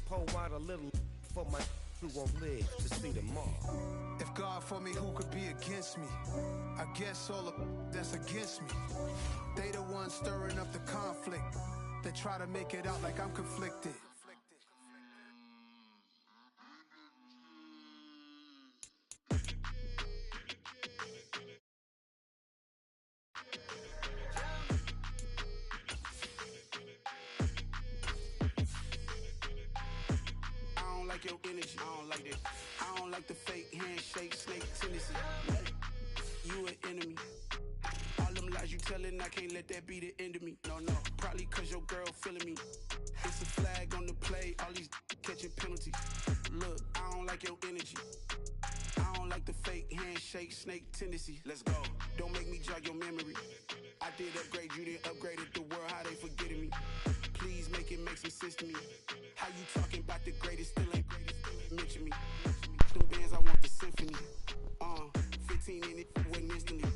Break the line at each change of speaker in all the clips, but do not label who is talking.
pour out a little for my who won't live to see tomorrow.
If God for me, who could be against me? I guess all of that's against me. They the ones stirring up the conflict. They try to make it out like I'm conflicted. Your energy, I don't like that. I don't like the fake handshake, snake tendency. You an enemy. All them lies you telling, I can't let that be the end of me. No, probably cause your girl feeling me. It's a flag on the play, all these catching penalties. Look, I don't like your energy. I don't like the fake handshake, snake tendency. Let's go. Don't make me jog your memory. I did upgrade, you didn't upgrade it. The world, how they forgetting me. Please make it make some sense to me. How you talking about the greatest, still ain't greatest, mention me. Them bands, I want the symphony. 15 in it, wasn't instantly.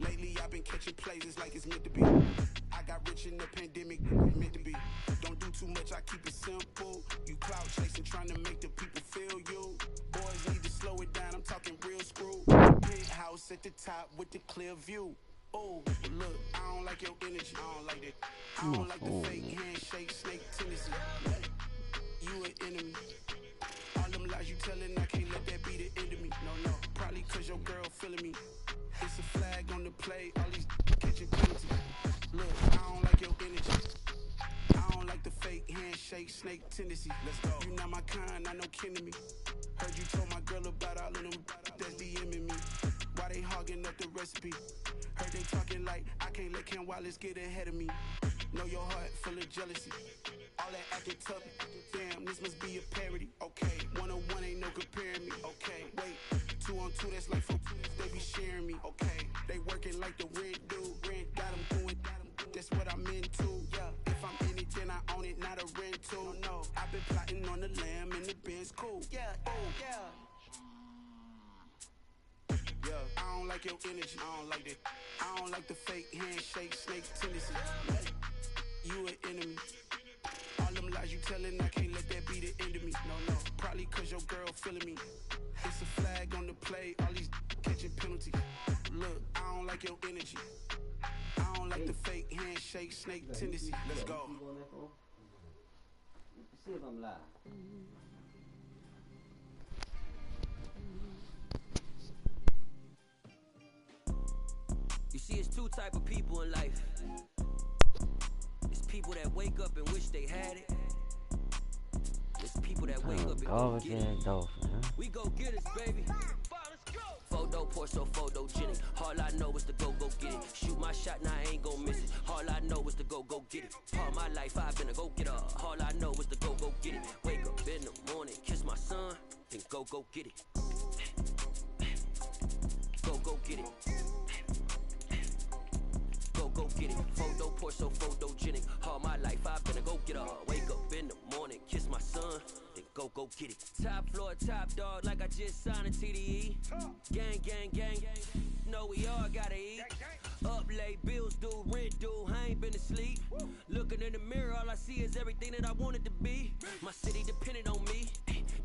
Lately I've been catching plays, it's like it's meant to be. I got rich in the pandemic, meant to be. Don't do too much, I keep it simple. You clout chasing, trying to make the people feel you. Boys need to slow it down, I'm talking real screw. Penthouse at the top with the clear view. Oh, look, I don't like your energy, I don't like that. I don't like the fake handshake, snake tendency. You an enemy. All them lies you telling, I can't let that be the end of me. No, probably cause your girl feeling me. It's a flag on the play, all these catching penalties. Look, I don't like your energy. I don't like the fake handshake, snake tendency. Let's go. You not my kind, not no kin to me. Heard you told my girl about all of them that's DMing me. Why they hogging up the recipe? Heard they talking like I can't let Ken Wallace get ahead of me. Know your heart full of jealousy. All that acting tough. Damn, this must be a parody. Okay, 1-on-1 ain't no comparing me. Okay, wait, 2-on-2 that's like 4. They be sharing me. Okay, they working like the rent dude. Rent got them doing. That's what I'm into. Yeah, if I'm in it, then I own it, not a rental. No, I've been plotting on the lamb and the Benz cool. Yeah, yeah. Yeah, I don't like your energy, I don't like that. I don't like the fake handshake, snake tendency. You an enemy. All them lies you telling, I can't let that be the end of me. No, probably cause your girl feeling me. It's a flag on the play, all these catching penalties. Look, I don't like your energy. I don't like the fake handshake, snake tendency. Let's go.
See if I'm live.
You see, it's two type of people in life. It's people that wake up and wish they had it. It's people that wake up and go get it. We go get it, baby. Photo poor, so photogenic. All I know is to go get it. Shoot my shot, now I ain't gon' miss it. All I know is to go get it. All my life I've been a go-getter. All I know is to go get it. Wake up in the morning, kiss my son, then go get it. Go get it. Go get it. Photo poor, so photogenic. All my life I've been a go-getter. Wake up in the morning, kiss my son, then go get it. Top floor, top dog, like I just signed a TDE. Gang. Know we all gotta eat. Up late, bills due, rent due, I ain't been asleep. Looking in the mirror, all I see is everything that I wanted to be. My city depended on me,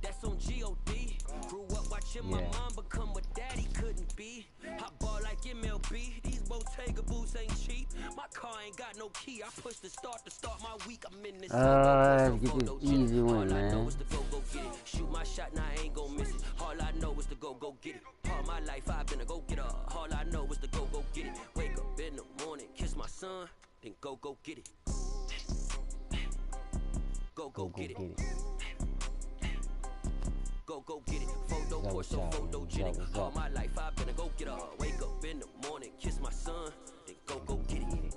that's on G.O.D. Grew up watching my mom become what daddy couldn't be. I ball like MLB, these Bottega boots ain't cheap. My car ain't got no key, I push the start to start my week. I'm in this
get this easy one, man.
All I know is to go get it. Shoot my shot, now I ain't gon' miss it. All I know is to go get it. All my life I've been a go-getter. All I know is to go get it. Wake up in the morning, kiss my son, then go get it. Go get it. Go get it. Photo poor, so photogenic. All my life I've been a go-getter. Wake up in the morning, kiss my son, then go get it.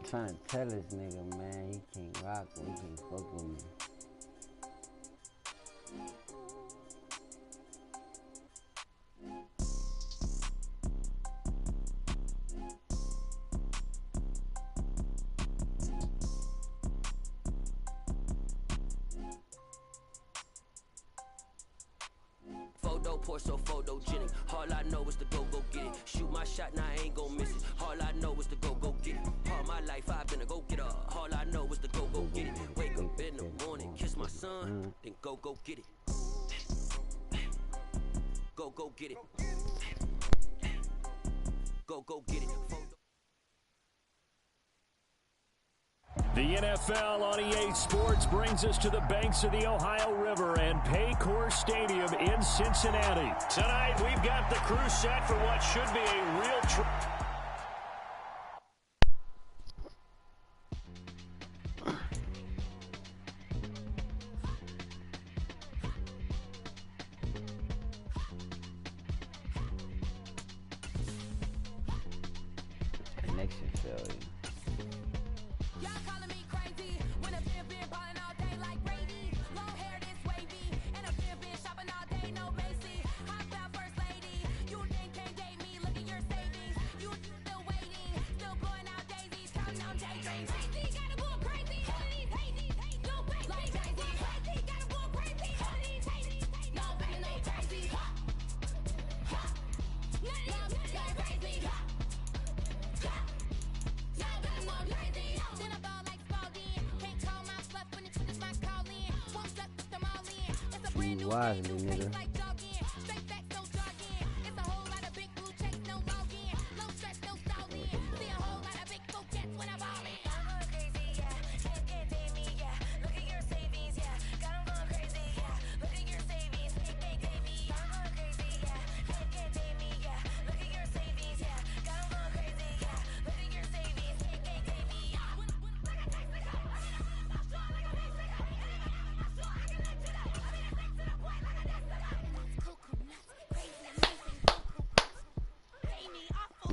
Trying to tell this nigga, man, he can't rock with me, he can't fuck with me.
Photo poor, so photogenic. All I know is to go get it. Shoot my shot, now I ain't gon' miss it. All I know is to go get it. All my life I've been a go-getter. All I go get it. Go get it. Go get it.
The NFL on EA Sports brings us to the banks of the Ohio River and Paycor Stadium in Cincinnati. Tonight, we've got the crew set for what should be a real
connection failure. Choose wisely, nigga.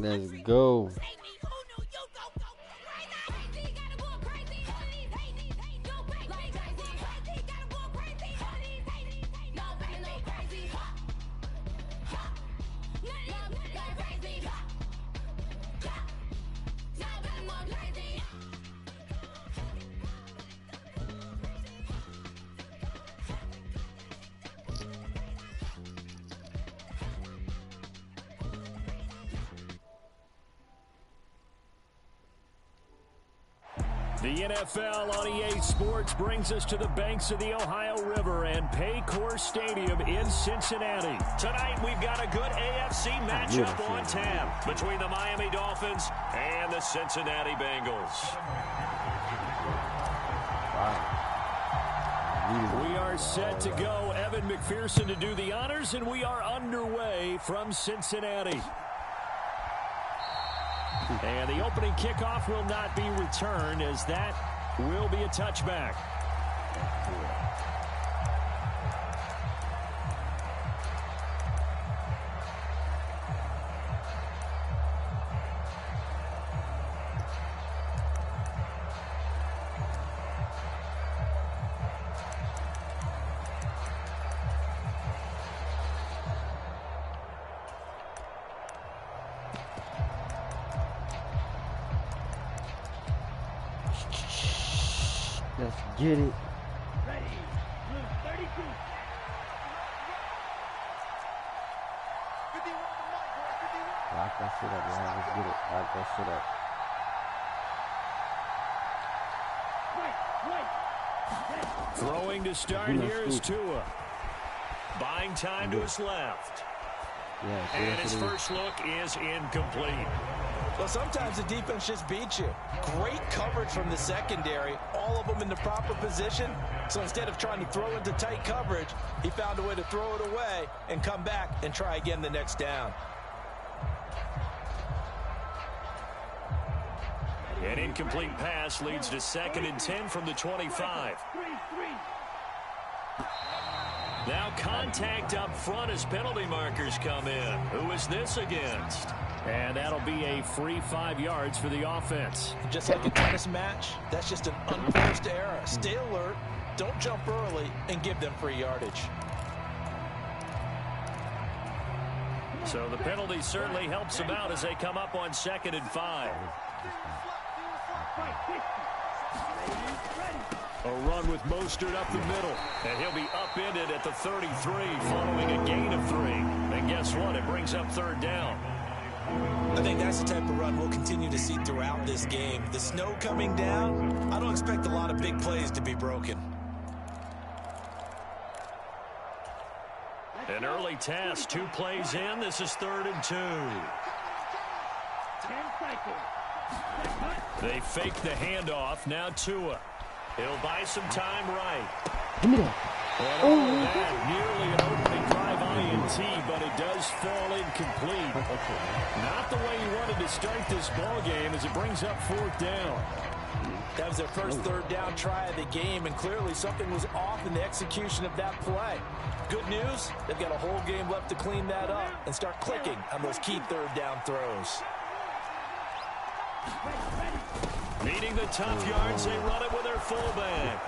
Let's go.
The NFL on EA Sports brings us to the banks of the Ohio River and Paycor Stadium in Cincinnati. Tonight, we've got a good AFC matchup on tap between the Miami Dolphins and the Cincinnati Bengals. We are set to go. Evan McPherson to do the honors, and we are underway from Cincinnati. And the opening kickoff will not be returned, as that will be a touchback.
Let's get it.
Ready. Blue 32.
Lock that shit up, man. Let's get it. Lock that shit up.
Throwing to start here is Tua. Buying time to his left.
Yeah,
and his first look is incomplete.
Well, sometimes the defense just beats you. Great coverage from the secondary, all of them in the proper position. So instead of trying to throw into tight coverage, he found a way to throw it away and come back and try again the next down.
An incomplete pass leads to 2nd and 10 from the 25. Now contact up front as penalty markers come in. Who is this against? And that'll be a free 5 yards for the offense.
Just like a tennis match, that's just an unforced error. Stay alert, don't jump early, and give them free yardage.
So the penalty certainly helps them out as they come up on 2nd and 5. A run with Mostert up the middle. And he'll be upended at the 33 following a gain of 3. And guess what? It brings up 3rd down.
I think that's the type of run we'll continue to see throughout this game. The snow coming down, I don't expect a lot of big plays to be broken.
early test. 2 plays in. This is 3rd and 2.
10 cycles.
They fake the handoff. Now Tua. He'll buy some time right.
Give me that.
And all of that, nearly an opening drive INT, but it does fall incomplete. Not the way he wanted to start this ball game as it brings up 4th down.
That was their first 3rd down try of the game, and clearly something was off in the execution of that play. Good news, they've got a whole game left to clean that up and start clicking on those key 3rd down throws.
Needing the tough yards, they run it with their fullback.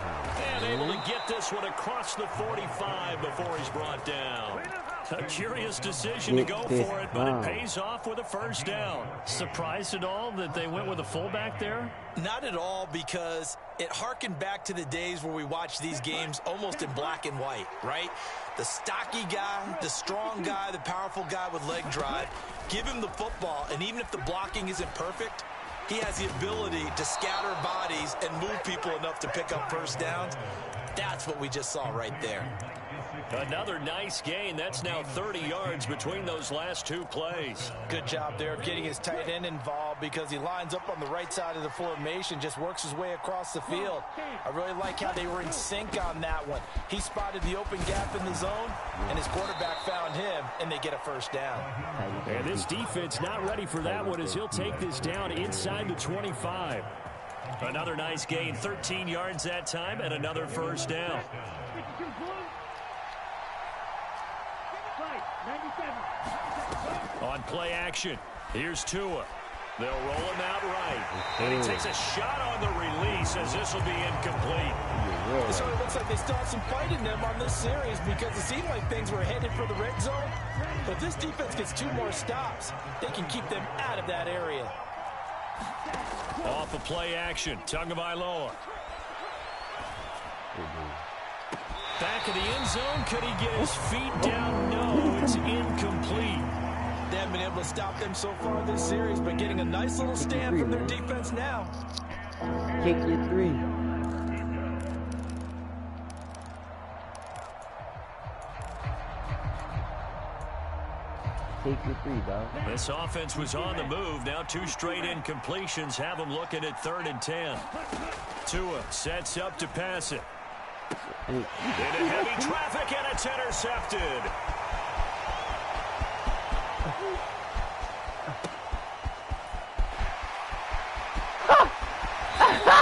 And able to get this one across the 45 before he's brought down. A curious decision to go for it, but it pays off with a 1st down. Surprised at all that they went with a fullback there?
Not at all, because it harkened back to the days where we watched these games almost in black and white, right? The stocky guy, the strong guy, the powerful guy with leg drive. Give him the football, and even if the blocking isn't perfect, he has the ability to scatter bodies and move people enough to pick up 1st downs. That's what we just saw right there.
Another nice gain. That's now 30 yards between those last 2 plays.
Good job there getting his tight end involved, because he lines up on the right side of the formation, just works his way across the field. I really like how they were in sync on that one. He spotted the open gap in the zone, and his quarterback found him, and they get a 1st down.
And this defense not ready for that one, as he'll take this down inside the 25. Another nice gain, 13 yards that time, and another 1st down.
97.
On play action, here's Tua. They'll roll him out right. And he takes a shot on the release, as this will be incomplete.
It sort of looks like they still have some fight in them on this series, because it seemed like things were headed for the red zone. But if this defense gets 2 more stops, they can keep them out of that area.
Off of play action, Tagovailoa. Back of the end zone. Could he get his feet down? No, it's incomplete.
They haven't been able to stop them so far this series, but getting a nice little stand from their defense now.
Kick your 3. Take your 3, dog.
This offense was on the move. Now 2 straight incompletions have them looking at 3rd and 10. Tua sets up to pass it. Into heavy traffic, and it's intercepted.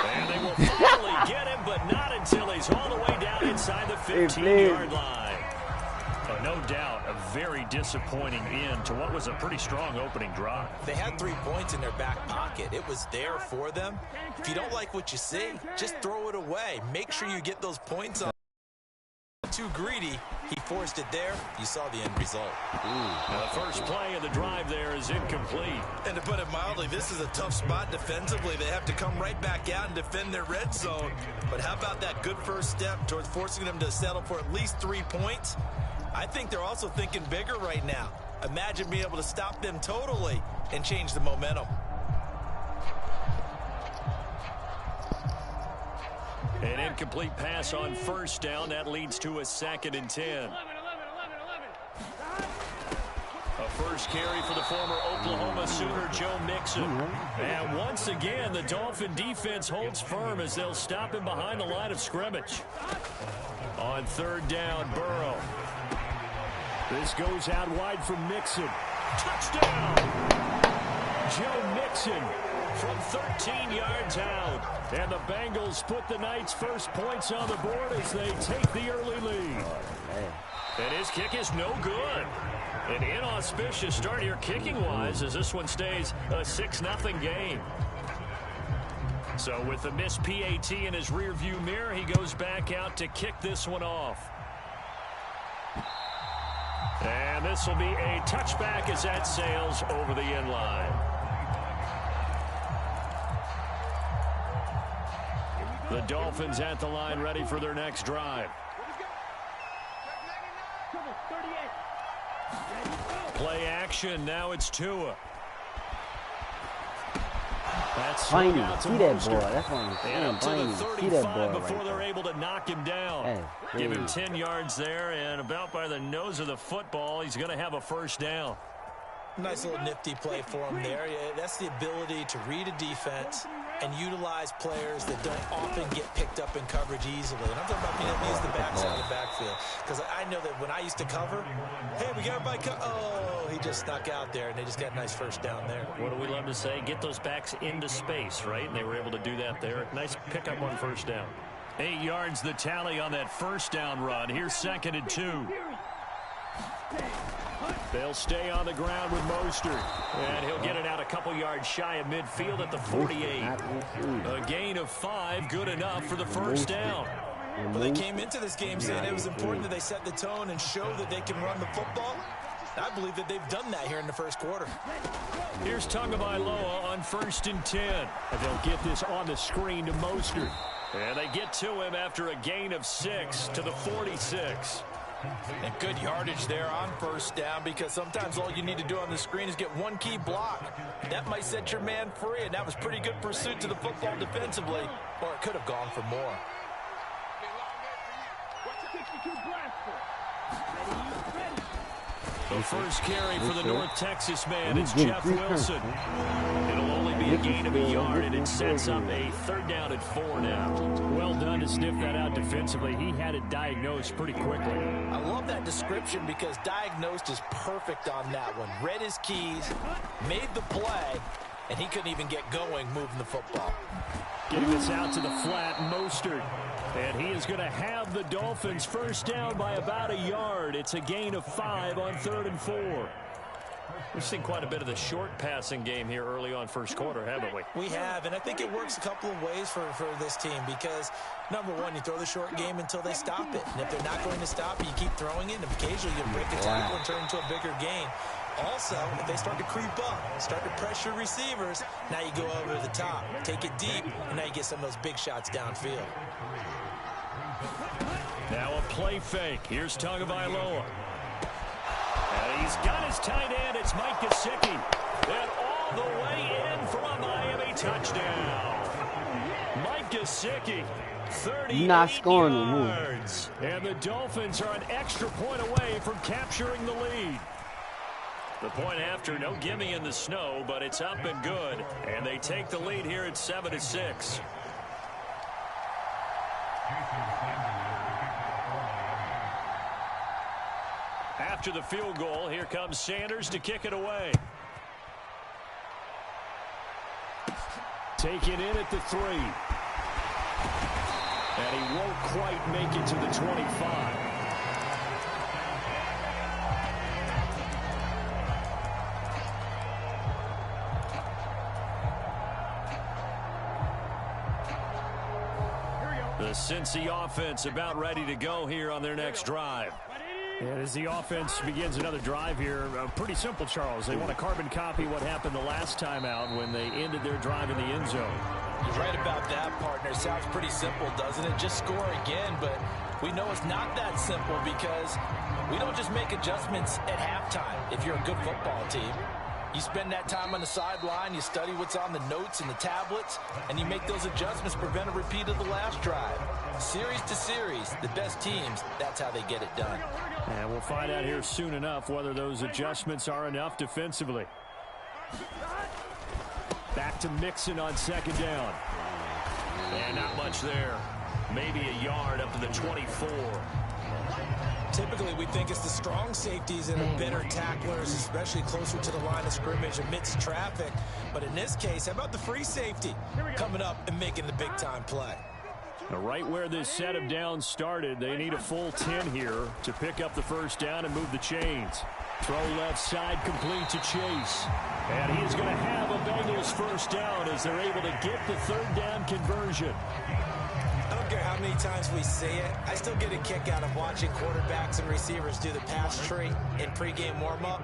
And they will finally get him, but not until he's all the way down inside the 15-yard line. No doubt, a very disappointing end to what was a pretty strong opening drive.
They had 3 points in their back pocket. It was there for them. If you don't like what you see, just throw it away. Make sure you get those points on. Too greedy. He forced it there. You saw the end result.
Now the first play of the drive there is incomplete.
And to put it mildly, this is a tough spot defensively. They have to come right back out and defend their red zone. But how about that good first step towards forcing them to settle for at least 3 points? I think they're also thinking bigger right now. Imagine being able to stop them totally and change the momentum.
An incomplete pass on 1st down. That leads to a 2nd and 10. A first carry for the former Oklahoma Sooner, Joe Mixon. And once again, the Dolphin defense holds firm as they'll stop him behind the line of scrimmage. On 3rd down, Burrow. This goes out wide from Mixon. Touchdown! Joe Mixon from 13 yards out. And the Bengals put the night's first points on the board as they take the early lead. And his kick is no good. An inauspicious start here kicking-wise as this one stays a 6-0 game. So with the missed PAT in his rearview mirror, he goes back out to kick this one off. And this will be a touchback as that sails over the end line. The Dolphins at the line ready for their next drive. Play action. Now it's Tua. That's
Binding.
out to
See that
Mostert.
boy. That's what I'm
And
saying.
up to the
Binding.
35
See that boy
before
right
they're
there.
able to knock him down.
Hey,
Give him
please.
10 yards there, and about by the nose of the football, he's going to have a first down.
Nice little nifty play for him there. Yeah, that's the ability to read a defense and utilize players that don't often get picked up in coverage easily. And I'm talking about being able to use the backside of the backfield. Because I know that when I used to cover, hey, we got everybody oh, he just snuck out there, and they just got a nice first down there.
What do we love to say? Get those backs into space, right? And they were able to do that there. Nice pickup on first down. 8 yards the tally on that first down run. Here's 2nd and 2. They'll stay on the ground with Mostert. And he'll get it out a couple yards shy of midfield at the 48. A gain of 5, good enough for the first down.
Well, they came into this game saying it was important that they set the tone and show that they can run the football. I believe that they've done that here in the first quarter.
Here's Tagovailoa on 1st and 10. And they'll get this on the screen to Mostert. And they get to him after a gain of 6 to the 46.
And good yardage there on first down, because sometimes all you need to do on the screen is get one key block. That might set your man free, and that was pretty good pursuit to the football defensively, or it could have gone for more.
The first carry for the North Texas man, it's Jeff Wilson. It'll only be a gain of a yard, and it sets up a 3rd down and 4 now. Well done to sniff that out defensively. He had it diagnosed pretty quickly.
I love that description, because diagnosed is perfect on that one. Read his keys, made the play, and he couldn't even get going moving the football.
Getting this out to the flat, Mostert. And he is going to have the Dolphins first down by about a yard. It's a gain of 5 on 3rd and 4. We've seen quite a bit of the short passing game here early on first quarter, haven't we?
We have, and I think it works a couple of ways for this team, because, number one, you throw the short game until they stop it. And if they're not going to stop it, you keep throwing it, and occasionally you'll break a tackle and turn it into a bigger gain. Also, if they start to creep up, start to pressure receivers, now you go over the top, take it deep, and now you get some of those big shots downfield.
Now a play fake. Here's Tagovailoa. And he's got his tight end. It's Mike Gesicki. And all the way in for a Miami touchdown. Mike Gesicki, 38 yards. And the Dolphins are an extra point away from capturing the lead. The point after, no gimme in the snow, but it's up and good. And they take the lead here at 7-6. After the field goal, here comes Sanders to kick it away. Take it in at the 3. And he won't quite make it to the 25. The Cincy offense about ready to go here on their next drive. And as the offense begins another drive here, pretty simple, Charles. They want to carbon copy what happened the last time out when they ended their drive in the end zone.
You're right about that, partner. Sounds pretty simple, doesn't it? Just score again, but we know it's not that simple, because we don't just make adjustments at halftime if you're a good football team. You spend that time on the sideline, you study what's on the notes and the tablets, and you make those adjustments to prevent a repeat of the last drive. Series to series, the best teams, that's how they get it done.
And we'll find out here soon enough whether those adjustments are enough defensively. Back to Mixon on 2nd down. And not much there. Maybe a yard up to the 24.
Typically, we think it's the strong safeties that are better tacklers, especially closer to the line of scrimmage amidst traffic. But in this case, how about the free safety coming up and making the big-time play?
Now, right where this set of downs started, they need a full 10 here to pick up the first down and move the chains. Throw left side complete to Chase. And he is going to have a Bengals first down as they're able to get the 3rd down conversion.
I don't care how many times we say it, I still get a kick out of watching quarterbacks and receivers do the pass tree in pregame warm-up.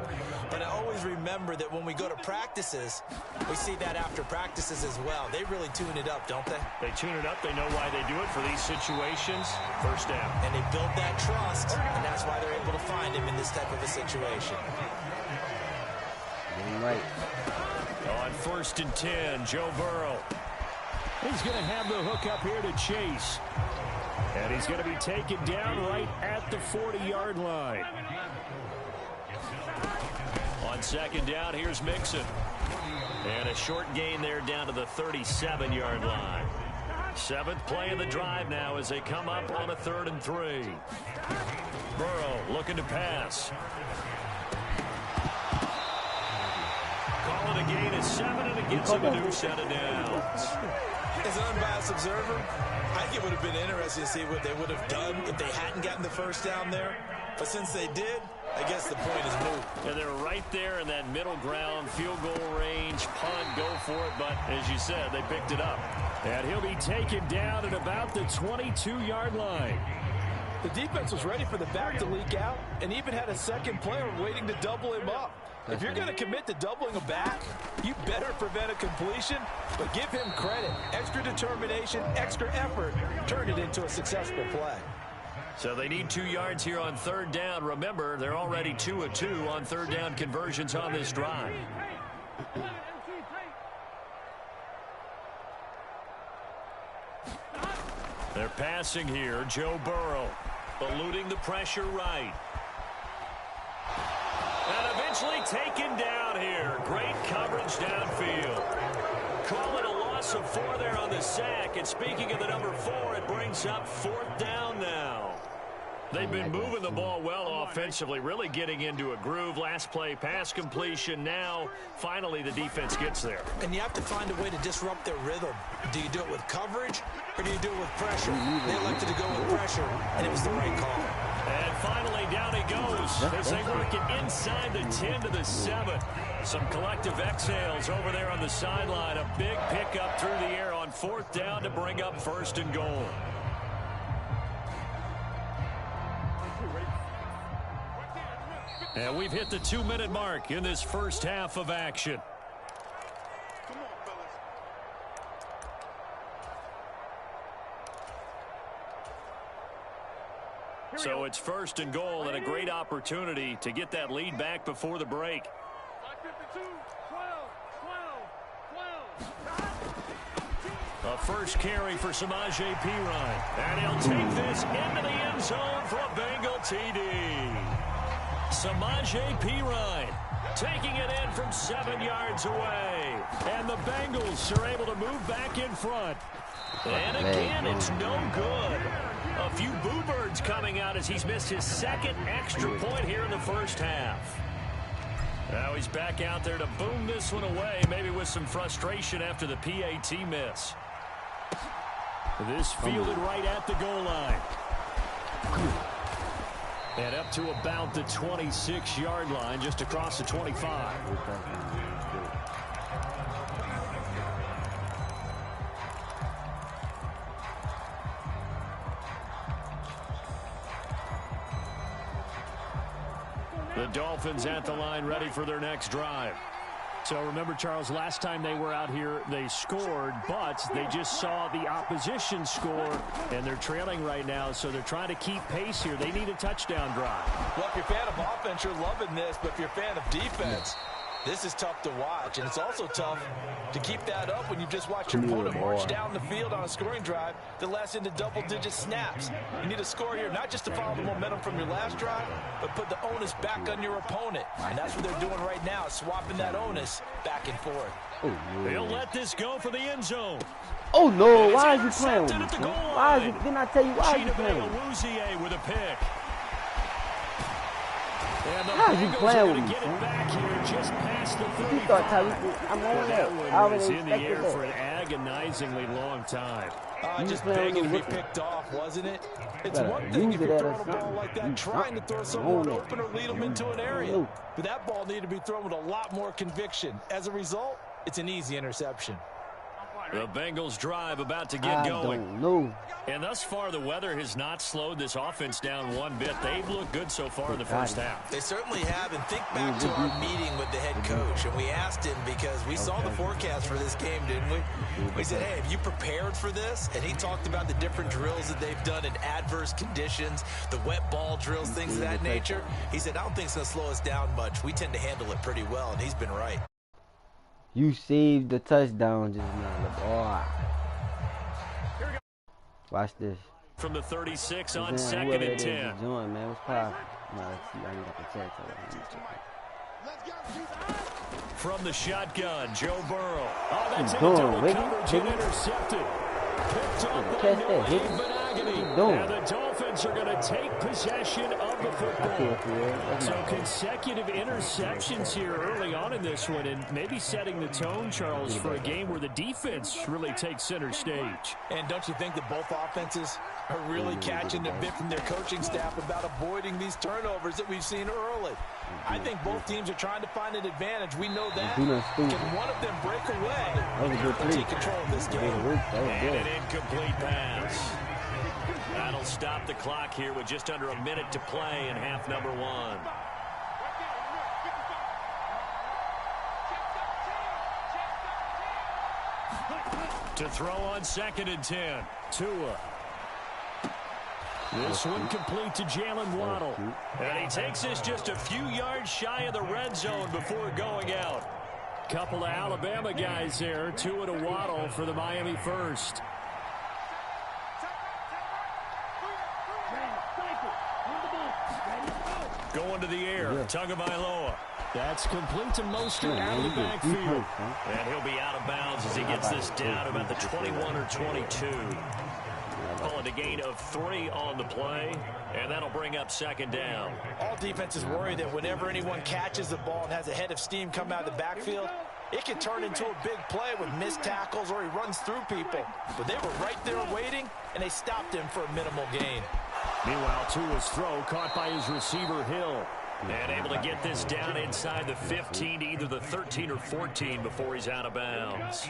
But I always remember that when we go to practices, we see that after practices as well. They really tune it up, don't they?
They tune it up. They know why they do it for these situations. First down.
And they build that trust, and that's why they're able to find him in this type of a situation.
Right.
On 1st and 10. Joe Burrow. He's going to have the hook up here to Chase. And he's going to be taken down right at the 40-yard line. On 2nd down, here's Mixon. And a short gain there down to the 37-yard line. 7th play of the drive now as they come up on a 3rd and 3. Burrow looking to pass. Calling a gain of 7, and it gets him a new set of downs.
As an unbiased observer, I think it would have been interesting to see what they would have done if they hadn't gotten the 1st down there. But since they did, I guess the point is moot.
And they're right there in that middle ground, field goal range, punt, go for it. But as you said, they picked it up. And he'll be taken down at about the 22-yard line.
The defense was ready for the back to leak out and even had a second player waiting to double him up. If you're going to commit to doubling a back, you better prevent a completion, but give him credit. Extra determination, extra effort, turn it into a successful play.
So they need 2 yards here on 3rd down. Remember, they're already 2 of 2 on 3rd down conversions on this drive. They're passing here. Joe Burrow eluding the pressure right. And eventually taken down here. Great coverage downfield. Call it a loss of 4 there on the sack. And speaking of the number 4, it brings up 4th down now. They've been moving the ball well offensively, really getting into a groove. Last play, pass completion. Now, finally, the defense gets there.
And you have to find a way to disrupt their rhythm. Do you do it with coverage, or do you do it with pressure? They elected to go with pressure, and it was the right call.
And finally, down he goes as they work it inside the 10 to the 7. Some collective exhales over there on the sideline. A big pickup through the air on 4th down to bring up 1st and goal. And we've hit the 2-minute mark in this first half of action. So it's 1st and goal and a great opportunity to get that lead back before the break. A first carry for Samaje Perine. And he'll take this into the end zone for a Bengal TD. Samaje Perine taking it in from 7 yards away. And the Bengals are able to move back in front. And again, it's no good. A few boo birds coming out as he's missed his 2nd extra point here in the first half. Now he's back out there to boom this one away, maybe with some frustration after the PAT miss. This fielded right at the goal line. And up to about the 26-yard line, just across the 25. The Dolphins at the line, ready for their next drive. So remember, Charles, last time they were out here, they scored, but they just saw the opposition score, and they're trailing right now, so they're trying to keep pace here. They need a touchdown drive.
Well, if you're a fan of offense, you're loving this, but if you're a fan of defense, this is tough to watch, and it's also tough to keep that up when you just watch your opponent march down the field on a scoring drive that lasts into double-digit snaps. You need a score here, not just to follow the momentum from your last drive, but put the onus back on your opponent. And that's what they're doing right now, swapping that onus back and forth.
Oh, no. They'll let this go for the end zone.
Oh, no. Why is he playing with me? Why is he? Didn't I tell you why is he playing with me?
Awuzie with a pick.
How is he playing with me?
Get it back here just past the 30.
You thought I'm on
that one was in the air
that.
for an agonizingly long time.
Just begging to be picked off, wasn't it? It's one thing if you're throwing a ball like that, trying to throw someone open or lead them into an area. But that ball needed to be thrown with a lot more conviction. As a result, it's an easy interception.
The Bengals drive about to get going.
I don't know.
And thus far, the weather has not slowed this offense down one bit. They've looked good so far in the first half.
They certainly have. And think back to our meeting with the head coach. And we asked him because we saw the forecast for this game, didn't we? We said, hey, have you prepared for this? And he talked about the different drills that they've done in adverse conditions, the wet ball drills, things of that nature. He said, I don't think it's going to slow us down much. We tend to handle it pretty well. And he's been right.
You saved the touchdown just now, boy. Watch this.
From the 36 on
Man,
second
whoever
and
it is
10.
is doing, man. What's poppin'? Nah, let's see. I ain't got the text.
From the shotgun, Joe Burrow. Oh, that's
What you
into
doing, Wiggy?
coverage and intercepted. Picked up by
Catch that,
Noah
Wiggy.
Benogany.
What you doing?
And the Dolphins are going to take possession of the football.
That's
So
not-
consecutive interceptions here early on in this one, and maybe setting the tone, Charles, for a game where the defense really takes center stage.
And don't you think that both offenses are really catching the bit from their coaching staff about avoiding these turnovers that we've seen early? I think both teams are trying to find an advantage. We know that.
Do not stupid.
Can one of them break away
That was a good
and
play.
take control of this
That
game?
was
And
good.
an incomplete pass. That'll stop the clock here with just under a minute to play in half number one. To throw on second and 10. Tua. This one complete to Jalen Waddle. And he takes this just a few yards shy of the red zone before going out. Couple of Alabama guys there. Tua to Waddle for the Miami first. Going to the air. Tagovailoa. That's complete to Mostert out of the backfield. And he'll be out of bounds as he gets this down about the 21 or 22. Calling a gain of 3 on the play, and that'll bring up second down.
All defenses worry that whenever anyone catches the ball and has a head of steam come out of the backfield, it can turn into a big play with missed tackles or he runs through people. But they were right there waiting, and they stopped him for a minimal gain.
Meanwhile, Tua's throw caught by his receiver, Hill. And able to get this down inside the 15 to either the 13 or 14 before he's out of bounds.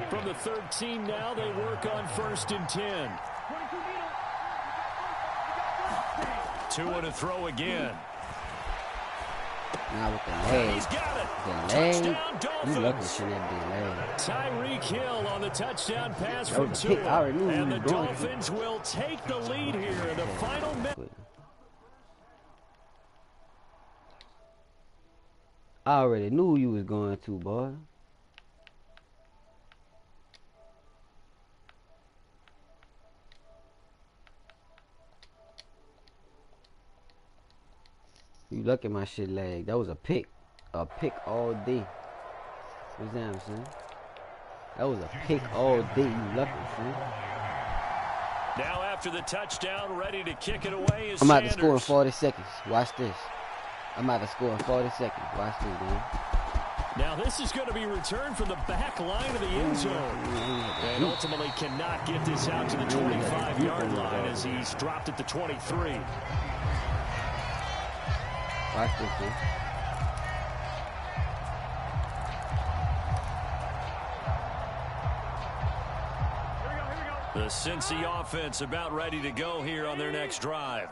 From the 13 now, they work on first and 10. Tua to throw again.
Now with the leg.
He's got it.
The leg.
Touchdown,
You love
Dolphins.
this shit that big leg.
Tyreek Hill on the touchdown pass
That
from
was a pick. I
Tua.
already knew
And
he
the
was going to.
Dolphins will take the lead here in the final minute.
I already knew who you was going to, boy. You look at my shit leg. That was a pick. A pick all day. What's that I'm saying? That was a pick all day. You lucky, son.
Now after the touchdown, ready to kick it away is
I'm about to
Sanders.
score in 40 seconds. Watch this. I'm about to score in 40 seconds. Watch this, man.
Now this is going to be returned from the back line of the end zone. And ultimately cannot get this out to the 25-yard line as he's dropped at the 23.
Watch this, man.
The Cincy offense about ready to go here on their next drive.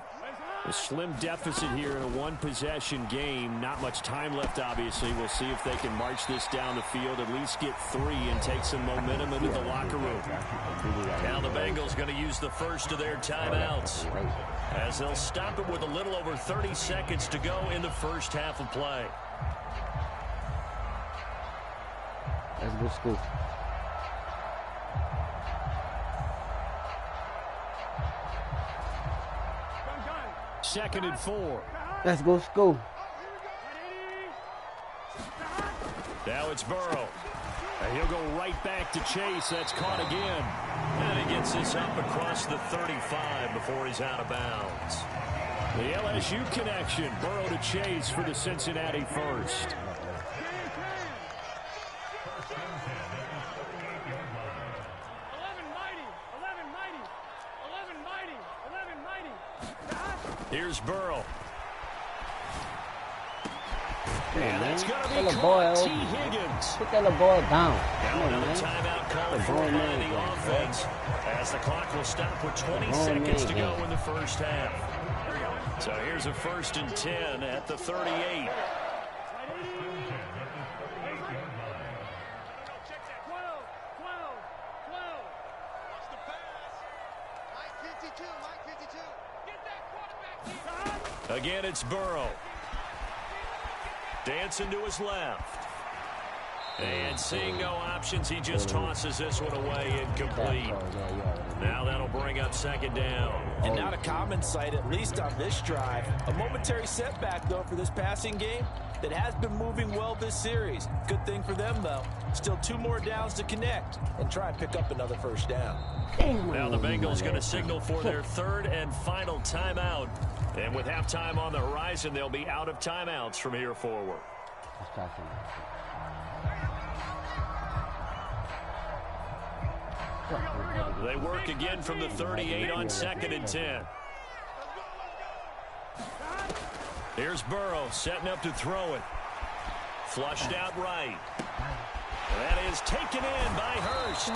A slim deficit here in a one-possession game. Not much time left, obviously. We'll see if they can march this down the field, at least get 3 and take some momentum into the locker room. Now the Bengals going to use the first of their timeouts, as they'll stop it with a little over 30 seconds to go in the first half of play.
Let's go school.
Second and 4.
Let's go school.
Now it's Burrow. And he'll go right back to Chase. That's caught again. And he gets this up across the 35 before he's out of bounds. The LSU connection. Burrow to Chase for the Cincinnati first. Here's Burrow. And that's going to be caught. T. Higgins.
Put that little boy down.
Now
Come on,
another
man.
timeout called
The
for
boy
by
man
the
again,
offense as the clock will stop with 20 seconds to go in the first half. So here's a first and 10 at the 38. Again, it's Burrow. Dancing to his left. And seeing no options, he just tosses this one away incomplete. Now that'll bring up second down.
And not a common sight, at least on this drive. A momentary setback, though, for this passing game that has been moving well this series. Good thing for them, though. Still 2 more downs to connect and try and pick up another first down.
Now the Bengals going to signal for their 3rd and final timeout. And with halftime on the horizon, they'll be out of timeouts from here forward. They work again from the 38 on 2nd and 10. Here's Burrow setting up to throw it. Flushed out right. That is taken in by Hurst.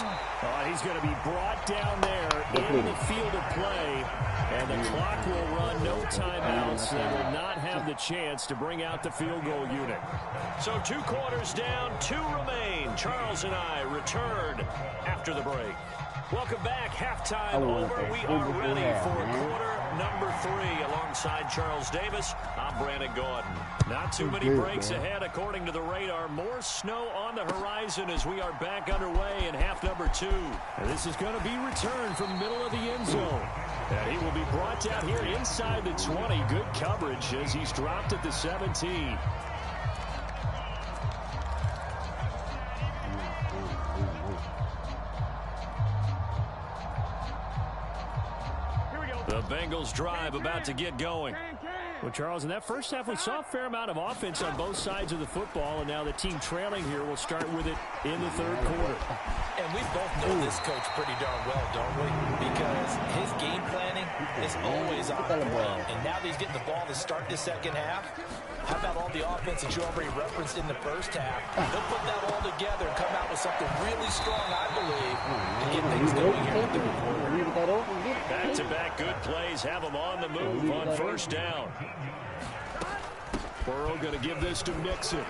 He's going to be brought down there in the field of play. And the clock will run, no timeouts. They will not have the chance to bring out the field goal unit. So 2 quarters down, 2 remain. Charles and I return after the break. Welcome back. Halftime over. We are ready for quarter number 3. Alongside Charles Davis, I'm Brandon Gaudin. Not too many breaks ahead according to the radar. More snow on the horizon as we are back underway in half number 2. And this is going to be returned from the middle of the end zone. And he will be brought down here inside the 20. Good coverage as he's dropped at the 17. The Bengals drive about to get going. Well, Charles, in that first half, we saw a fair amount of offense on both sides of the football, and now the team trailing here will start with it in the 3rd quarter.
And we both know this coach pretty darn well, don't we? Because his game planning is always on point. And now that he's getting the ball to start the second half, how about all the offense that you already referenced in the first half? They'll put that all together and come out with something really strong, I believe, to get things going here in the 3rd quarter.
Back-to-back good plays have them on the move on first down. Burrow going to give this to Mixon.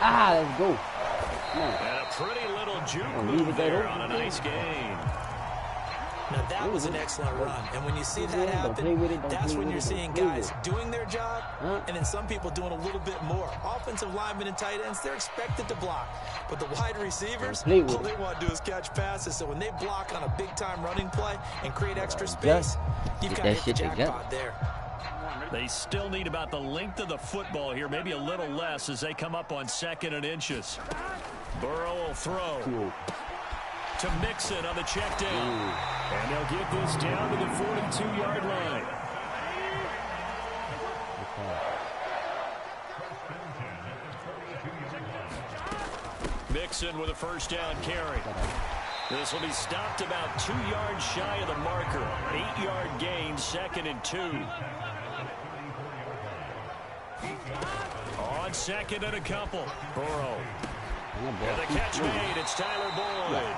Let's go.
And a pretty little juke move there on a nice game.
Now that was an excellent run, and when you see that happen, that's when you're seeing guys doing their job, and then some people doing a little bit more. Offensive linemen and tight ends, they're expected to block, but the wide receivers, all they want to do is catch passes. So when they block on a big-time running play and create extra space, you've got to hit the jackpot there.
They still need about the length of the football here, maybe a little less as they come up on 2nd and inches. Burrow will throw to Mixon on the check down. And they'll get this down to the 42-yard line. Mixon with a first down carry. This will be stopped about 2 yards shy of the marker. 8-yard gain, 2nd and 2. On 2nd and a couple. Burrow. And the catch made, it's Tyler Boyd.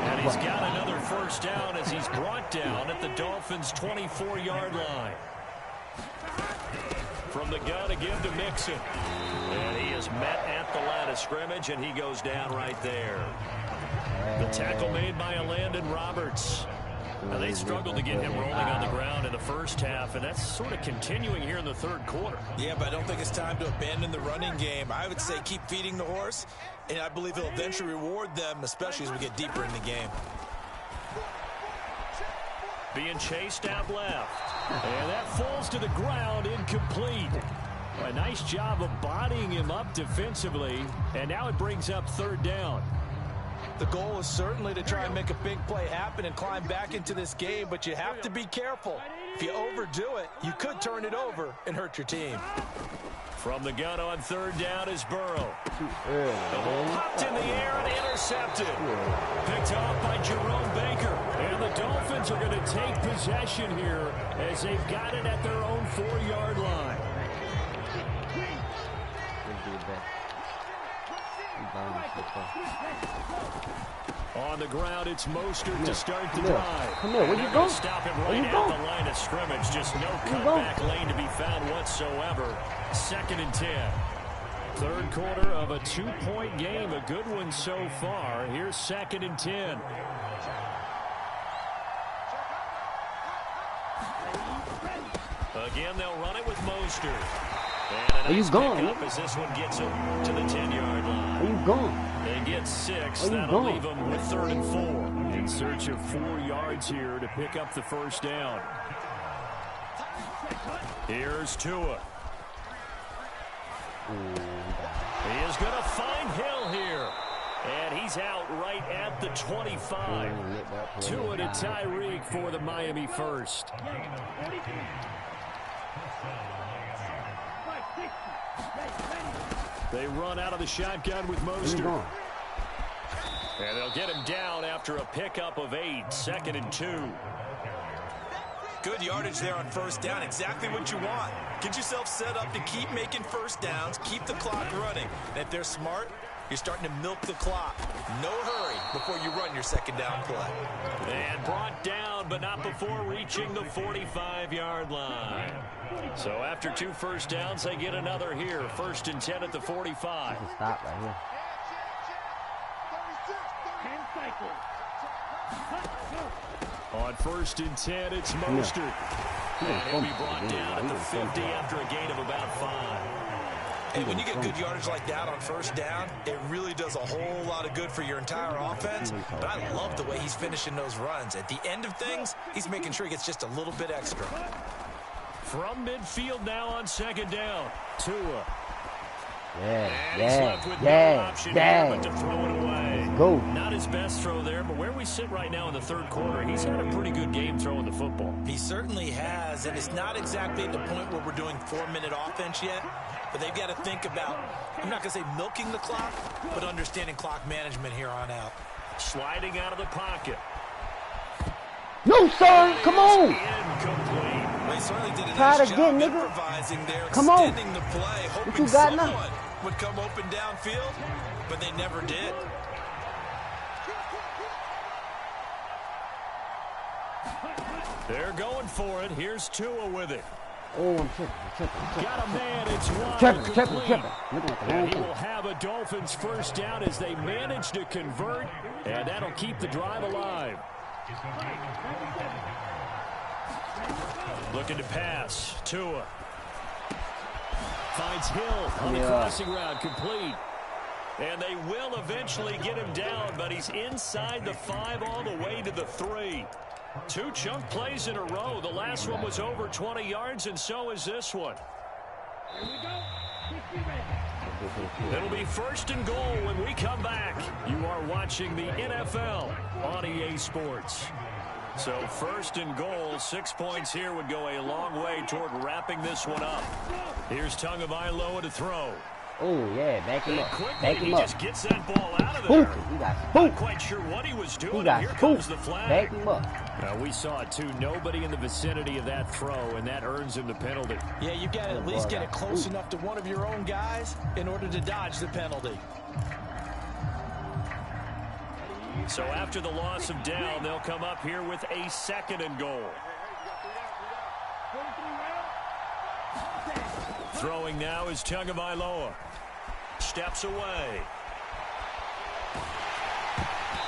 And he's got another first down as he's brought down at the Dolphins' 24-yard line. From the gun again to Mixon. And he is met at the line of scrimmage, and he goes down right there. The tackle made by Landon Roberts. Now, they struggled to get him rolling on the ground in the first half, and that's sort of continuing here in the 3rd quarter.
Yeah, but I don't think it's time to abandon the running game. I would say keep feeding the horse, and I believe he'll eventually reward them, especially as we get deeper in the game.
Being chased out left. And that falls to the ground, incomplete. A nice job of bodying him up defensively, and now it brings up 3rd down.
The goal is certainly to try and make a big play happen and climb back into this game, but you have to be careful. If you overdo it, you could turn it over and hurt your team.
From the gun on 3rd down is Burrow. The ball popped in the air and intercepted. Picked off by Jerome Baker. And the Dolphins are going to take possession here as they've got it at their own 4-yard line. On the ground, it's Mostert to start the drive.
Come here, where you going?
Stop him right at the line of scrimmage. Just no cutback lane to be found whatsoever. 2nd and 10. 3rd quarter of a 2-point game. A good one so far. Here's 2nd and 10. Again, they'll run it with Mostert.
Where you going?
As this one gets him to the 10-yard line.
Where you going?
They get 6.
Where you
That'll
going?
leave them with 3rd and 4. In search of 4 yards here to pick up the first down. Here's Tua. He is going to find Hill here. And he's out right at the 25. Tua to Tyreek for the Miami first. They run out of the shotgun with Mostert. And they'll get him down after a pickup of 8. 2nd and 2.
Good yardage there on first down. Exactly what you want. Get yourself set up to keep making first downs, keep the clock running. And if they're smart, you're starting to milk the clock. No hurry before you run your second down play.
And brought down, but not before reaching the 45-yard line. So after 2 first downs, they get another here. 1st and 10 at the 45.
Stop right here.
10 cycles.
On 1st and 10, it's Mostert. And he'll be brought down at the 50 after a gain of about 5.
Hey, when you get good yardage like that on first down, it really does a whole lot of good for your entire offense. But I love the way he's finishing those runs. At the end of things, he's making sure he gets just a little bit extra.
From midfield now on 2nd down. Tua.
Yeah,
And he's left with no option here but to throw it away.
Go.
Not his best throw there, but where we sit right now in the 3rd quarter, he's had a pretty good game throwing the football.
He certainly has, and it's not exactly at the point where we're doing 4-minute offense yet, but they've got to think about, I'm not going to say milking the clock, but understanding clock management here on out.
Sliding out of the pocket.
No, sir. Come on.
Incomplete.
They certainly did a
Try
nice
it
job
again, nigga.
improvising there,
Come on.
extending the play, hoping
you got now?
someone would come open downfield, but they never did.
They're going for it. Here's Tua with it.
Oh, I'm tripping.
Got a man. It's wide
Tripping.
complete.
Looking at the wrong
And he
thing.
will have a Dolphins first down as they manage to convert, and that'll keep the drive alive. Looking to pass. Tua. Finds Hill on the crossing route, complete. And they will eventually get him down, but he's inside the 5 all the way to the 3. 2 chunk plays in a row. The last one was over 20 yards, and so is this one.
Here we go.
It'll be 1st and goal when we come back. You are watching the NFL on EA Sports. So 1st and goal, 6 points here would go a long way toward wrapping this one up. Here's Tagovailoa to throw.
Oh, yeah, back him up.
Quickly,
Back him
he
up.
just gets that ball out of there.
Spook. He got
Not
spooked.
quite sure what he was doing.
He got
Here comes
spooked.
the flag.
Back him up.
We saw it, too. Nobody in the vicinity of that throw, and that earns him the penalty.
Yeah, you got to at least get it close enough to one of your own guys in order to dodge the penalty.
So after the loss of down, they'll come up here with a 2nd and goal. Throwing now is Tagovailoa. Steps away.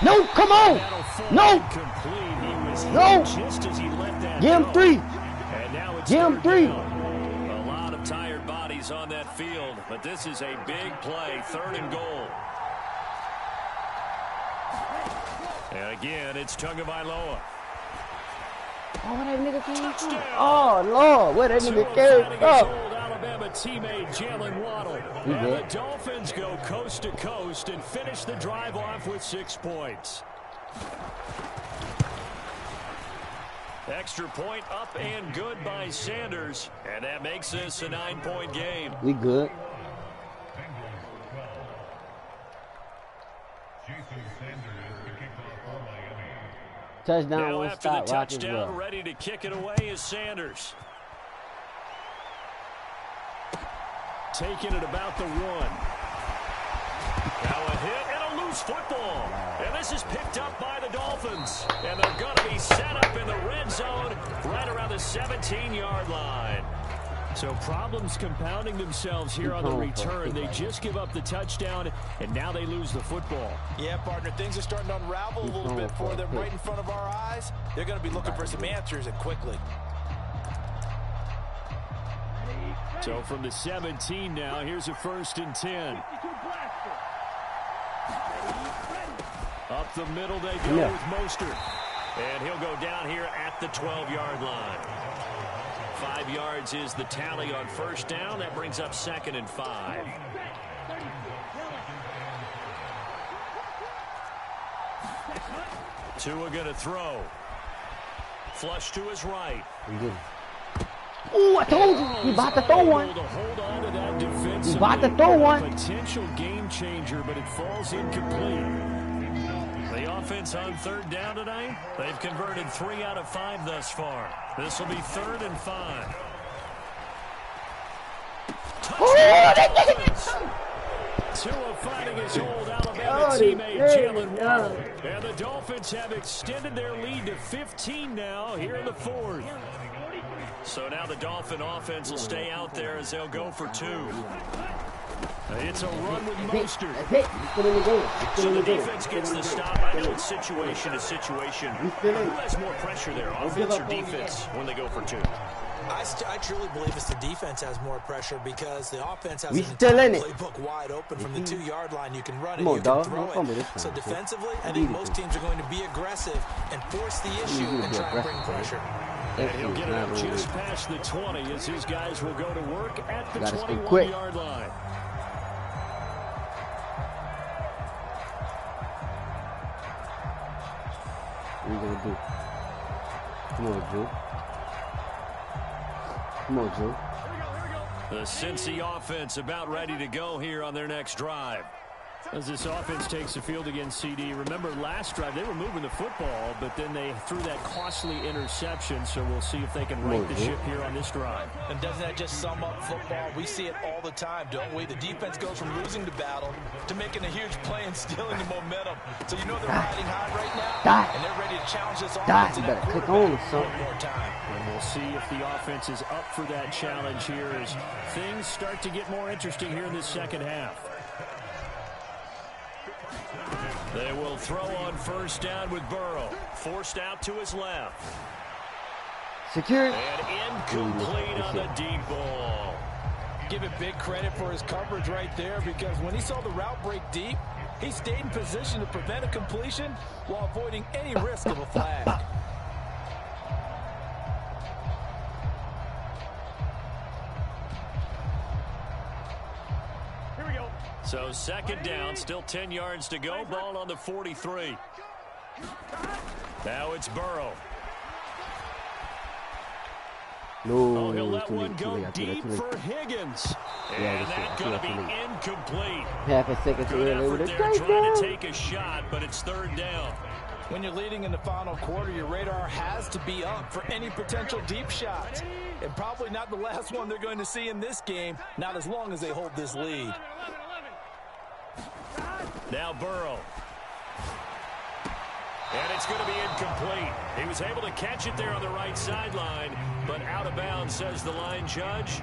No, come on.
That'll fall
No.
incomplete. He was hit
No.
just as he let that
Give him
go.
3.
And now it's
Give him
3rd
3.
down. A lot of tired bodies on that field, but this is a big play. 3rd and goal. And again, it's Tagovailoa.
Oh, that nigga came from.
Touchdown.
Oh, Lord. Where that nigga came
His
from?
old Alabama teammate Jalen Waddle.
He
And
did.
the Dolphins go coast to coast and finish the drive off with 6 points. Extra point up and good by Sanders. And that makes this a 9-point game.
We good. Touchdown,
Now
one
after the
stop, Rock as
touchdown,
well.
ready to kick it away is Sanders. Taking it about the 1. Now a hit and a loose football. And this is picked up by the Dolphins. And they're going to be set up in the red zone right around the 17-yard line. So problems compounding themselves here on the return. They just give up the touchdown, and now they lose the football.
Yeah, partner, things are starting to unravel a little bit for them right in front of our eyes. They're going to be looking for some answers, and quickly.
Ready, go.
So from the 17 now, here's a 1st and 10. Up the middle they go with Mostert. And he'll go down here at the 12-yard line. 5 yards is the tally on 1st down. That brings up 2nd and 5. Tua going to throw. Flush to his right.
Ooh, I told you. He about to throw one. He about to throw one.
Potential game changer, but it falls incomplete. The offense on 3rd down tonight, they've converted 3 out of 5 thus far. This will be 3rd and 5. Tua fighting his old Alabama teammate Jalen Waddle. And the Dolphins have extended their lead to 15 now here in the 4th. So now the Dolphin offense will stay out there as they'll go for 2. It's a run with Mostert. So the defense gets the stop. I know it's situation to situation. Who has more pressure there, offense or defense, when they go for 2?
I truly believe it's the defense has more pressure because the offense has
We
an
still
entire
in it.
playbook wide open from the 2-yard line. You can run it,
Come on,
you can
dog.
throw
Don't fumble
it.
this time.
So defensively, I think most teams are going to be aggressive and force the issue and try and bring pressure.
And he'll get it up just past the 20 as his guys will go to work at the
What
21-yard line.
are you going to do? Come on, Drew. Come on, Drew.
The Cincy offense about ready to go here on their next drive. As this offense takes the field against CD, remember last drive they were moving the football, but then they threw that costly interception, so we'll see if they can right the ship here on this drive.
And doesn't that just sum up football? We see it all the time, don't we? The defense goes from losing the battle to making a huge play and stealing the momentum. So you know they're riding high right now, and they're ready to challenge this offense.
You better click on something.
One more time.
And we'll see if the offense is up for that challenge here as things start to get more interesting here in this second half. They will throw on 1st down with Burrow. Forced out to his left.
Secured.
And incomplete on the deep ball.
Give it big credit for his coverage right there because when he saw the route break deep, he stayed in position to prevent a completion while avoiding any risk of a flag.
So 2nd down, still 10 yards to go. Ball on the 43. Now it's Burrow.
No,
He'll let one go deep for Higgins. And that's going to be incomplete.
Half a second to
Good effort
it.
there trying to take a shot, but it's 3rd down.
When you're leading in the final quarter, your radar has to be up for any potential deep shots. And probably not the last one they're going to see in this game, not as long as they hold this lead.
Now Burrow. And it's going to be incomplete. He was able to catch it there on the right sideline, but out of bounds, says the line judge.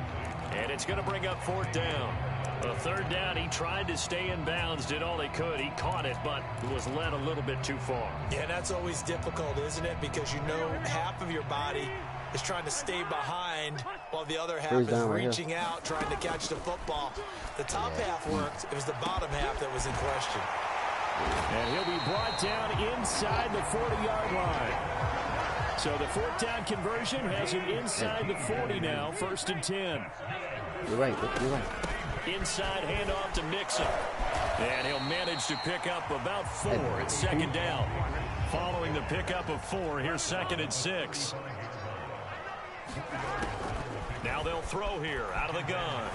And it's going to bring up 4th down. A 3rd down, he tried to stay in bounds, did all he could. He caught it, but was led a little bit too far.
Yeah, that's always difficult, isn't it? Because you know half of your body is trying to stay behind while the other half is reaching out, trying to catch the football. The top half worked. It was the bottom half that was in question.
And he'll be brought down inside the 40-yard line. So the 4th down conversion has him inside the 40 now, 1st and 10.
You're right. You're right.
Inside handoff to Mixon. And he'll manage to pick up about 4. It's 2nd down. Following the pickup of 4, here's 2nd and 6. Now they'll throw here out of the gun.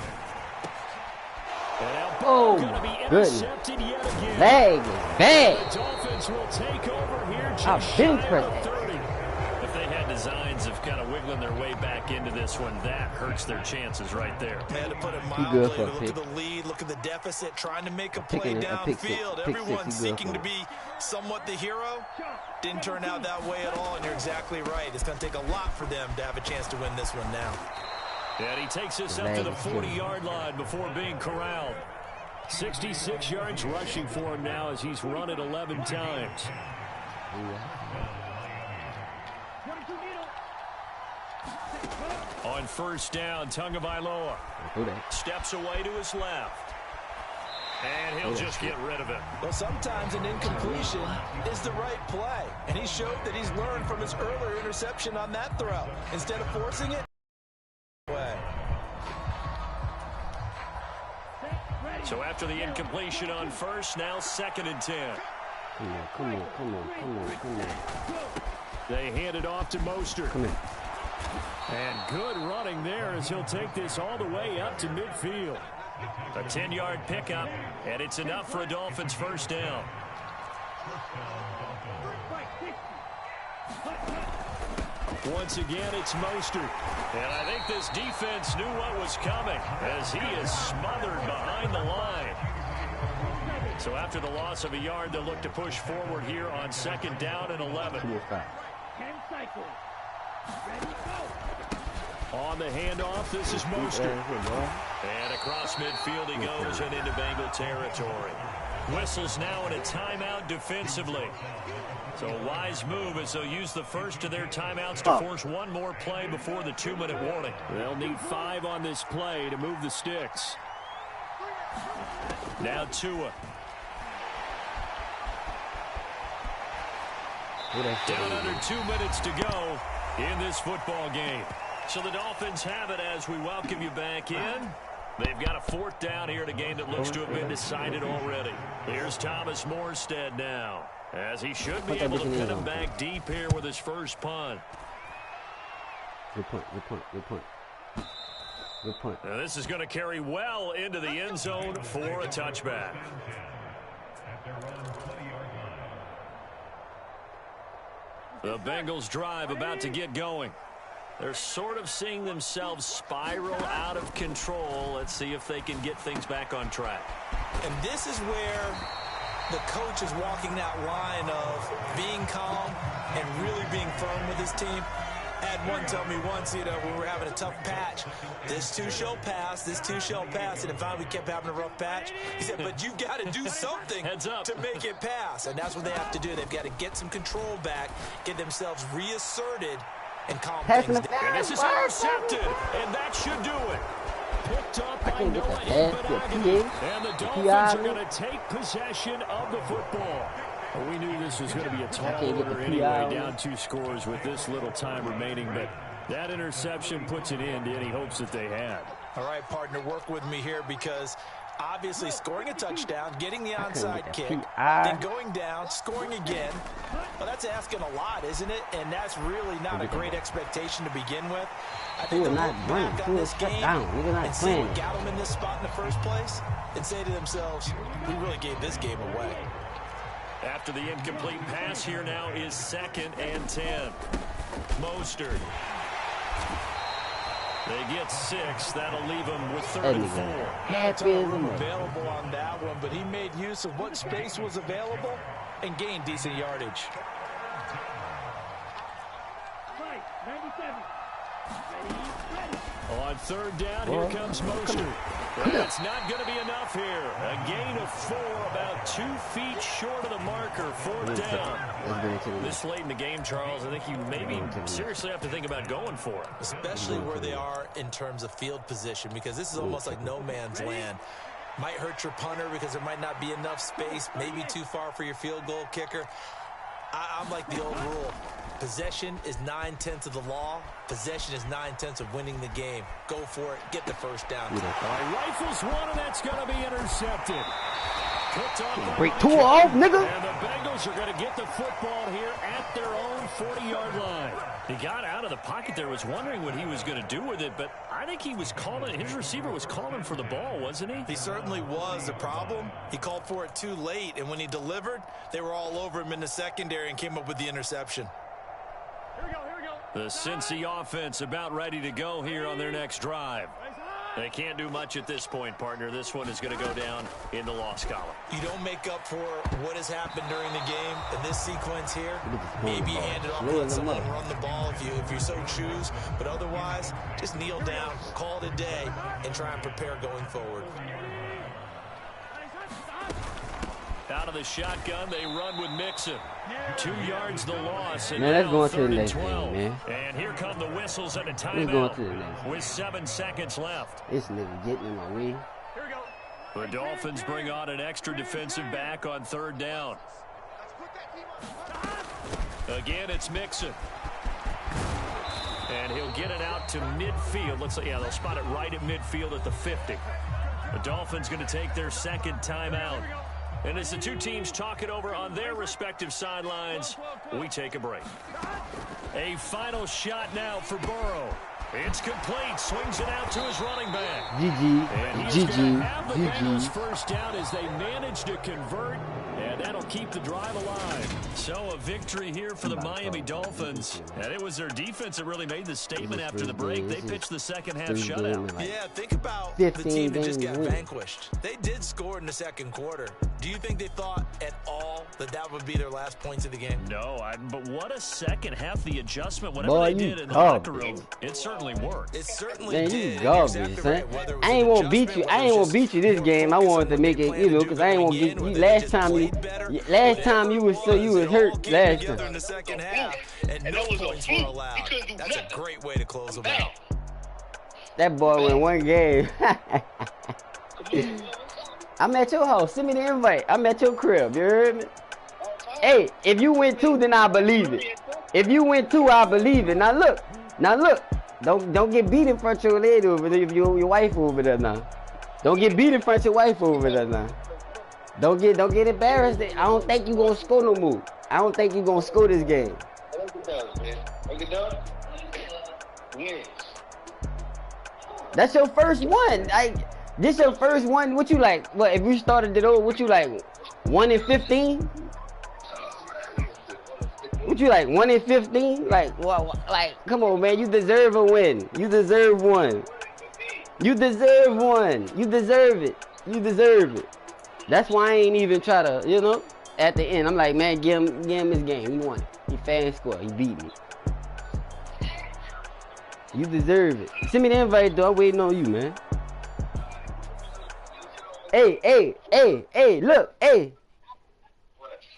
Oh,
going to be intercepted yet again.
Leg bag.
The Dolphins will take over here just
I've been
shy
present.
of the 30. If they had designs of kind of wiggling their way back into this one, that hurts their chances right there.
Man, to put it
good
mildly,
for a
look
pick.
at the lead, look at the deficit, trying to make a play
Picking a pick six.
downfield.
Pick six,
Everyone's
he good
seeking
for
to
it.
be somewhat the hero. Didn't turn out that way at all, and you're exactly right. It's going to take a lot for them to have a chance to win this one now.
And he takes us up to the 40-yard line before being corralled. 66 yards rushing for him now as he's run it 11 times. On first down, Tagovailoa steps away to his left. And he'll just get rid of it.
Well, sometimes an incompletion is the right play. And he showed that he's learned from his earlier interception on that throw. Instead of forcing it, way.
So after the incompletion on first, now 2nd and 10.
Come on.
They hand it off to Mostert.
Come in.
And good running there as he'll take this all the way up to midfield. A 10-yard pickup, and it's enough for a Dolphins first down. Once again, it's Mostert. And I think this defense knew what was coming as he is smothered behind the line. So after the loss of a yard, they'll look to push forward here on 2nd down and 11.
10 cycles. Ready, go.
On the handoff, this is Mostert. And across midfield he goes and into Bengal territory. Whistles now in a timeout defensively. So a wise move as they'll use the first of their timeouts to force one more play before the 2-minute warning. They'll need 5 on this play to move the sticks. Now Tua. Down under 2 minutes to go in this football game. So the Dolphins have it as we welcome you back in. They've got a 4th down here in a game that looks to have been decided already. Here's Thomas Morstead now, as he should be able to pin him back deep here with his first punt.
Good point.
Now this is going to carry well into the end zone for a touchback. The Bengals drive about to get going. They're sort of seeing themselves spiral out of control. Let's see if they can get things back on track.
And this is where the coach is walking that line of being calm and really being firm with his team. I had one tell me once, you know, we were having a tough patch. This too shall pass, this too shall pass. And finally we kept having a rough patch. He said, but you've got to do something to make it pass. And that's what they have to do. They've got to get some control back, get themselves reasserted, and calm things down.
And this is intercepted, and that should do it. Picked up by Noah Ibn, and the Dolphins are going to take possession of the football. Well, we knew this was going to be a tall order anyway, down 2 scores with this little time remaining, but that interception puts an end to any hopes that they had.
All right, partner, work with me here because obviously scoring a touchdown, getting the onside kick, then going down, scoring again. Well, that's asking a lot, isn't it? And that's really not a great expectation to begin with. I think they'll look back on this game and see what got them in this spot in the first place and say to themselves, we really gave this game away.
After the incomplete pass, here now is 2nd and 10. Mostert. They get 6. That'll leave them with 3rd and 4.
Available on that one, but he made use of what space was available and gained decent yardage.
97.
On 3rd down, here comes Mostert. That's not going to be enough here. A gain of 4, about 2 feet short of the marker. 4th down. This late in the game, Charles, I think you maybe seriously have to think about going for it.
Especially where they are in terms of field position, because this is almost like no man's land. Might hurt your punter because there might not be enough space, maybe too far for your field goal kicker. I'm like the old rule. Possession is 9/10 of the law. Possession is 9/10 of winning the game. Go for it. Get the first down.
All right, rifles one, and that's going to be intercepted.
Break 2 off, nigga.
And the Bengals are going to get the football here at their own 40-yard line. He got out of the pocket there, was wondering what he was going to do with it, but I think he was calling, his receiver was calling for the ball, wasn't he?
He certainly was. The problem, he called for it too late, and when he delivered, they were all over him in the secondary and came up with the interception.
The Cincy offense about ready to go here on their next drive. They can't do much at this point, partner. This one is going to go down in the loss column.
You don't make up for what has happened during the game in this sequence here. Maybe hand it off and let someone run the ball if you so choose. But otherwise, just kneel down, call it a day, and try and prepare going forward.
Out of the shotgun, they run with Mixon. 2 yards the loss. And
Man, let's go on to the
3rd and
next
12.
game, man.
And here come the whistles and a
Let's go on
timeout
to the next
with 7 seconds left.
This nigga getting in my way.
The Dolphins bring on an extra defensive back on 3rd down. Again, it's Mixon. And he'll get it out to midfield. Looks like, yeah, they'll spot it right at midfield at the 50. The Dolphins going to take their 2nd timeout. And as the two teams talk it over on their respective sidelines, we take a break. A final shot now for Burrow. It's complete. Swings it out to his running back.
GG.
The Bengals first down as they manage to convert, and that'll keep the drive alive. So a victory here for the Miami Dolphins. And it was their defense that really made the statement after the break. They pitched the second half shutout.
Yeah, think about the team that just got vanquished. They did score in the 2nd quarter. Do you think they thought at all that that would be their last points of the game?
No, but what a second half. The adjustment, whatever
Boy,
they did in the locker room, it certainly worked.
It certainly
Man,
did.
you garbage, son. I ain't want to beat you. I ain't want to beat you this game. I wanted to make it, you know, because I ain't want to get you. Last time you was hurt last time.
In the second half, and no points were allowed. That's a great way to close them out.
That boy went one game. I'm at your house. Send me the invite. I'm at your crib. You heard me? Hey, if you win 2, then I believe it. If you win 2, I believe it. Now look. Don't get beat in front of your lady over there. If your wife over there now. Don't get beat in front of your wife over there now. Don't get embarrassed. I don't think you gonna score no more. I don't think you gonna score this game. That's your first one. This your first one. What you like? What if we started it over? What you like? 1 in 15? What you like? 1 in 15? Like, come on, man. You deserve a win. You deserve one. You deserve one. You deserve it. You deserve it. That's why I ain't even try to, you know, at the end. I'm like, man, give him his game. He won. He fair and square. He beat me. You deserve it. Send me the invite, though. I'm waiting on you, man. Hey, look, hey.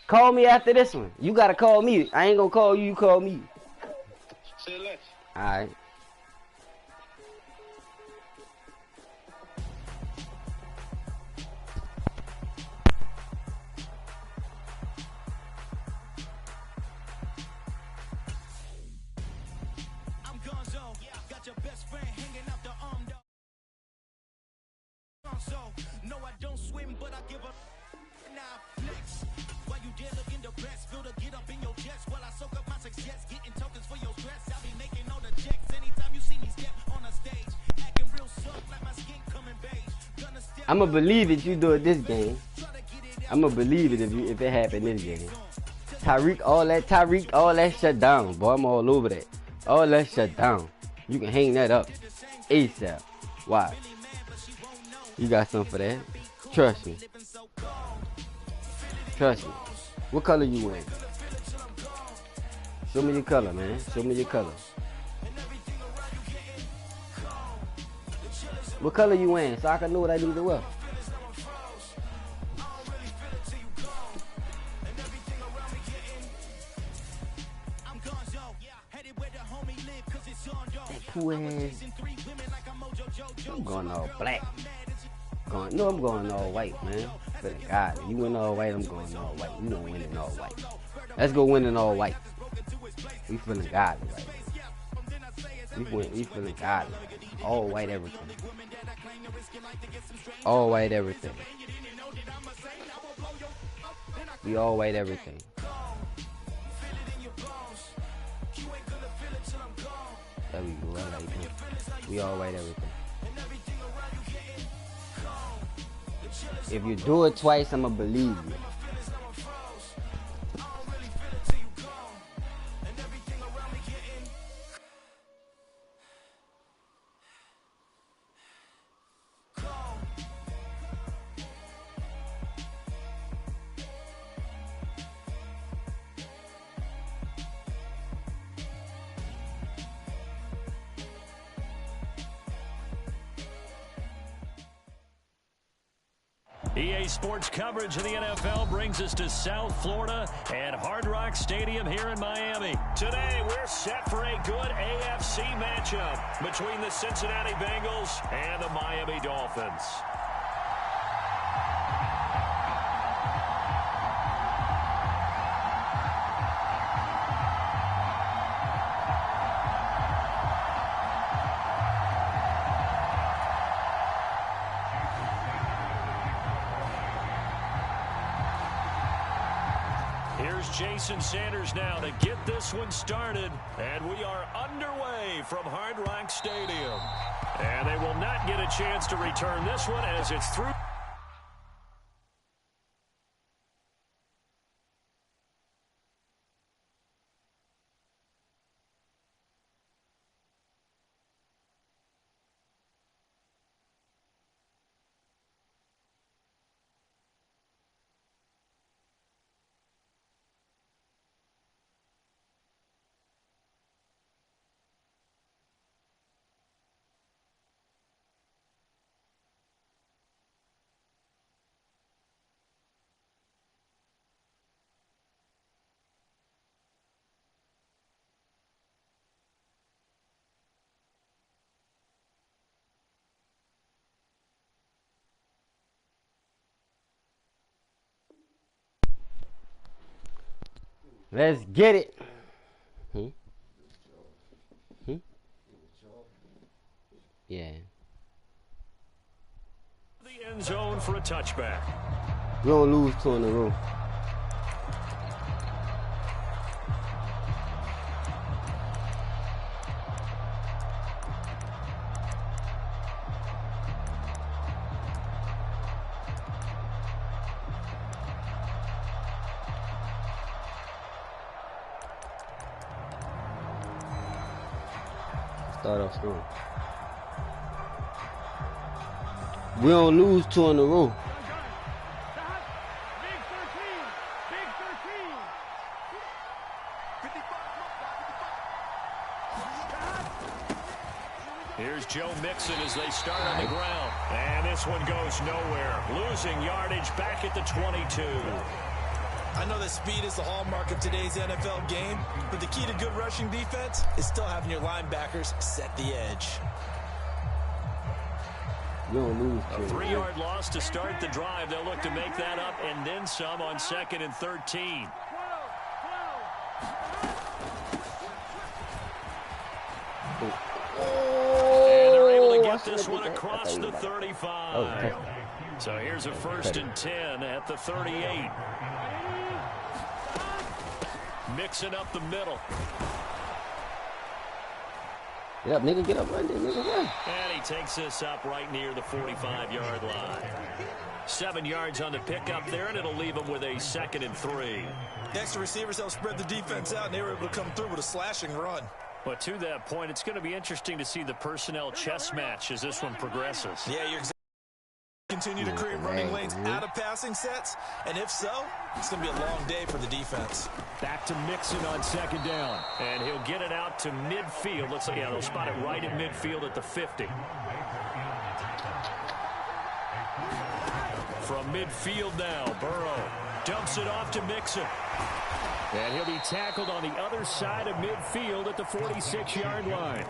Call me after this one. You gotta call me. I ain't gonna call you. You call me. All right.
No, I don't swim, but I give up. Now flex. While you dare look in the best, feel to get up in your chest while I soak up my success, getting tokens for your stress. I'll be making all the checks anytime you see me step on a stage, acting real soft like my skin coming beige.
I'ma believe it. You do it this game. I'ma believe it if it happened this game. Tyreek, all that shut down, boy. I'm all over that. All that shut down. You can hang that up ASAP. Why? You got something for that? Trust me. Trust me. What color you wearing? Show me your color, man. Show me your color. What color you wearing so I can know what I need to wear? That cool ass. I'm going all black. I'm going all white, man. For God, you win all white, I'm going all white. You don't win in all white. Let's go win in all white. We feeling godly right now. We feeling godly. All white everything. All white everything. We all white everything. There we go. I like that. We all white everything. If you do it twice, I'ma believe you.
EA Sports coverage of the NFL brings us to South Florida at Hard Rock Stadium here in Miami. Today, we're set for a good AFC matchup between the Cincinnati Bengals and the Miami Dolphins. Here's Jason Sanders now to get this one started. And we are underway from Hard Rock Stadium. And they will not get a chance to return this one as it's through.
Let's get it. Yeah.
The end zone for a touchback.
We don't lose 2 in a row. Start off strong. We don't lose 2 in a row.
Here's Joe Mixon as they start on the ground. And this one goes nowhere. Losing yardage back at the 22.
I know that speed is the hallmark of today's NFL game, but the key to good rushing defense is still having your linebackers set the edge.
You don't lose.
A 3-yard loss to start the drive. They'll look to make that up and then some on 2nd and 13. And they're able to get this one across the 35. So here's a 1st and 10 at the 38. Mixing up the middle.
Get up, nigga. Get up right there, nigga. Run.
And he takes this up right near the 45-yard line. 7 yards on the pickup there, and it'll leave him with a 2nd and 3.
The extra receivers helped spread the defense out, and they were able to come through with a slashing run.
But to that point, it's going to be interesting to see the personnel chess match as this one progresses.
Yeah, you're exactly. Continue to create running lanes out of passing sets, and if so, it's going to be a long day for the defense.
Back to Mixon on 2nd down, and he'll get it out to midfield. Let's see, yeah, they'll spot it right in midfield at the 50. From midfield now, Burrow dumps it off to Mixon. And he'll be tackled on the other side of midfield at the 46-yard line.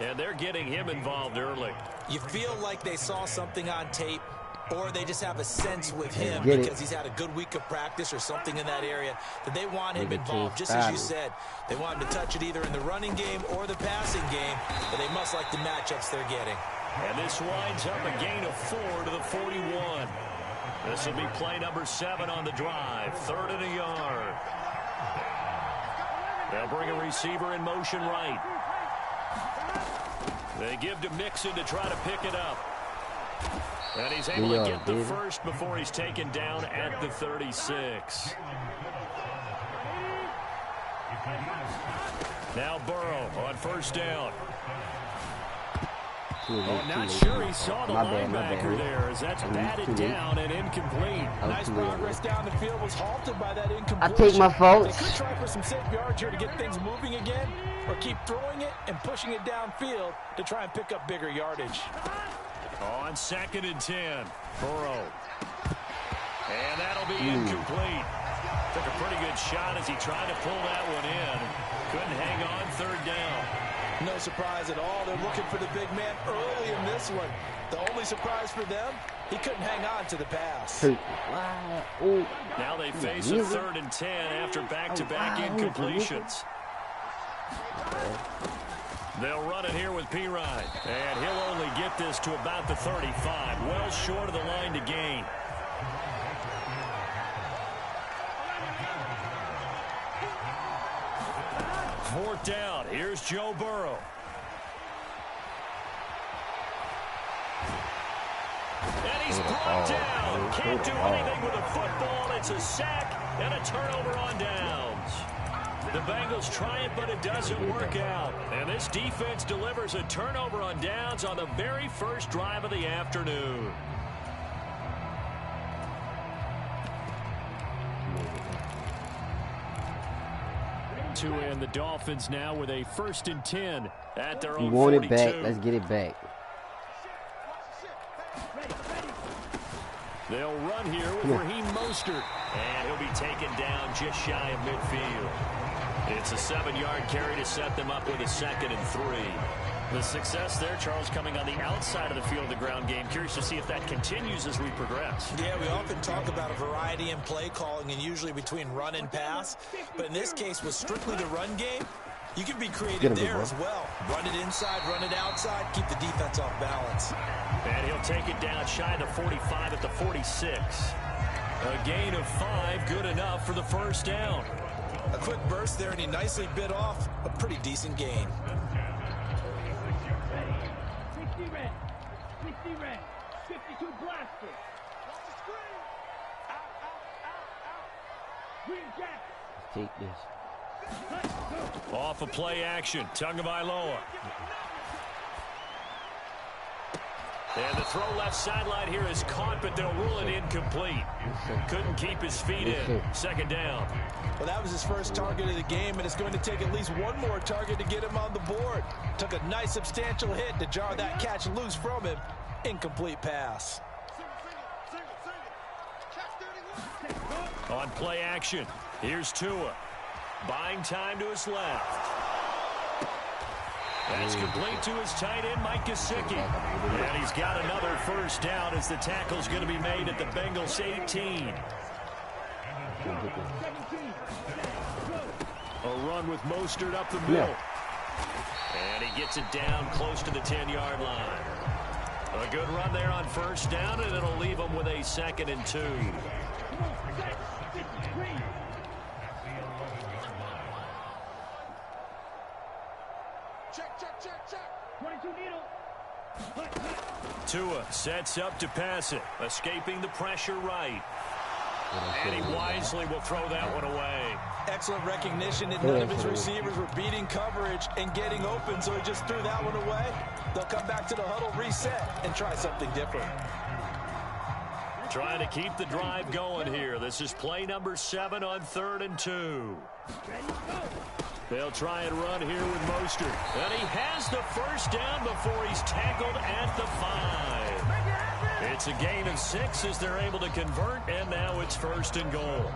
And they're getting him involved early.
You feel like they saw something on tape, or they just have a sense with him because he's had a good week of practice or something in that area that they want him involved. Just as you said, they want him to touch it either in the running game or the passing game, but they must like the matchups they're getting.
And this winds up a gain of 4 to the 41. This will be play number 7 on the drive. 3rd and a yard. They'll bring a receiver in motion right. They give to Mixon to try to pick it up. And he's able to get the first before he's taken down at the 36. Now Burrow on 1st down. Oh, not sure he saw the linebacker there as that's batted down and incomplete.
Nice progress down the field was halted by that incompletion.
I take my faults.
They could try for some safe yards here to get things moving again, or keep throwing it and pushing it downfield to try and pick up bigger yardage.
On 2nd and 10, Burrow. And that'll be incomplete. Took a pretty good shot as he tried to pull that one in. Couldn't hang on 3rd down.
No surprise at all. They're looking for the big man early in this one. The only surprise for them, he couldn't hang on to the pass.
Now they face a 3rd and 10 after back-to-back incompletions. They'll run it here with Pirine. And he'll only get this to about the 35. Well short of the line to gain. Fourth down. Here's Joe Burrow. And he's brought down. Can't do anything with a football. It's a sack and a turnover on downs. The Bengals try it, but it doesn't work out. And this defense delivers a turnover on downs on the very first drive of the afternoon. To end the Dolphins now with a 1st and 10 at their own 42.
You want it back? Let's get it back.
They'll run here with Raheem Mostert. And he'll be taken down just shy of midfield. It's a 7-yard carry to set them up with a 2nd and 3.
The success there, Charles, coming on the outside of the field of the ground game. Curious to see if that continues as we progress.
Yeah, we often talk about a variety in play calling and usually between run and pass. But in this case, with strictly the run game, you can be creative there as well. Run it inside, run it outside, keep the defense off balance.
And he'll take it down shy of the 45 at the 46. A gain of 5, good enough for the 1st down.
A quick burst there, and he nicely bit off a pretty decent gain.
60 red, 60 red, 52 blaster. Green jack.
Take this.
Off of play action, Tagovailoa. And the throw left sideline here is caught, but they'll rule it incomplete. Couldn't keep his feet in. 2nd down.
Well, that was his first target of the game, and it's going to take at least one more target to get him on the board. Took a nice substantial hit to jar that catch loose from him. Incomplete pass.
On play action, here's Tua. Buying time to his left. That's complete to his tight end, Mike Gesicki. And he's got another 1st down as the tackle's going to be made at the Bengals 18. A run with Mostert up the middle. And he gets it down close to the 10-yard line. A good run there on 1st down, and it'll leave him with a 2nd and 2. Tua sets up to pass it, escaping the pressure right. And he wisely will throw that one away.
Excellent recognition that none of his receivers were beating coverage and getting open, so he just threw that one away. They'll come back to the huddle, reset, and try something different.
Trying to keep the drive going here. This is play number 7 on 3rd and 2. They'll try and run here with Mostert. And he has the 1st down before he's tackled at the 5. It's a gain of 6 as they're able to convert, and now it's 1st and goal.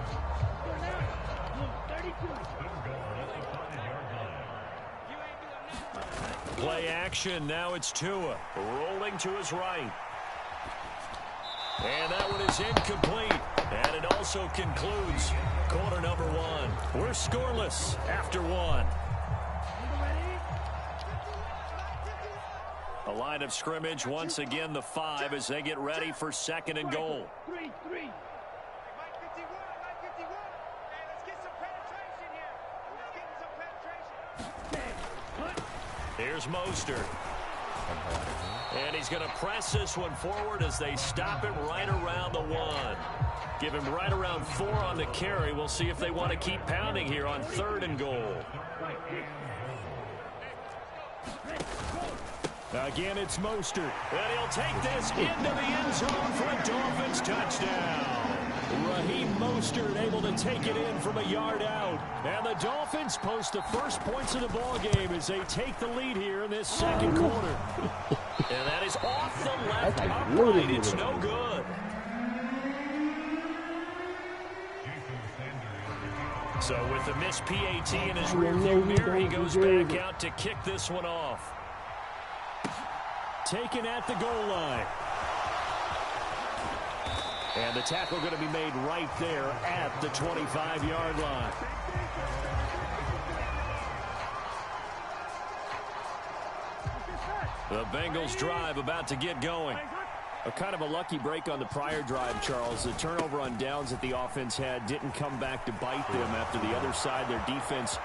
Play action, now it's Tua, rolling to his right. And that one is incomplete. And it also concludes quarter number 1. We're scoreless after 1. A line of scrimmage, once again the 5 as they get ready for 2nd and goal.
3-3.
Here's Mostert. And he's going to press this one forward as they stop him right around the 1. Give him right around 4 on the carry. We'll see if they want to keep pounding here on 3rd and goal. Again, it's Mostert. And he'll take this into the end zone for a Dolphins touchdown. Raheem Mostert able to take it in from a yard out. And the Dolphins post the first points of the ball game as they take the lead here in this second quarter. And that is off the left upright. It's no good. So with the missed PAT in his rearview mirror, he goes back out to kick this one off. Taken at the goal line. And the tackle going to be made right there at the 25-yard line. The Bengals drive about to get going. A kind of a lucky break on the prior drive, Charles. The turnover on downs that the offense had didn't come back to bite them after the other side. Their defense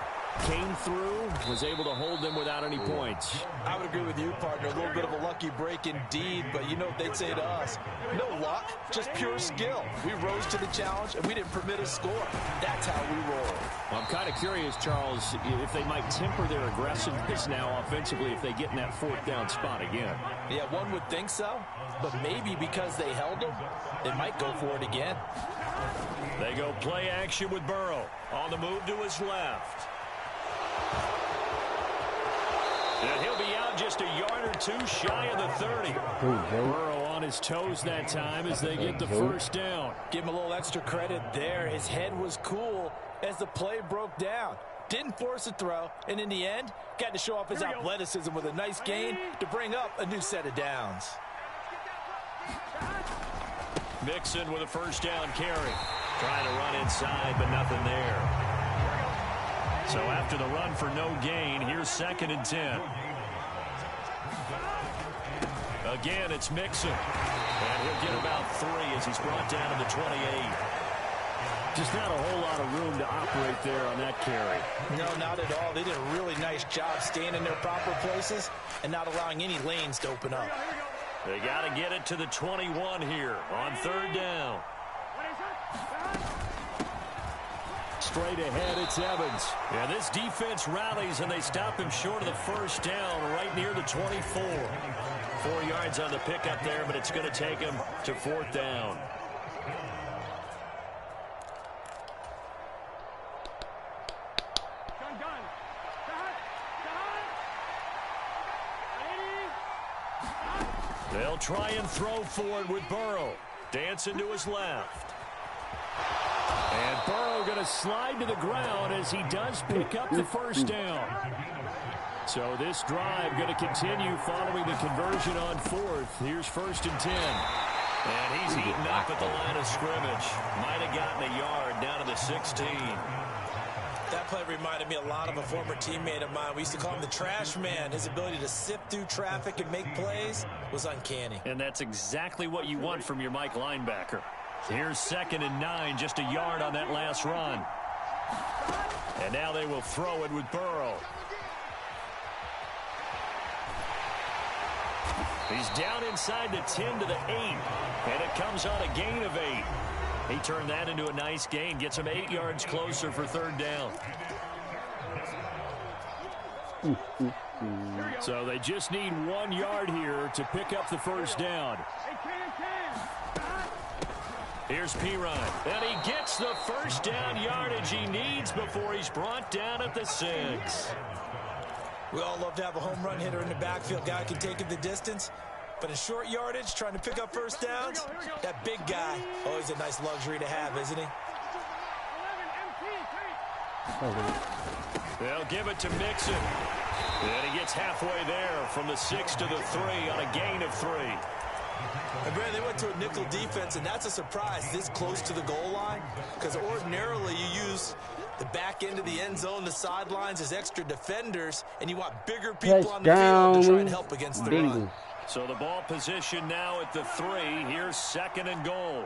came through, was able to hold them without any points.
I would agree with you, partner. A little bit of a lucky break indeed, but you know what they'd say to us? No luck, just pure skill. We rose to the challenge, and we didn't permit a score. That's how we roll.
Well, I'm kind of curious, Charles, if they might temper their aggressiveness now offensively if they get in that fourth down spot again.
Yeah, one would think so, but maybe because they held them, they might go for it again.
They go play action with Burrow on the move to his left. And he'll be out just a yard or two shy of the 30. Burrow on his toes that time as they get the first down.
Give him a little extra credit there. His head was cool as the play broke down. Didn't force a throw, and in the end, got to show off his athleticism with a nice gain to bring up a new set of downs.
Mixon with a first down carry. Trying to run inside, but nothing there. So after the run for no gain, here's 2nd and 10. Again, it's Mixon. And he'll get about 3 as he's brought down to the 28. Just not a whole lot of room to operate there on that carry.
No, not at all. They did a really nice job staying in their proper places and not allowing any lanes to open up.
They got to get it to the 21 here on 3rd down. Straight ahead, it's Evans. And this defense rallies, and they stop him short of the first down right near the 24. 4 yards on the pickup there, but it's going to take him to 4th down. They'll try and throw for it with Burrow. Dancing to his left. And Burrow going to slide to the ground as he does pick up the first down. So this drive going to continue following the conversion on 4th. Here's 1st and 10. And he's eaten up at the line of scrimmage. Might have gotten a yard down to the 16.
That play reminded me a lot of a former teammate of mine. We used to call him the trash man. His ability to sift through traffic and make plays was uncanny.
And that's exactly what you want from your Mike linebacker. Here's 2nd and 9, just a yard on that last run. And now they will throw it with Burrow. He's down inside the 10 to the 8, and it comes on a gain of 8. He turned that into a nice gain, gets him 8 yards closer for 3rd down. So they just need 1 yard here to pick up the first down. Here's Pirine, and he gets the first down yardage he needs before he's brought down at the 6.
We all love to have a home run hitter in the backfield. Guy can take it the distance. But in short yardage, trying to pick up first downs, that big guy, always a nice luxury to have, isn't he?
They'll give it to Mixon. And he gets halfway there from the 6 to the 3 on a gain of 3.
And Brad, they went to a nickel defense, and that's a surprise this close to the goal line, because ordinarily you use the back end of the end zone, the sidelines as extra defenders, and you want bigger people on the field to try and help against the run.
So the ball position now at the 3. Here's 2nd and goal.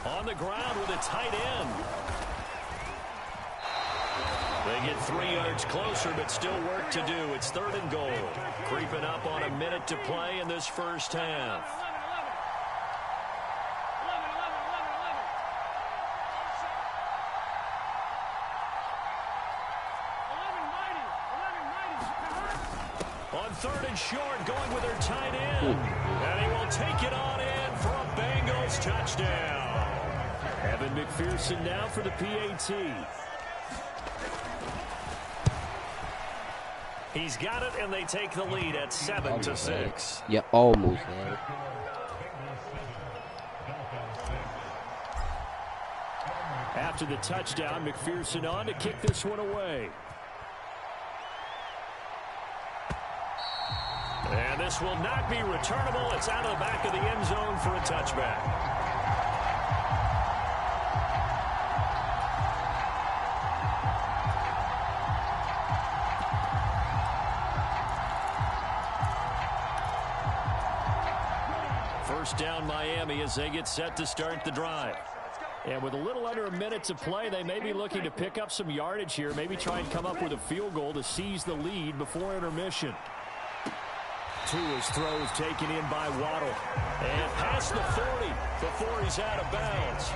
On the ground with a tight end. They get 3 yards closer, but still work to do. It's 3rd and goal. Creeping up on a minute to play in this first half. On 3rd and short, going with their tight end. And he will take it on in for a Bengals touchdown. Evan McPherson now for the PAT. He's got it, and they take the lead at 7-6.
You almost had it.
After the touchdown, McPherson on to kick this one away. And this will not be returnable. It's out of the back of the end zone for a touchback. First down Miami as they get set to start the drive. And with a little under a minute to play, they may be looking to pick up some yardage here, maybe try and come up with a field goal to seize the lead before intermission. Tua's throw is taken in by Waddle. And past the 40 before he's out of bounds.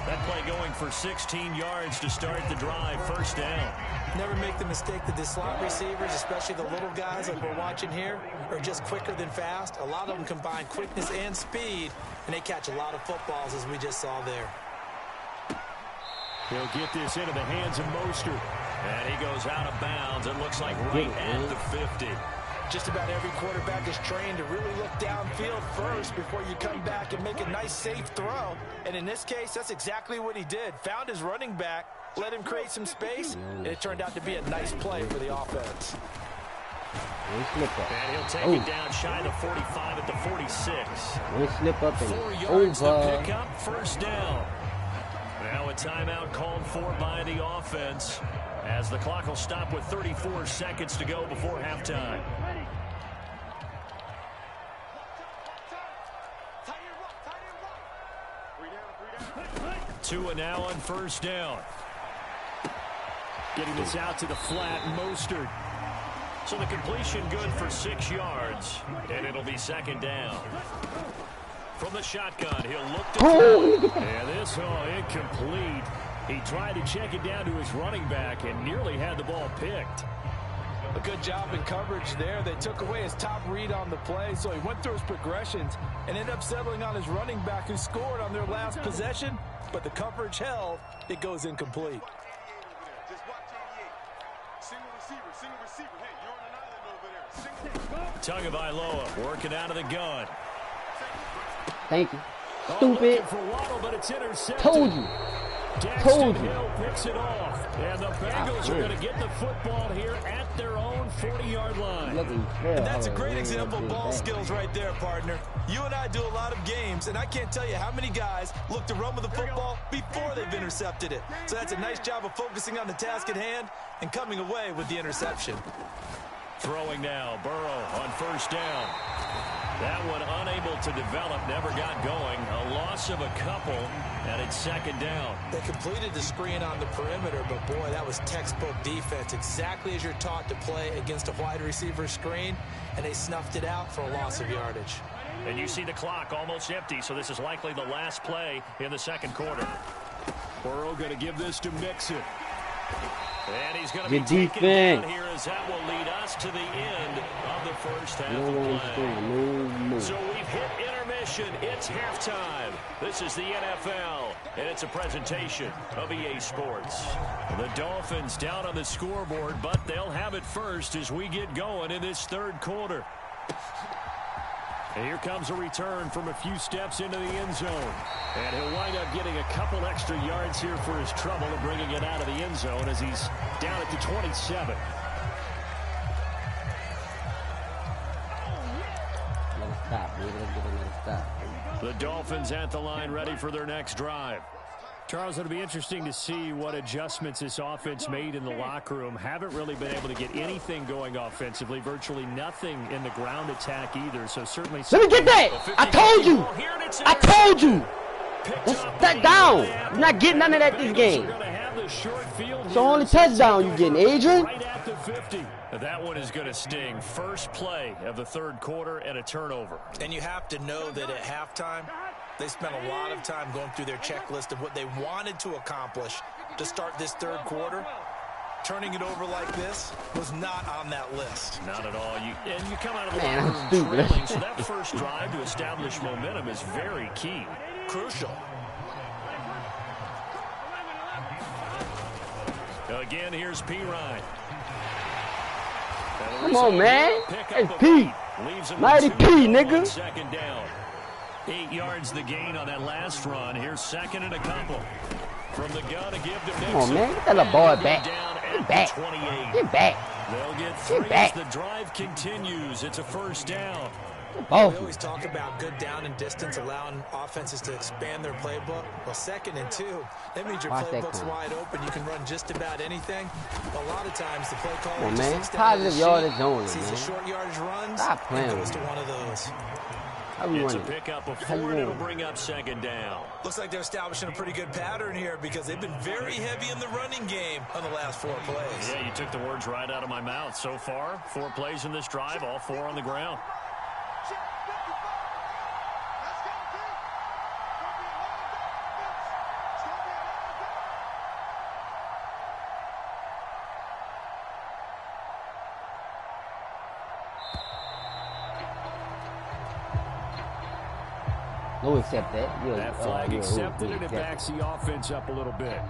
That play going for 16 yards to start the drive. First down.
Never make the mistake that the slot receivers, especially the little guys like we're watching here, are just quicker than fast. A lot of them combine quickness and speed, and they catch a lot of footballs, as we just saw there.
He'll get this into the hands of Mostert. And he goes out of bounds. It looks like right at the 50.
Just about every quarterback is trained to really look downfield first before you come back and make a nice, safe throw. And in this case, that's exactly what he did. Found his running back, let him create some space, and it turned out to be a nice play for the offense.
And he'll take it down shy of the 45 at the 46.
Slip up
4 yards to pick up, first down. Now a timeout called for by the offense as the clock will stop with 34 seconds to go before halftime. Tua now on first down. Getting this out to the flat, Mostert. So the completion good for 6 yards, and it'll be second down. From the shotgun, he'll look to throw. And this, incomplete. He tried to check it down to his running back and nearly had the ball picked.
A good job in coverage there. They took away his top read on the play, so he went through his progressions and ended up settling on his running back who scored on their last possession, but the coverage held. It goes incomplete.
Tagovailoa working out of the gun.
Thank you. Stupid.
For Waddle, but it's intercepted.
Told you.
Daxton Hill picks it off. And the Bengals are going to get the football here at their own 40-yard line.
And that's a great example of ball skills right there, partner. You and I do a lot of games, and I can't tell you how many guys look to run with the football before they've intercepted it. So that's a nice job of focusing on the task at hand and coming away with the interception.
Throwing now, Burrow on first down. That one unable to develop, never got going. A loss of a couple, and it's second down.
They completed the screen on the perimeter, but boy, that was textbook defense. Exactly as you're taught to play against a wide receiver screen, and they snuffed it out for a loss of yardage.
And you see the clock almost empty, so this is likely the last play in the second quarter. Burrow going to give this to Mixon. And he's going to be taken down here as that will lead us to the end of the first half of play. So we've hit intermission. It's halftime. This is the NFL, and it's a presentation of EA Sports. The Dolphins down on the scoreboard, but they'll have it first as we get going in this third quarter. And here comes a return from a few steps into the end zone. And he'll wind up getting a couple extra yards here for his trouble of bringing it out of the end zone as he's down at the 27. The Dolphins at the line ready for their next drive. Charles, it'll be interesting to see what adjustments this offense made in the locker room. Haven't really been able to get anything going offensively. Virtually nothing in the ground attack either. So certainly.
Let me get that. I told you. I told you. That's down. You're not getting none of that this game. It's the only touchdown you're getting, Adrian.
Right at the 50. That one is going to sting. First play of the third quarter and a turnover.
And you have to know that at halftime, they spent a lot of time going through their checklist of what they wanted to accomplish to start this third quarter. Turning it over like this was not on that list.
Not at all. You come out of the locker room trailing, so that first drive to establish momentum is very key.
Crucial.
Again, here's Pirine.
Come on, man. It's P. Mighty P, nigga.
Second down. 8 yards the gain on that last run. Here's second and a couple. From the gun to give to Mixon.
Come on, man. Get that little boy back. Get back.
28.
Get back.
They'll get 3 as the drive continues. It's a first down.
We always talk about good down and distance, allowing offenses to expand their playbook. Well, 2nd and 2, that means your playbook's wide open. You can run just about anything. A lot of times the play caller just looks down
positive yardage only,
sees
man.
the short yardage runs,
Stop playing
and goes
with
to
me.
one of those.
It's a pickup of 4, and it'll bring up second down.
Looks like they're establishing a pretty good pattern here because they've been very heavy in the running game on the last 4 plays.
Yeah, you took the words right out of my mouth. So far, 4 plays in this drive, all 4 on the ground.
We'll accept that.
That flag accepted, and it backs the offense up a little bit.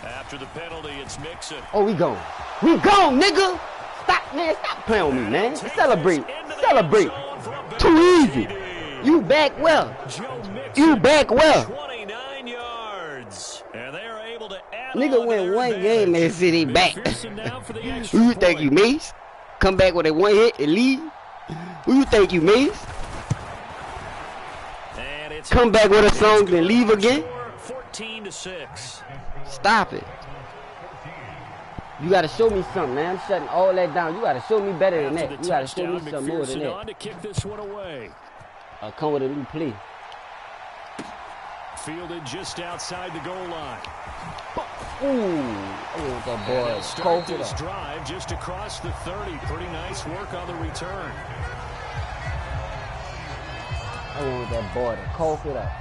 After the penalty, it's Mixon.
Oh, we gone. We gone, nigga. Stop, man. Stop playing with me, man. Celebrate. Celebrate. Too easy. You back well. You back well.
29 yards. And they are able to add
Nigga win one game and say they back. Who you think you Mace? Come back with a 1 hit and leave? Who you think you Mace? Come back with a song and leave again?
14-6.
Stop it. You gotta show me something, man. I'm shutting all that down. You gotta show me better than that. You gotta show me something more than that.
To kick this one away.
Come with a new play.
Fielded just outside the goal line.
Ooh, oh, that boy.
Start this drive just across the 30. Pretty nice work on the return.
I want that boy to cough it up.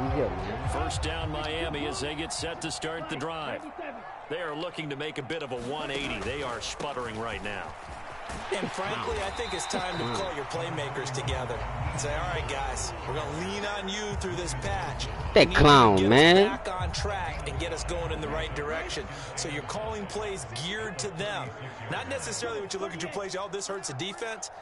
He's here, man.
First down Miami as they get set to start the drive. They are looking to make a bit of a 180. They are sputtering right now.
And frankly, I think it's time to call your playmakers together and say, all right, guys, we're going to lean on you through this patch.
That clown, man.
Back on track and get us going in the right direction. So you're calling plays geared to them. Not necessarily when you look at your plays, oh, this hurts the defense.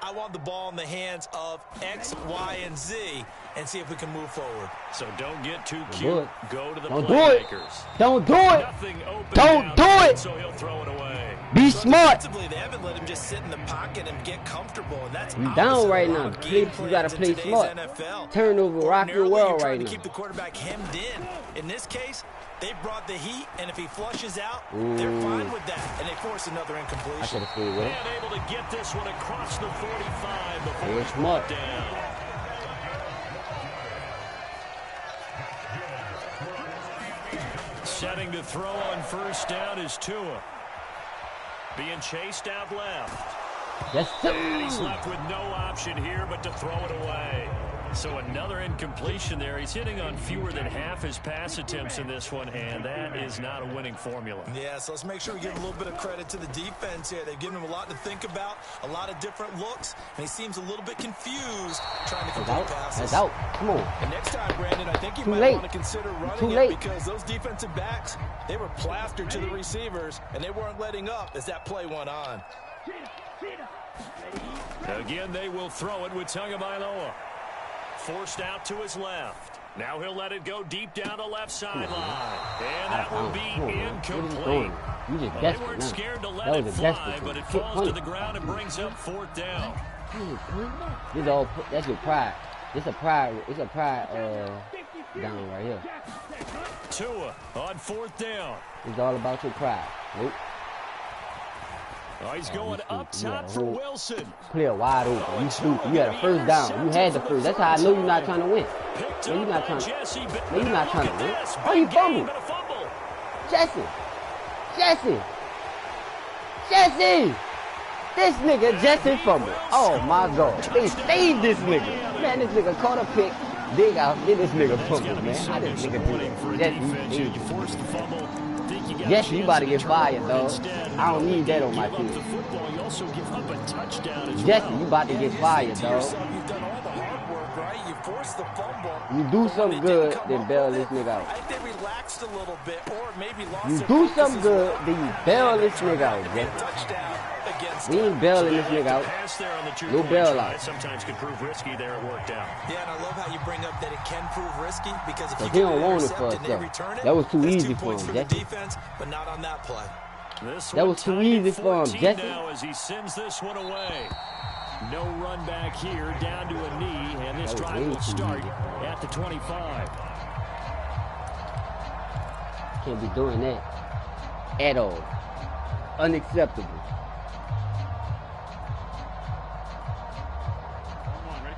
I want the ball in the hands of X, Y, and Z and see if we can move forward.
So don't get too cute. Go to the
don't
playmakers.
Don't do it. Don't do it.
So he'll throw it away.
Be smart.
They haven't let him just sit in the pocket and get comfortable. And that's
you down right now. You got to play smart. Turnover, rock your world right now.
To keep the quarterback hemmed in this case, they brought the heat, and if he flushes out, they're fine with that, and they force another incompletion.
I should have stayed with it.
And able to get this one across the 45 before
it's smart.
Down. Setting to throw on first down is Tua. Being chased out left.
Yes, sir.
And he's left with no option here but to throw it away. So another incompletion there. He's hitting on fewer than half his pass attempts in this one, and that is not a winning formula.
Yeah, so let's make sure we give a little bit of credit to the defense here. They've given him a lot to think about, a lot of different looks, and he seems a little bit confused trying to complete passes.
That's out. Come on.
And next time, Brandon, I think you might want to consider running it because those defensive backs, they were plastered to the receivers, and they weren't letting up as that play went on.
Again, they will throw it with Tagovailoa. Forced out to his left. Now he'll let it go deep down the left sideline. And that will be incomplete. They weren't scared to let it fly, but it falls to the ground and brings up fourth down.
That's your pride. It's a pride down right here.
Tua on fourth down.
It's all about your pride. Nope.
Oh, he's going up top for Wilson.
Clear wide open. You shoot. You had a first down. You had the first. That's how I know you're not trying to win. No, you're not trying to. No, you're not trying to win. Oh, he fumbled. Jesse. This nigga Jesse fumbled. Oh my God. They saved this nigga. Man, this nigga caught a pick. Dig out. Get this nigga
That's
fumble,
gotta be
man.
so
How this nigga do
disappointing for a
that?
defense. You force the fumble.
Yes, you about to get fired, though. I don't need that on my team.
You also give up a touchdown as
Jesse,
well.
you about to get fired, dog.
You've done all the hard work, right? You forced the fumble.
You do something good, then bail this nigga out.
I think they relaxed a little bit, or maybe lost
You
their
do
focus
something
as
good,
well.
then you bail this nigga out,
Be a
Jesse.
touchdown against
We ain't bailing this nigga out.
Pass there on the
No
two-point
bail
try.
out.
Sometimes could prove risky. There it worked out.
Yeah, and I love how you bring up that it can prove risky because if
But
you
he
get
don't
an
want it for
intercept and they
himself.
return it,
That was too
that's
easy
2
for
points
him,
for the
Jesse.
defense, but not on that play.
This
That
one
was too
tied
easy
at
for him,
14
Jesse.
now as he sends this one away. No run back here, down to a knee, and this
That was
drive
way
will
too
start
easy.
at the 25.
Can't be doing that at all. Unacceptable.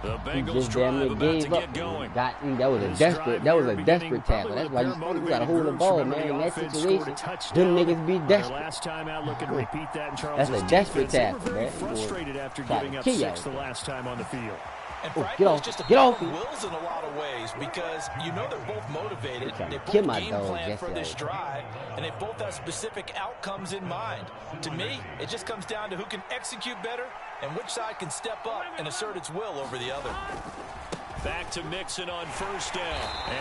The
He
Bengals
just damn
drive
near
about to
gave up.
get going.
That was a
This
desperate.
drive
That was
here
a
beginning
desperate tackle.
probably
That's
with
why
their
you gotta
motivated
hold the
groups.
ball,
Remember,
man.
the
In that
offense
situation,
scored a touchdown
them niggas be
on their
desperate.
last time out, looking to repeat that in Charles'
That's a desperate
defense. They were
tackle,
very
man.
frustrated after
Try to
giving up
kill
6
you.
the last time on the field.
And
Oh,
frankly,
get off-
it's just a
get
battle
off
of
me.
wills in a lot of ways because you know they're both motivated.
They're trying
They
to
both
kill my
game
dog,
plan for
Jesse.
this drive, and they both have specific outcomes in mind. To me, it just comes down to who can execute better and which side can step up and assert its will over the other.
Back to Mixon on first down.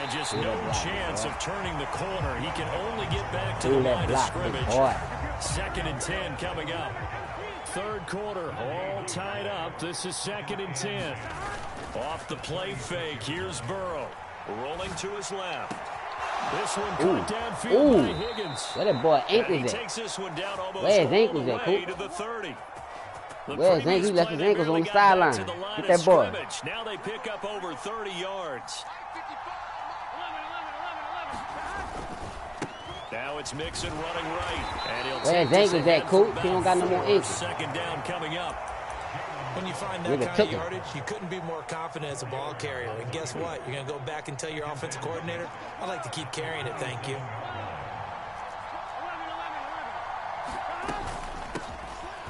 And just no chance of turning the corner. He can only get back to the
Do that
line of
block, big
scrimmage.
boy.
2nd and 10 coming up. Third quarter, all tied up. This is 2nd and 10. Off the play fake, here's Burrow. Rolling to his left. This one caught downfield by Higgins.
Where that boy
And he
ankles at?
takes this one down almost
Where his
all
ankles
the
at,
way
Coop?
to the 30. The
Where his
previous
ankles? He left
play,
his
they
ankles on
barely
the
got back
sideline.
to the line
Get
of
that boy.
scrimmage. Now they pick up over 30 yards. Now it's Mixon running right. And he'll
Where
take
his
this
ankles
ahead
at,
for
Coop? He
about
don't got no more
4.
ankles.
2nd down coming up.
When you find that
Nigga
kind
took
of
it.
yardage, you couldn't be more confident as a ball carrier. And guess what? You're going to go back and tell your offensive coordinator, I'd like to keep carrying it, thank you.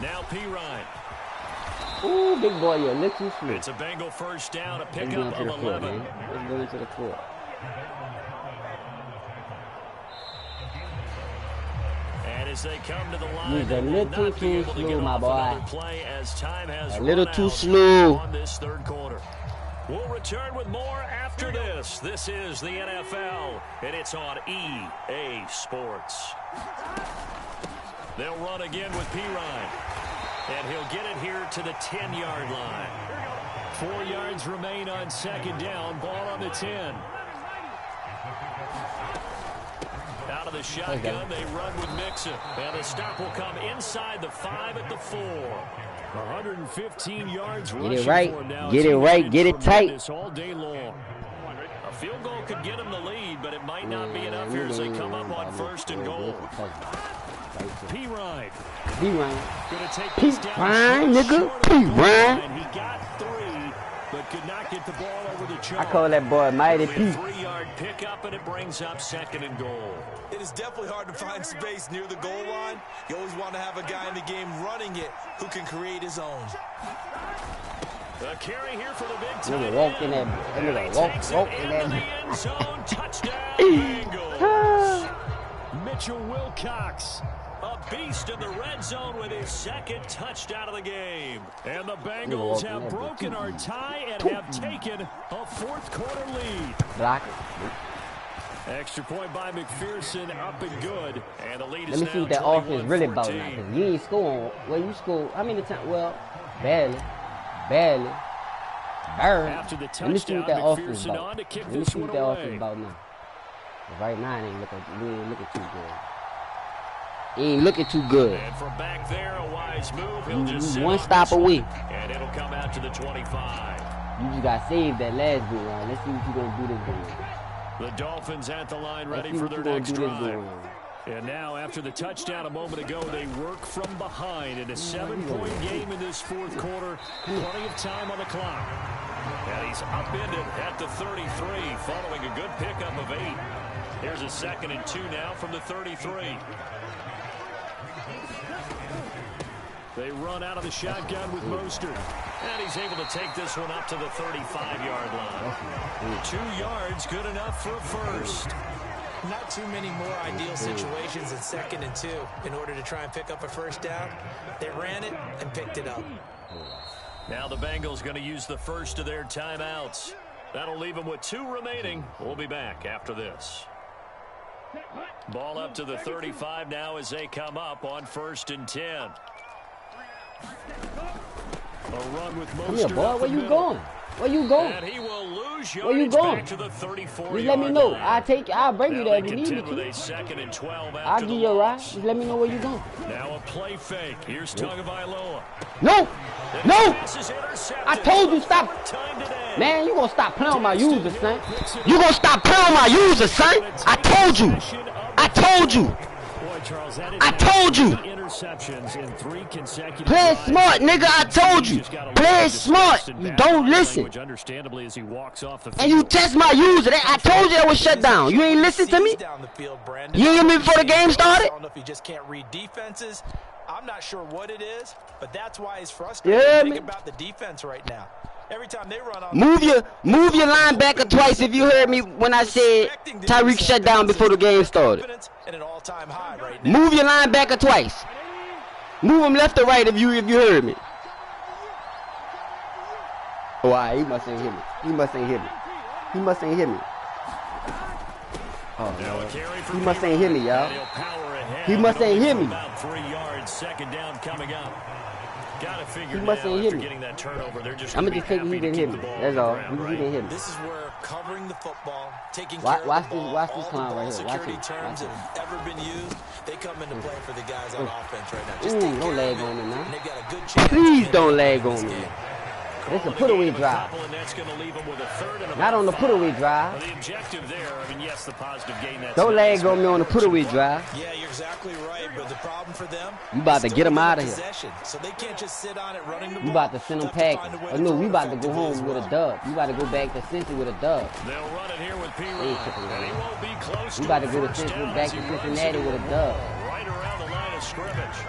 Now Pirine.
Ooh, big boy, you're a little too slow.
It's a Bengal first down, a
Let's
pickup
go into
of
the court,
11.
man. Let's go into the court.
And as they come to the line,
He's a
they will
little
not be
too
able to
slow,
get
my
off
boy.
another play as time has
A little
run
too
out
slow.
on this third quarter. We'll return with more after this. This is the NFL, and it's on EA Sports. They'll run again with Pirine, and he'll get it here to the 10-yard line. 4 yards remain on 2nd down. Ball on the 10. Out of the shotgun, they run with Mixon. And the stop will come inside the 5 at the 4. 115 yards rushing
Get it right.
for him now.
Get it right. Get it tight.
All day long. A field goal could get him the lead, but it might not be enough here as they come up on 1st and goal. Pirine. Gonna take this down
Pirine,
short
nigga.
of the goal
Pirine.
line. He got 3, but could not get the ball over the
I
chalk.
call that boy Mighty
Only
P.
a 3-yard pickup, and it brings up 2nd and goal.
It is definitely hard to find space near the goal line. You always want to have a guy in the game running it who can create his own.
A carry here for the big tight
Nigga
end.
walk in that. That nigga walk in
Into the
that.
end zone. Touchdown, Bengals. Mitchell Wilcox, a beast in the red zone with his 2nd touchdown of the game. And the Bengals have broken our tie and have taken a 4th quarter lead.
Block it.
Extra point by McPherson, up and good. And the lead
Let
is
me
now
see what that offense really about now.
21-14.
Because you ain't scoring. Well, you score. How many times? Well, barely. Barely.
After the
Let me see what that
touchdown,
offense
McPherson
about.
on to kick
Let me
this
see what
one
that
away.
offense about now. 'Cause right now, it ain't looking too good. He ain't looking too good.
And from back there, a wise move. He'll just sit
One
on
stop
this one,
away.
and it'll come out to the 25.
You just got saved that last good round. Let's see what you gonna do this game.
The Dolphins at the line,
Let's
ready
see
for
what
their
you gonna
next
do this
drive.
good round.
And now, after the touchdown a moment ago, they work from behind in a 7-point game in this 4th quarter. Plenty of time on the clock. And he's upended at the 33, following a good pickup of 8. Here's a 2nd and 2 now from the 33.
They run out of the shotgun with Mostert. And he's able to take this one up to the 35-yard line. 2 yards, good enough for a first.
Not too many more ideal situations in 2nd and 2 in order to try and pick up a first down. They ran it and picked it up.
Now the Bengals going to use the first of their timeouts. That'll leave them with 2 remaining. We'll be back after this. Ball up to the 35 now as they come up on 1st and 10. A run with
Come here, boy. Where you going? Where you going?
And he will lose
Where you going?
back to the 34-yard
Just let me know.
line.
I'll bring you there if you need me
With a
to.
2nd and 12
I'll
after
give
the
you a ride.
loss.
Just let me know where you going.
Now a play fake. Here's Tagovailoa.
No! No!
Pass is intercepted.
I told you stop.
Time today.
Man, you gonna stop playing on my user, son. You gonna stop playing on my user, son. I told you. I told you.
Charles,
I told you.
Interceptions in 3 consecutive
Play it smart, nigga. I told you. Play it smart. You don't listen.
Understandably, as he walks off the field.
And you test my user. I told you that was shut down. You ain't listen to me? You ain't hear me before the game started?
I don't know if he just can't read defenses. I'm not sure what it is, but that's why he's frustrated.
Yeah,
Think
man.
about the defense right now. Every time they run on
Move your linebacker twice if you heard me when I said Tyreek shut down before the game started.
at an all-time high right now.
Move your linebacker twice. Move him left or right if you heard me. Oh, all right, he must ain't hear me. He must ain't hear me. He must ain't hear me. Oh, no. He must ain't hear me, y'all. He must ain't hear me.
About 3 yards, 2nd down coming up. Gotta figure
He must
now
ain't hear
after
me.
getting that turnover, they're just
I'm
gonna
gonna just take it he didn't hear me. That's all. He didn't hear me.
This is where covering the football, taking
Watch-
care
watch
of the
this-
ball,
watch this
all
clown
the
right
ball
here. Watch
security
it.
terms
Watch
that have ever been used, they come into play for the guys on offense right now. Just
Ooh,
take
don't
care
lag
of it,
on me now.
and they've got a good chance
Please
to
don't
win
lag
this
on me.
game.
It's a put-away drive.
And that's gonna leave them with a 3rd and
Not on the
about
put-away
5.
drive.
Well, the objective there, I mean, yes, the positive gain. That's
Don't
nice,
lag on me on the put-away drive.
Yeah, you're exactly right, but the problem for them,
You about to
is
get 'em
still
outta
getting
here.
possession, so they can't just sit on it running the ball.
You about to send them
They have to
packing.
find a way
Oh,
to
no,
throw
we
it
about to go
effectively as
home with a
well.
dub. You about to go back to Cincy with a dub.
They'll run it here with P-Rod.
Ain't tripping,
And he
man.
won't be close
We about to
a
go to
first
Cincinnati,
down
back
as
to
he runs
Cincinnati
into
with a
the
dub.
ball right around the line of scrimmage.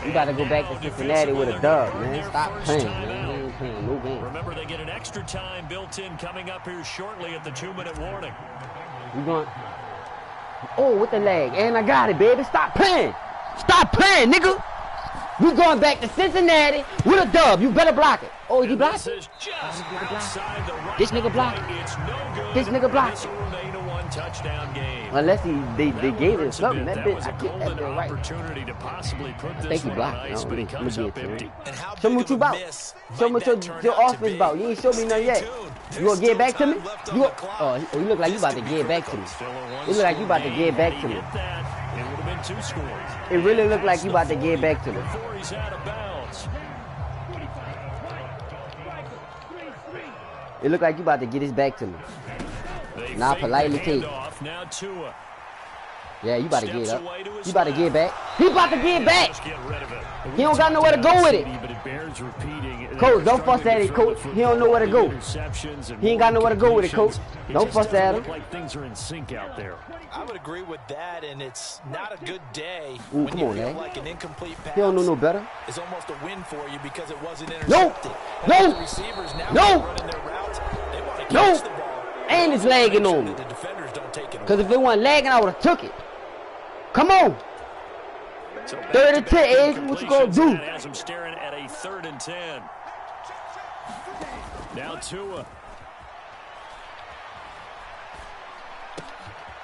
We about to go back to
And now
Cincinnati with a
defensively,
dub,
they're
man.
their
Stop
first
playing,
time
man.
out.
We ain't playing no game.
Remember, they get an extra time built in coming up here shortly at the 2-minute warning.
We going. Oh, with the leg. And I got it, baby. Stop playing. Stop playing, nigga. We going back to Cincinnati with a dub. You better block it. Oh, he blocked
This
it?
is just outside the right.
This nigga blocked it.
It's no good.
This nigga blocked
This
it.
will remain a one-touchdown game.
Unless they
That
gave
one
it
hurts a
something.
bit.
That
That
bitch,
was
I
a
get that
golden
bit right.
opportunity to possibly put
Thank
this
you,
one
block.
on ice, but he comes
Let me
up
get it,
empty.
And how
Show me
big
what
of
you
a
about.
miss
Show me
might
what
that turn
your
out to
offense
be?
about. You ain't show me nothing yet.
Stay tuned.
You gonna
There's
get back to
still
me?
time left on
You
the clock.
you look like you
This
about to
could be
get back to me.
Still a
You look like you about to
one-score
get back
game.
to me.
Had he hit that, it would have been 2 scores.
It really look like you about to get back to me.
Before he's out of bounds.
It look like you about to get his back to me.
They
Now
fake
politely
the
take.
handoff. Now Tua.
Yeah, you about to get
Steps
up.
away to his
You about to
left.
get back. He about to get back.
Just get rid of it.
He don't got nowhere to go with it.
But it bears repeating.
Coach, don't fuss at it, coach. He don't know where to go. He ain't got nowhere to go with it, coach. Don't fuss at him.
Look like things are in sync out there.
I would agree with that, and it's not a good day
Ooh,
when
come
you
on,
feel
man.
like an incomplete pass.
He don't know no better.
It's almost a win for you because it wasn't
No,
intercepted.
no,
And the receivers now
no,
running their routes, they want to
no.
catch the ball.
And it's lagging on me.
The defenders don't take it
Because
away.
if it wasn't lagging, I would have took it. Come on.
So
3rd and 10, Edge. What you gonna
incompletions,
do?
and that has him staring at a 3rd and 10. Now Tua.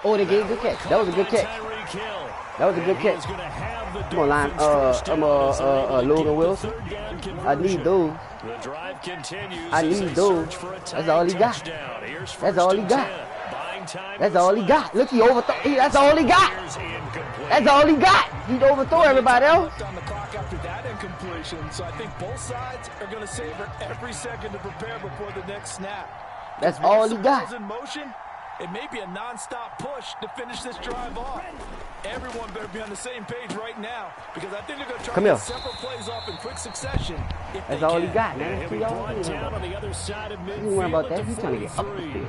Oh, they gave a good catch. That was a good catch.
Tyreek Hill.
That was a good
He is
catch.
gonna have the
Come on, line.
Dolphins first down as they're able to
Logan
get the
Wilson.
3rd down
I
conversion.
need those.
The drive continues.
I
as
need
they
those.
search for a
That's
tying
all he got.
touchdown. Here's
That's
1st
all he
and
got.
10. Buying time
That's
to
all he
Swift.
got. Look, he overthrow. That's all he got.
Here's incomplete.
That's all he got. He overthrow everybody else.
Left on the clock after that incompletion, so I think both sides are going to savor every second to prepare before the next snap.
That's all he
Once the
got.
ball's in motion, it may be a non-stop push to finish this drive off. Everyone better be on the same page right now because I think they're going to try
Come
to
here.
get several plays off in quick succession. If
That's
they
all he
can.
got,
And
man.
he'll
See
be
y'all.
brought
He
down on the other side of
ain't worried
midfield
about that.
at
He's
the
trying to get up the
43.
field.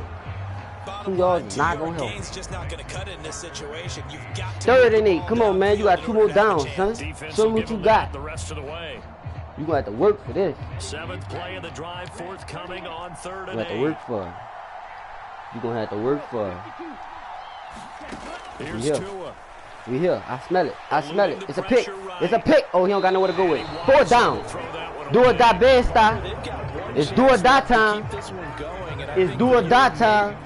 Bottom
2 yards
line,
is not
2-yard
gonna help.
gain's just not going to cut it in this situation. You've got to
3rd
move
and
the
8.
ball
Come on, man. You got 2 more
downfield in order
downs,
to have a
son.
Defense
Show
will
me what
give
you
them
got.
that the rest of the way.
You gonna have to work for this.
7th play of the drive, forthcoming on 3rd
You
and
have to
8.
work for it. You gonna have to work for it.
Here's
Yeah.
Tua.
We here. I smell it. I smell it. It's a pick. It's a pick. Oh, he don't got nowhere to go with. 4th down. Do or die, best style. It's do or die time. It's do or die time.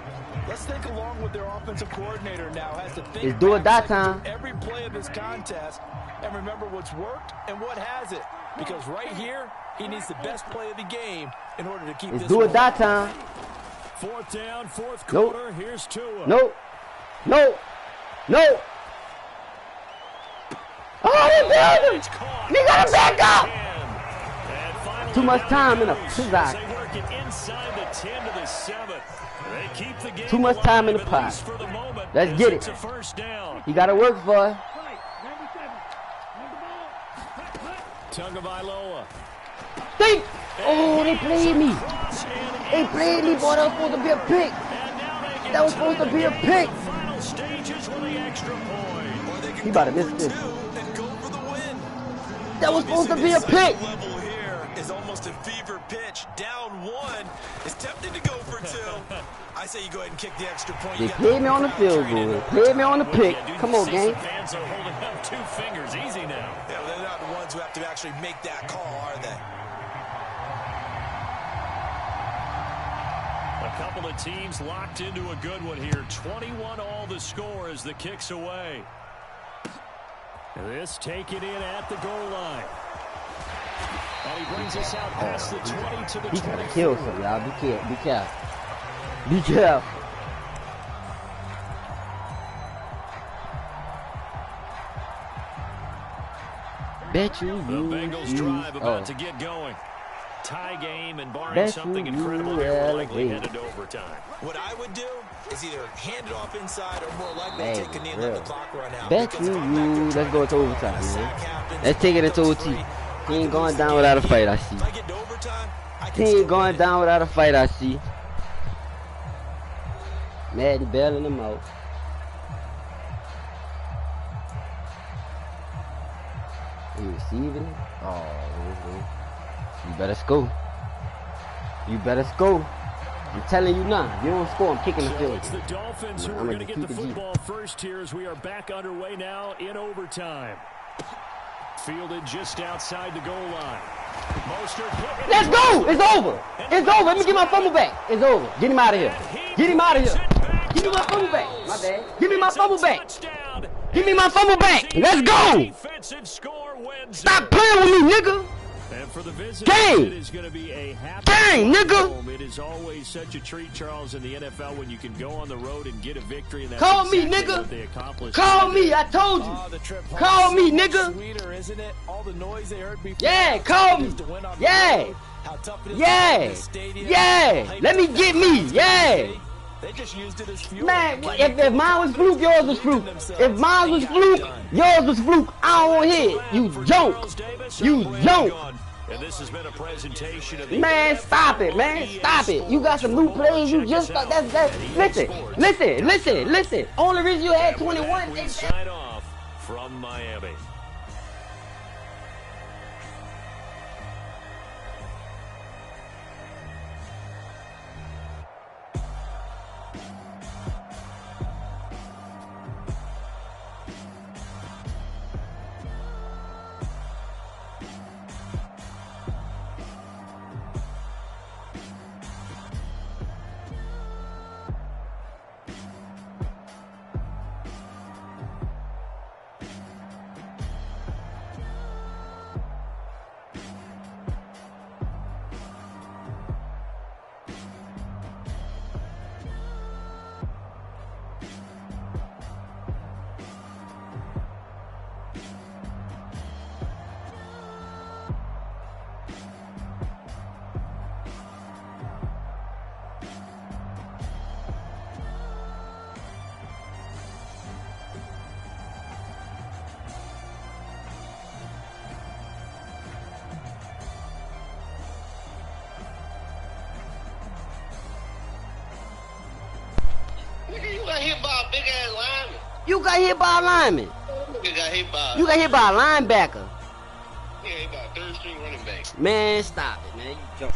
Let's think along with their offensive coordinator now has to think
It's do or die
back
time.
through every play of this contest and remember what's worked and what hasn't. Because right here, he needs the best play of the game in order to keep
It's
this
do or
one.
die time.
4th down, 4th
Nope.
quarter. Here's Tua.
No. No. No. Oh, they build him. They got him back up. Too much time in a pizza.
They work it inside the 10 to the 7. They keep the game
Too much time in the
alive,
pot.
at least for the moment,
Let's
as
get
it's
it.
a 1st down.
You gotta work for it.
Tagovailoa.
Think. Oh, they played me. They played me, boy. That was supposed to be a pick. That was supposed to be a pick.
Final stages with the extra point.
He about to miss this.
And go for the win.
That was supposed to be a pick.
Level here is almost a fever pitch. Down 1. It's tempting to go for 2. I say you go ahead and kick the extra point.
They
You got
played me on the
crowd
field
trained
goal.
in.
They played me on the pick. Come on, gang.
Fans are holding up 2 fingers. Easy now.
Yeah, they're not the ones who have to actually make that call, are they?
A couple of teams locked into a good one here. 21 all the score as the kick's away. This taken in at the goal line. And he brings us out past the 20 to the
He trying
20.
to kill some, y'all. Be careful. Be careful. Be careful. Bet you
The Bengals drive about to get going. Tie game and barring something incredible here, we're likely headed to overtime.
What I would do is either hand it off inside or more likely
Hey,
take a knee and let the clock run out.
Bet
Because
you,
if I'm back here
let's
trying
go
to
to
run,
overtime,
a sack
man.
happens,
Let's take it into OT.
three.
He ain't going down without a fight, I see.
If I get to overtime, I
He
can still
ain't going
win it.
down without a fight, I see. Madden bailing him out. He receiving it? Oh, you better score. You better score. I'm telling you now. If you don't score, I'm kicking the
So
field.
it's the Dolphins who
I'm
are
gonna
going to get the
keep it deep.
football first here as we are back underway now in overtime. Fielded just outside the goal line. Mostert hit it.
Let's go! It's over! It's over! Let me get my fumble back. It's over. Get him out of here. Get him out of here. Give me my fumble back. My bad. Give me my fumble back.
Touchdown.
Give me my fumble back. Let's go!
Defensive score wins.
Stop playing with me, nigga.
And for the visitors,
Gang!
it is going to be a happy
Gang, nigga!
home. It is always such a treat, Charles, in the NFL when you can go on the road and get a victory. And that's
Call me,
exactly
nigga.
what they accomplished.
Call me. I told you.
Oh, the trip home
Call
is
me,
so much
nigga.
Sweeter, isn't it? All the noise they heard before.
Yeah,
how
call
tough it
me.
is to win on the
Yeah.
road, how tough it is to win in
Yeah.
this stadium,
Yeah.
how
Let me
hyped
get
the
me.
fans
Yeah.
can be. They just used it as fuel.
Man, if mine was fluke, yours was fluke. If mine was fluke, yours was fluke. I don't want to hear it. You joke. You joke.
And this has been a presentation of the
Man, stop it, man. Stop it. You got some new plays. You just got that's listen. Only reason you had 21.
We sign off from Miami.
hit by a big ass lineman.
You got hit by a lineman.
You got hit by.
You got hit by a linebacker.
Yeah, hit by a third string running back.
Man, stop it, man. You joke.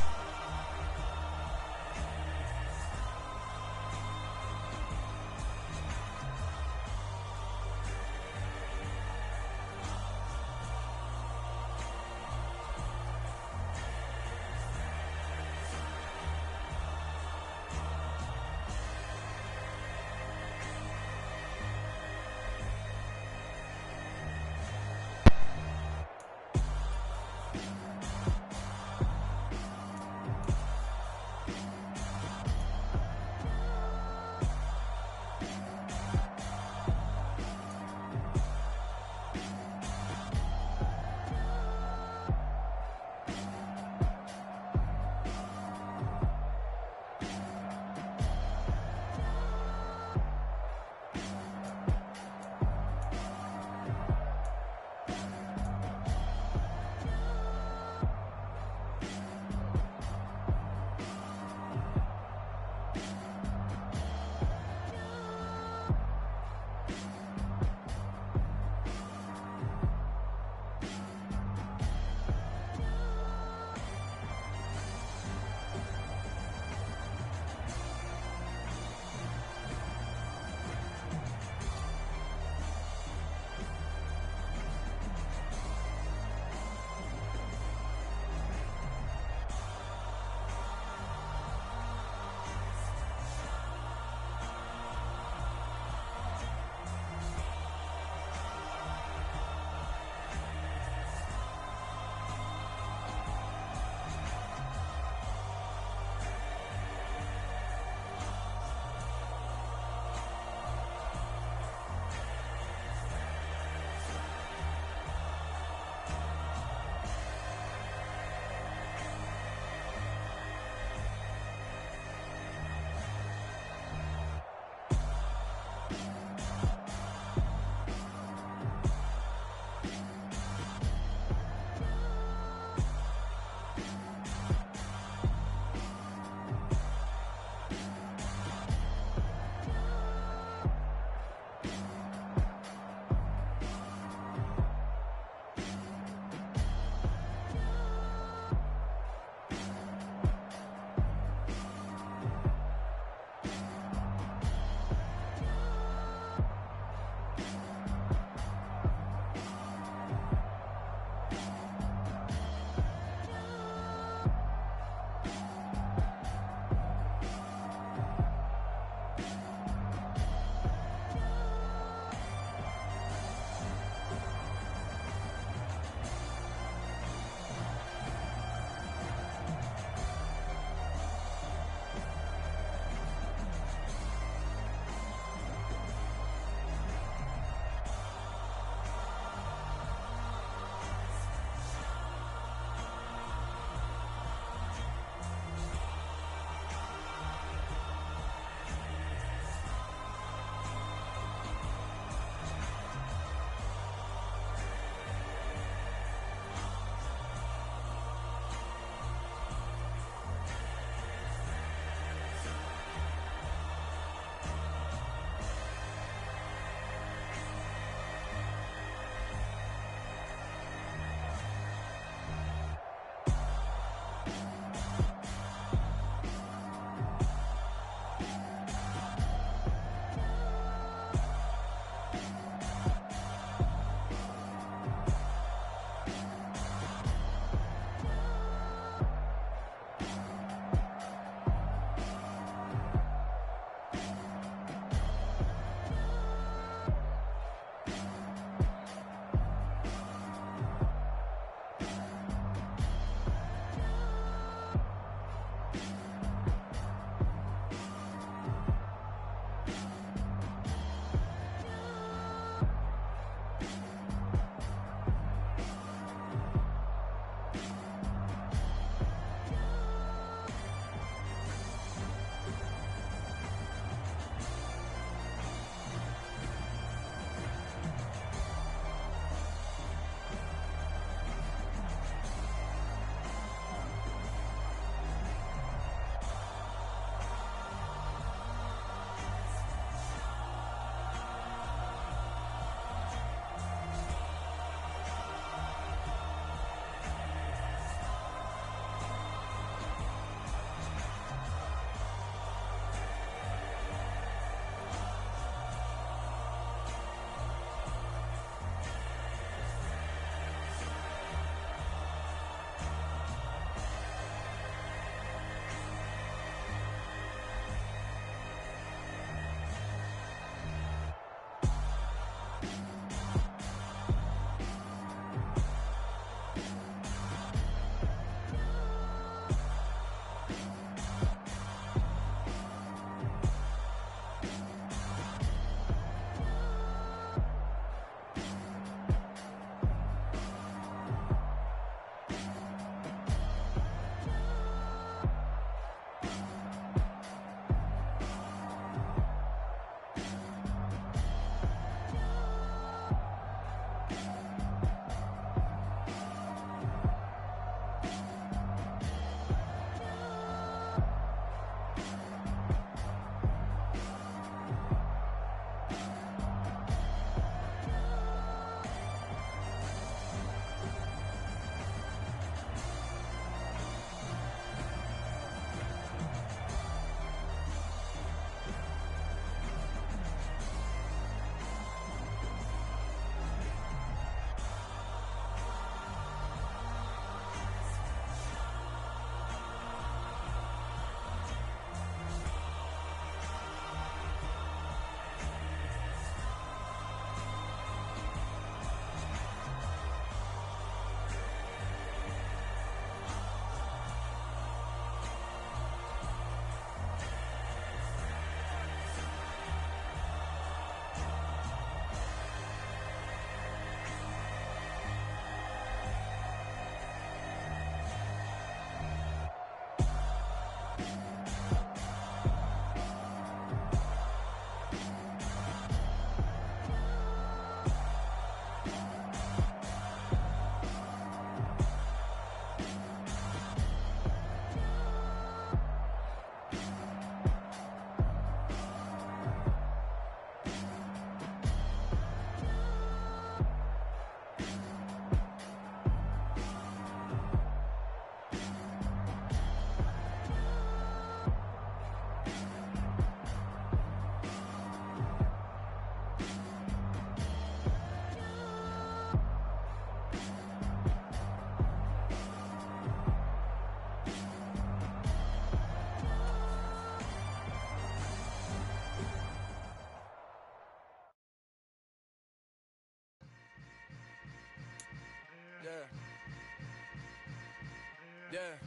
Yeah.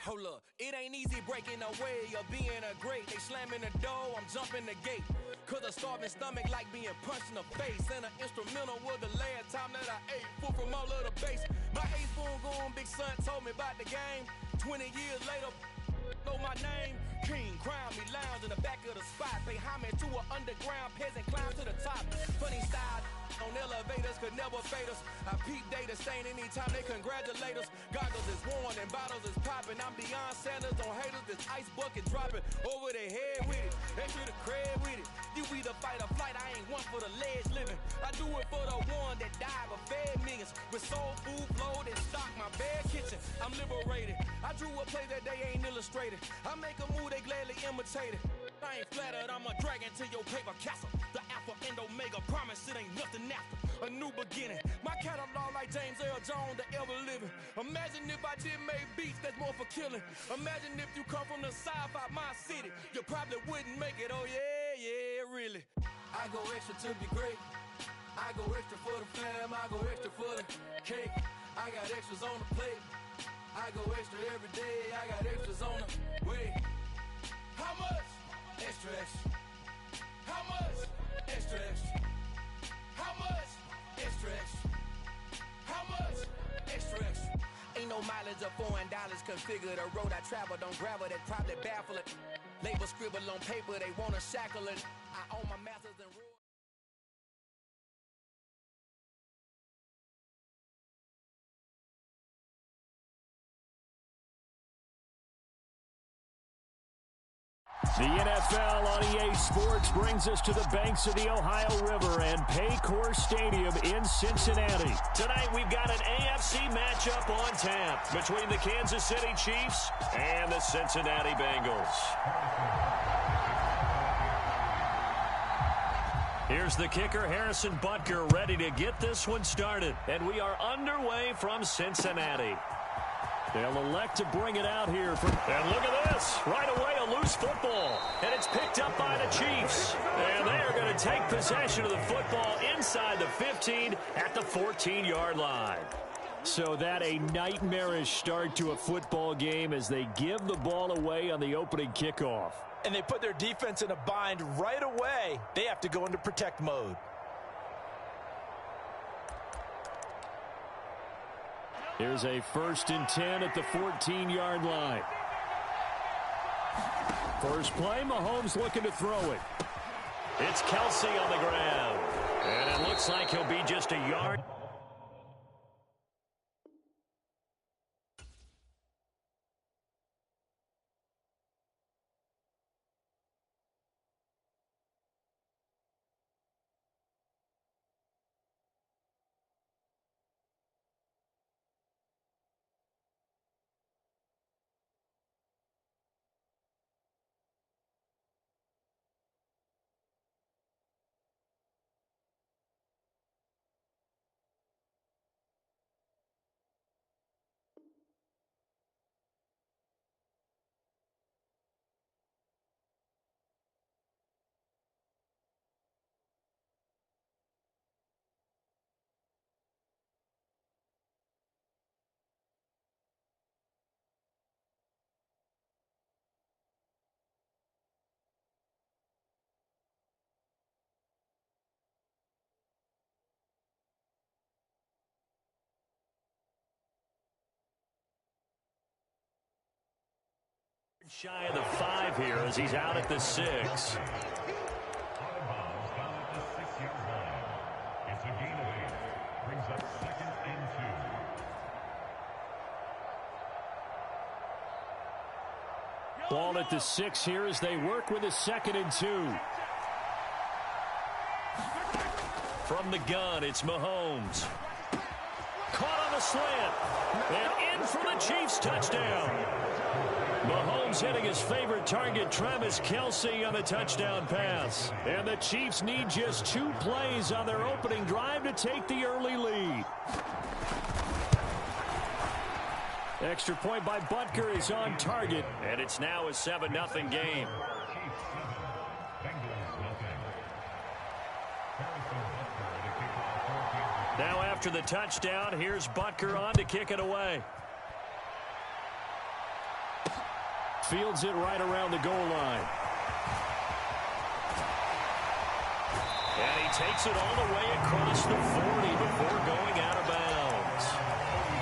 Hold up, it ain't easy breaking away or being a great. They slamming the door, I'm jumping the gate. Cause a starving stomach like being punched in the face. And an instrumental was the last time that I ate food from all of the base. My ace boom goon, big son told me about the game. 20 years later, know my name. King, crown me, lounge in the back of the spot. Pay homage to an underground peasant, climb to the top. Funny style on elevators could never fade us. I peep data stain anytime they congratulate us. Goggles is worn and bottles is popping. I'm Deion Sanders on haters, this ice bucket dropping over their head with it. They should have cred with it. You either fight or flight, I ain't one for the ledge living. I do it for the one that died but fed millions. With soul food flowed and stocked my bare kitchen. I'm liberated. I drew a play that they ain't illustrated. I make a move, they gladly imitate it. I ain't flattered, I'm a dragon to your paper castle. The Alpha and Omega, promise it ain't nothing after. A new beginning. My catalog like James Earl Jones, the ever living. Imagine if I did make beats that's more for killing. Imagine if you come from the sci-fi my city. You probably wouldn't make it, oh yeah, yeah, really. I go extra to be great. I go extra for the fam, I go extra for the cake. I got extras on the plate. I go extra every day, I got extras on the way. How much? Extra, extra. How much? Extra, extra. How much? Extra, extra. How much? Extra, extra. Ain't no mileage of $4 configure the road I travel. Don't gravel, that probably baffle it. Label scribble on paper, they wanna shackle it. I own my masters and rules.
The NFL on EA Sports brings us to the banks of the Ohio River and Paycor Stadium in Cincinnati.
Tonight we've got an AFC matchup on tap between the Kansas City Chiefs and the Cincinnati Bengals. Here's the kicker, Harrison Butker, ready to get this one started. And we are underway from Cincinnati.
They'll elect to bring it out here.
And look at this. Right away, a loose football. And it's picked up by the Chiefs. And they are going to take possession of the football inside the 15 at the 14-yard line.
So that a nightmarish start to a football game as they give the ball away on the opening kickoff.
And they put their defense in a bind right away. They have to go into protect mode.
Here's a 1st and 10 at the 14-yard line. First play, Mahomes looking to throw it.
It's Kelsey on the ground. And it looks like he'll be just a yard. Shy of the 5 here as he's out at the 6.
Ball at the 6 here as they work with a 2nd and 2.
From the gun, it's Mahomes. Caught on the slant. And in for the Chiefs touchdown. Mahomes hitting his favorite target, Travis Kelce, on the touchdown pass. And the Chiefs need just 2 plays on their opening drive to take the early lead.
Extra point by Butker is on target.
And it's now a 7-0 game. Now after after the touchdown, here's Butker on to kick it away. Fields it right around the goal line. And he takes it all the way across the 40 before going out of bounds.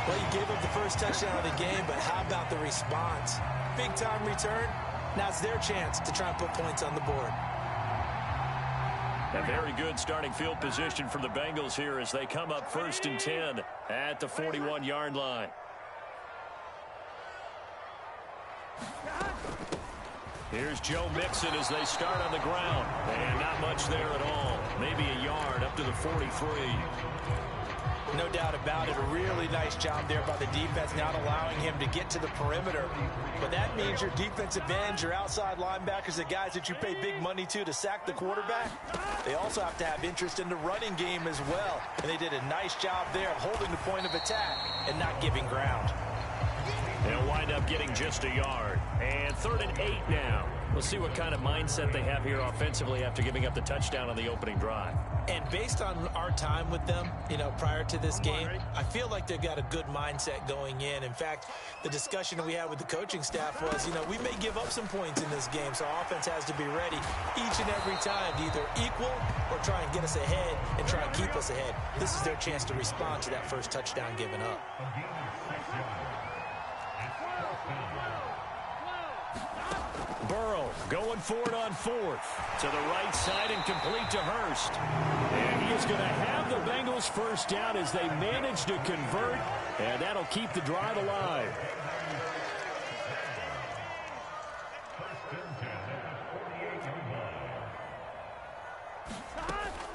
Well, you gave up the first touchdown of the game, but how about the response? Big-time return. Now it's their chance to try and put points on the board.
A very good starting field position for the Bengals here as they come up 1st and 10 at the 41-yard line. Here's Joe Mixon as they start on the ground. And not much there at all. Maybe a yard up to the 43.
No doubt about it. A really nice job there by the defense, not allowing him to get to the perimeter. But that means your defensive ends, your outside linebackers, the guys that you pay big money to sack the quarterback, they also have to have interest in the running game as well. And they did a nice job there of holding the point of attack and not giving ground.
They'll wind up getting just a yard. And 3rd and 8 now. We'll see what kind of mindset they have here offensively after giving up the touchdown on the opening drive.
And based on our time with them, prior to this game, I feel like they've got a good mindset going in. In fact, the discussion that we had with the coaching staff was, we may give up some points in this game, so our offense has to be ready each and every time to either equal or try and get us ahead and try and keep us ahead. This is their chance to respond to that first touchdown given up.
Burrow going for it on 4th. To the right side and complete to Hurst. And he is going to have the Bengals first down as they manage to convert. And that'll keep the drive alive.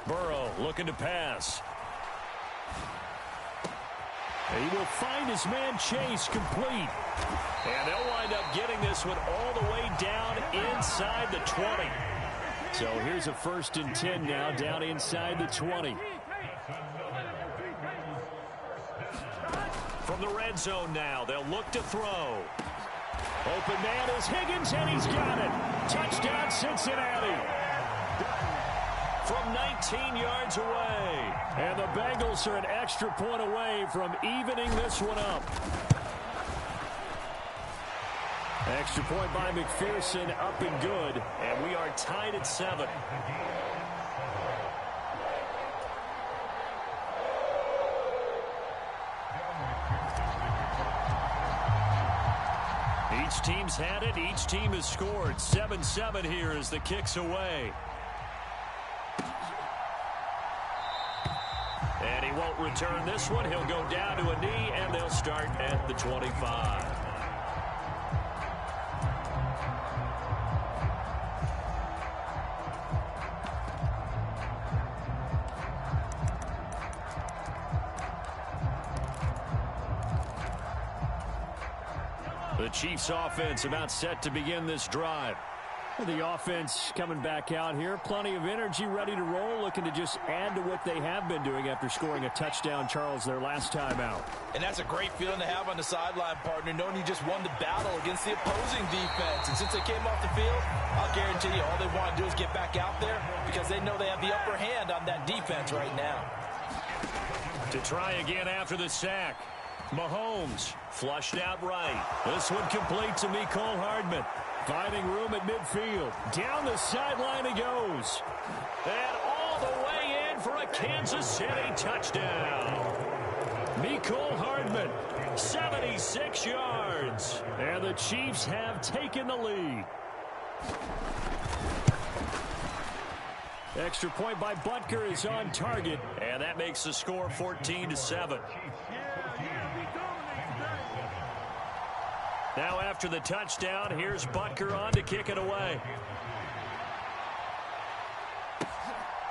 Burrow looking to pass. He will find his man Chase complete. And they'll wind up getting this one all the way down inside the 20. So here's a 1st and 10 now down inside the 20. From the red zone now, they'll look to throw. Open man is Higgins, and he's got it. Touchdown, Cincinnati. From 19 yards away. And the Bengals are an extra point away from evening this one up. Extra point by McPherson, up and good. And we are tied at 7. Each team's had it. Each team has scored. 7-7 here as the kick's away. And he won't return this one. He'll go down to a knee, and they'll start at the 25. The Chiefs offense about set to begin this drive. The offense coming back out here. Plenty of energy, ready to roll, looking to just add to what they have been doing after scoring a touchdown, Charles, their last time out.
And that's a great feeling to have on the sideline, partner, knowing you just won the battle against the opposing defense. And since they came off the field, I'll guarantee you all they want to do is get back out there because they know they have the upper hand on that defense right now.
To try again after the sack. Mahomes flushed out right. This one complete to Mecole Hardman. Finding room at midfield. Down the sideline he goes. And all the way in for a Kansas City touchdown. Mecole Hardman, 76 yards. And the Chiefs have taken the lead. Extra point by Butker is on target. And that makes the score 14-7. Now after the touchdown, here's Butker on to kick it away.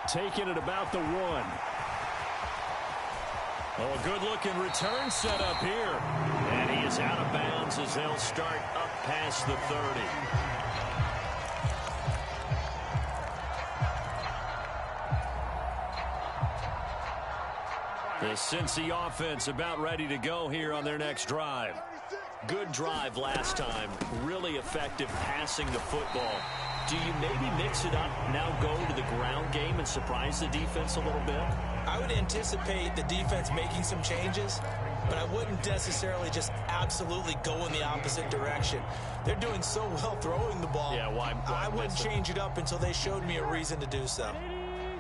Taking it about the 1. Oh, a good-looking return set up here. And he is out of bounds as they'll start up past the 30. The Cincy offense about ready to go here on their next drive. Good drive last time. Really effective passing the football. Do you maybe mix it up, now go to the ground game and surprise the defense a little bit?
I would anticipate the defense making some changes, but I wouldn't necessarily just absolutely go in the opposite direction. They're doing so well throwing the ball.
Yeah, why
I wouldn't change it up until they showed me a reason to do so.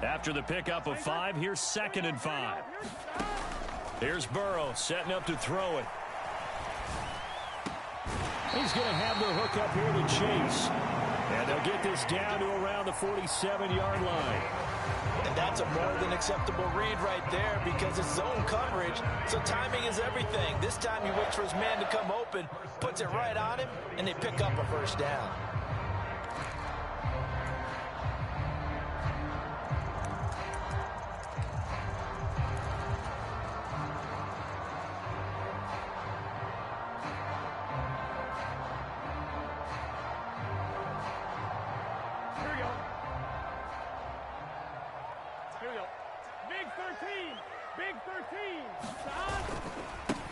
After the pickup of 5, here's 2nd and 5. Here's Burrow setting up to throw it. He's going to have the hook up here to Chase. And they'll get this down to around the 47-yard line.
And that's a more than acceptable read right there because it's zone coverage, so timing is everything. This time he waits for his man to come open, puts it right on him, and they pick up a first down.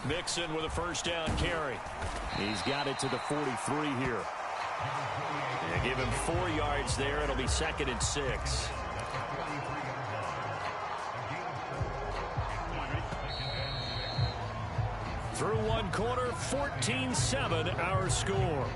Mixon with a first down carry. He's got it to the 43 here. They give him 4 yards there. It'll be 2nd and 6. Through one quarter, 14-7 our score.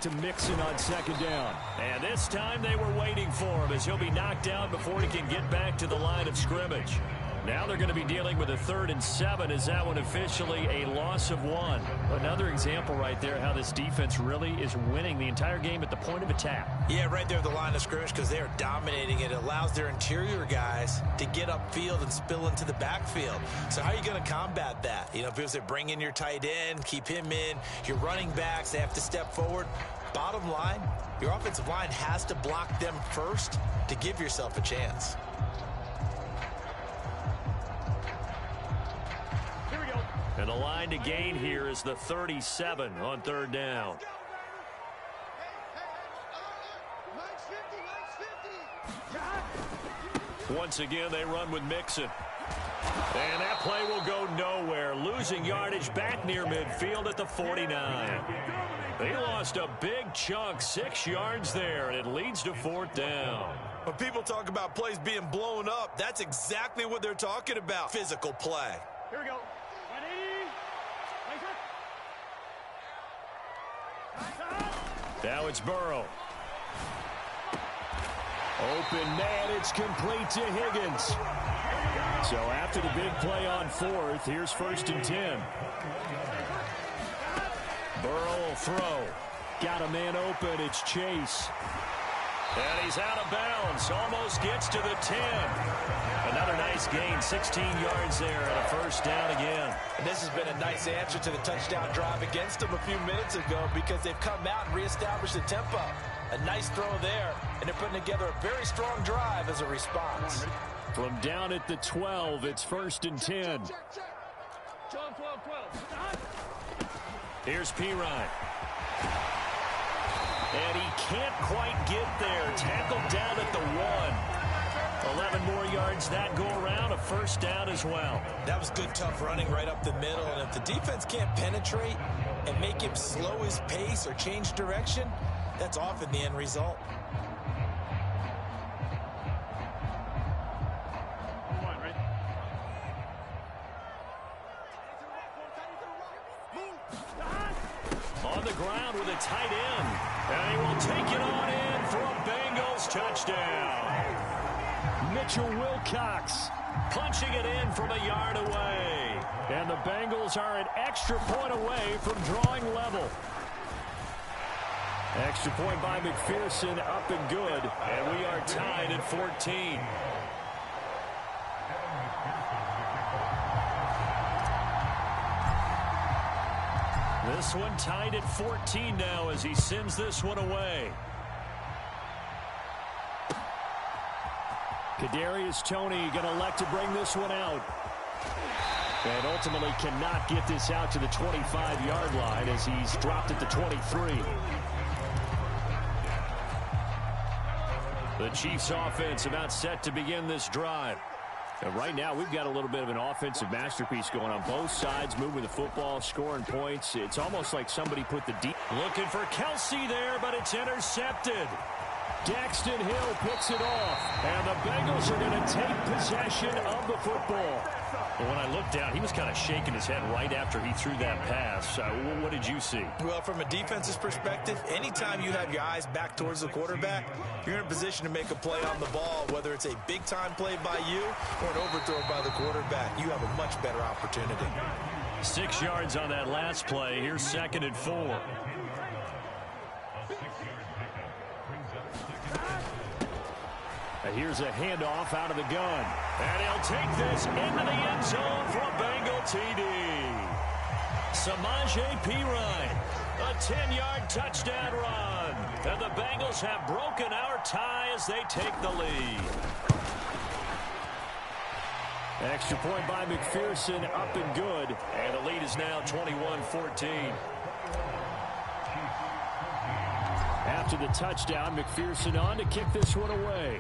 To Mixon on 2nd down. And this time they were waiting for him as he'll be knocked down before he can get back to the line of scrimmage. Now they're going to be dealing with a 3rd and 7 as that one officially a loss of 1. Another example right there how this defense really is winning the entire game at the point of attack.
Yeah, right there at the line of scrimmage because they are dominating it. It allows their interior guys to get upfield and spill into the backfield. So how are you going to combat that? You know, if they bring in your tight end, keep him in, your running backs, they have to step forward. Bottom line, your offensive line has to block them first to give yourself a chance.
Here we go. And the line to gain here is the 37 on 3rd down. Once again, they run with Mixon. And that play will go nowhere. Losing yardage back near midfield at the 49. They lost a big chunk, 6 yards there, and it leads to 4th down.
When people talk about plays being blown up, that's exactly what they're talking about. Physical play.
Here we go. 180.
Now it's Burrow. Open man, it's complete to Higgins. So after the big play on 4th, here's 1st and 10. Burrow will throw. Got a man open, it's Chase. And he's out of bounds, almost gets to the 10. Another nice gain, 16 yards there, and a 1st down again.
And this has been a nice answer to the touchdown drive against them a few minutes ago because they've come out and reestablished the tempo. A nice throw there, and they're putting together a very strong drive as a response.
From down at the 12, it's 1st and 10.
12.
Here's Pirine. And he can't quite get there. Tackled down at the 1. 11 more yards that go around, a 1st down as well.
That was good, tough running right up the middle. And if the defense can't penetrate and make him slow his pace or change direction, that's often the end result.
On the ground with a tight end. And he will take it on in for a Bengals touchdown. Mitchell Wilcox punching it in from a yard away. And the Bengals are an extra point away from drawing level. Extra point by McPherson, up and good. And we are tied at 14. This one tied at 14 now as he sends this one away. Kadarius Toney going to elect to bring this one out. And ultimately cannot get this out to the 25-yard line as he's dropped at the 23. The Chiefs offense about set to begin this drive. And right now, we've got a little bid of an offensive masterpiece going on both sides, moving the football, scoring points. It's almost like somebody put the deep. Looking for Kelsey there, but it's intercepted. Daxton Hill picks it off, and the Bengals are going to take possession of the football. Well, when I looked down, he was kind of shaking his head right after he threw that pass. What did you see?
Well, from a defense's perspective, anytime you have your eyes back towards the quarterback, you're in a position to make a play on the ball, whether it's a big-time play by you or an overthrow by the quarterback. You have a much better opportunity.
6 yards on that last play. Here's 2nd and 4. And here's a handoff out of the gun. And he'll take this into the end zone for a Bengal TD. Samaje Perine, a 10-yard touchdown run. And the Bengals have broken our tie as they take the lead. Extra point by McPherson, up and good. And the lead is now 21-14. After the touchdown, McPherson on to kick this one away.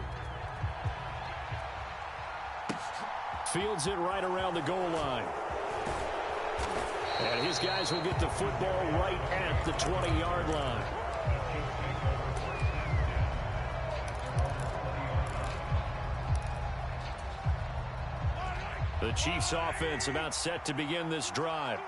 Fields it right around the goal line. And his guys will get the football right at the 20-yard line. The Chiefs offense about set to begin this drive.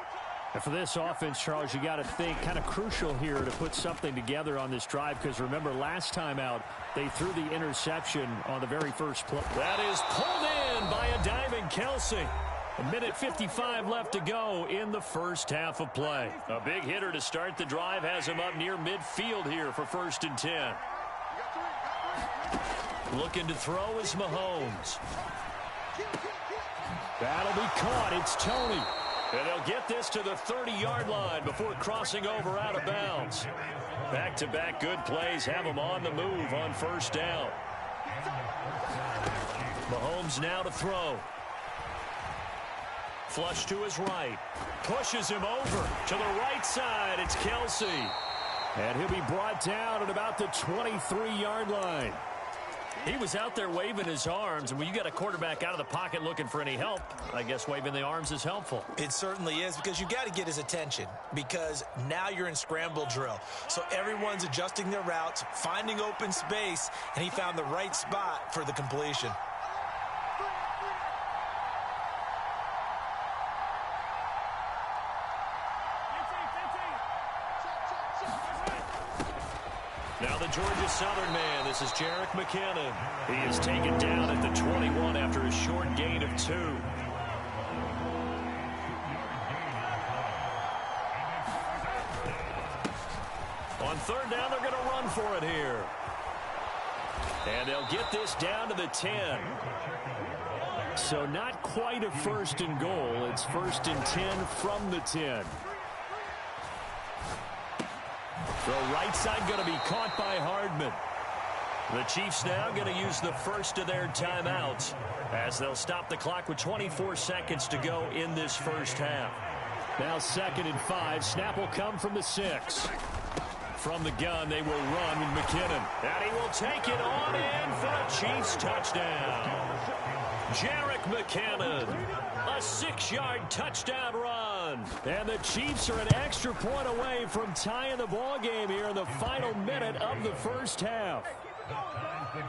And for this offense, Charles, you got to think kind of crucial here to put something together on this drive, because remember last time out they threw the interception on the very first play. That is pulled in by a diving Kelsey. 1:55 left to go in the first half of play. A big hitter to start the drive has him up near midfield here for 1st and 10. Looking to throw is Mahomes. That'll be caught. It's Tony. And they'll get this to the 30-yard line before crossing over out of bounds. Back-to-back good plays have them on the move on 1st down. Mahomes now to throw. Flush to his right. Pushes him over to the right side. It's Kelsey. And he'll be brought down at about the 23-yard line. He was out there waving his arms, and when you got a quarterback out of the pocket looking for any help, I guess waving the arms is helpful.
It certainly is, because you got to get his attention, because now you're in scramble drill. So everyone's adjusting their routes, finding open space, and he found the right spot for the completion.
Now the Georgia Southern man, this is Jerick McKinnon. He is taken down at the 21 after a short gain of 2. On 3rd down, they're going to run for it here. And they'll get this down to the 10. So not quite a 1st and goal. It's 1st and 10 from the 10. The right side going to be caught by Hardman. The Chiefs now going to use the first of their timeouts as they'll stop the clock with 24 seconds to go in this first half. Now 2nd and 5. Snap will come from the 6. From the gun, they will run with McKinnon. And he will take it on in for a Chiefs touchdown. Jerick McKinnon, a 6-yard touchdown run. And the Chiefs are an extra point away from tying the ball game here in the final minute of the first half.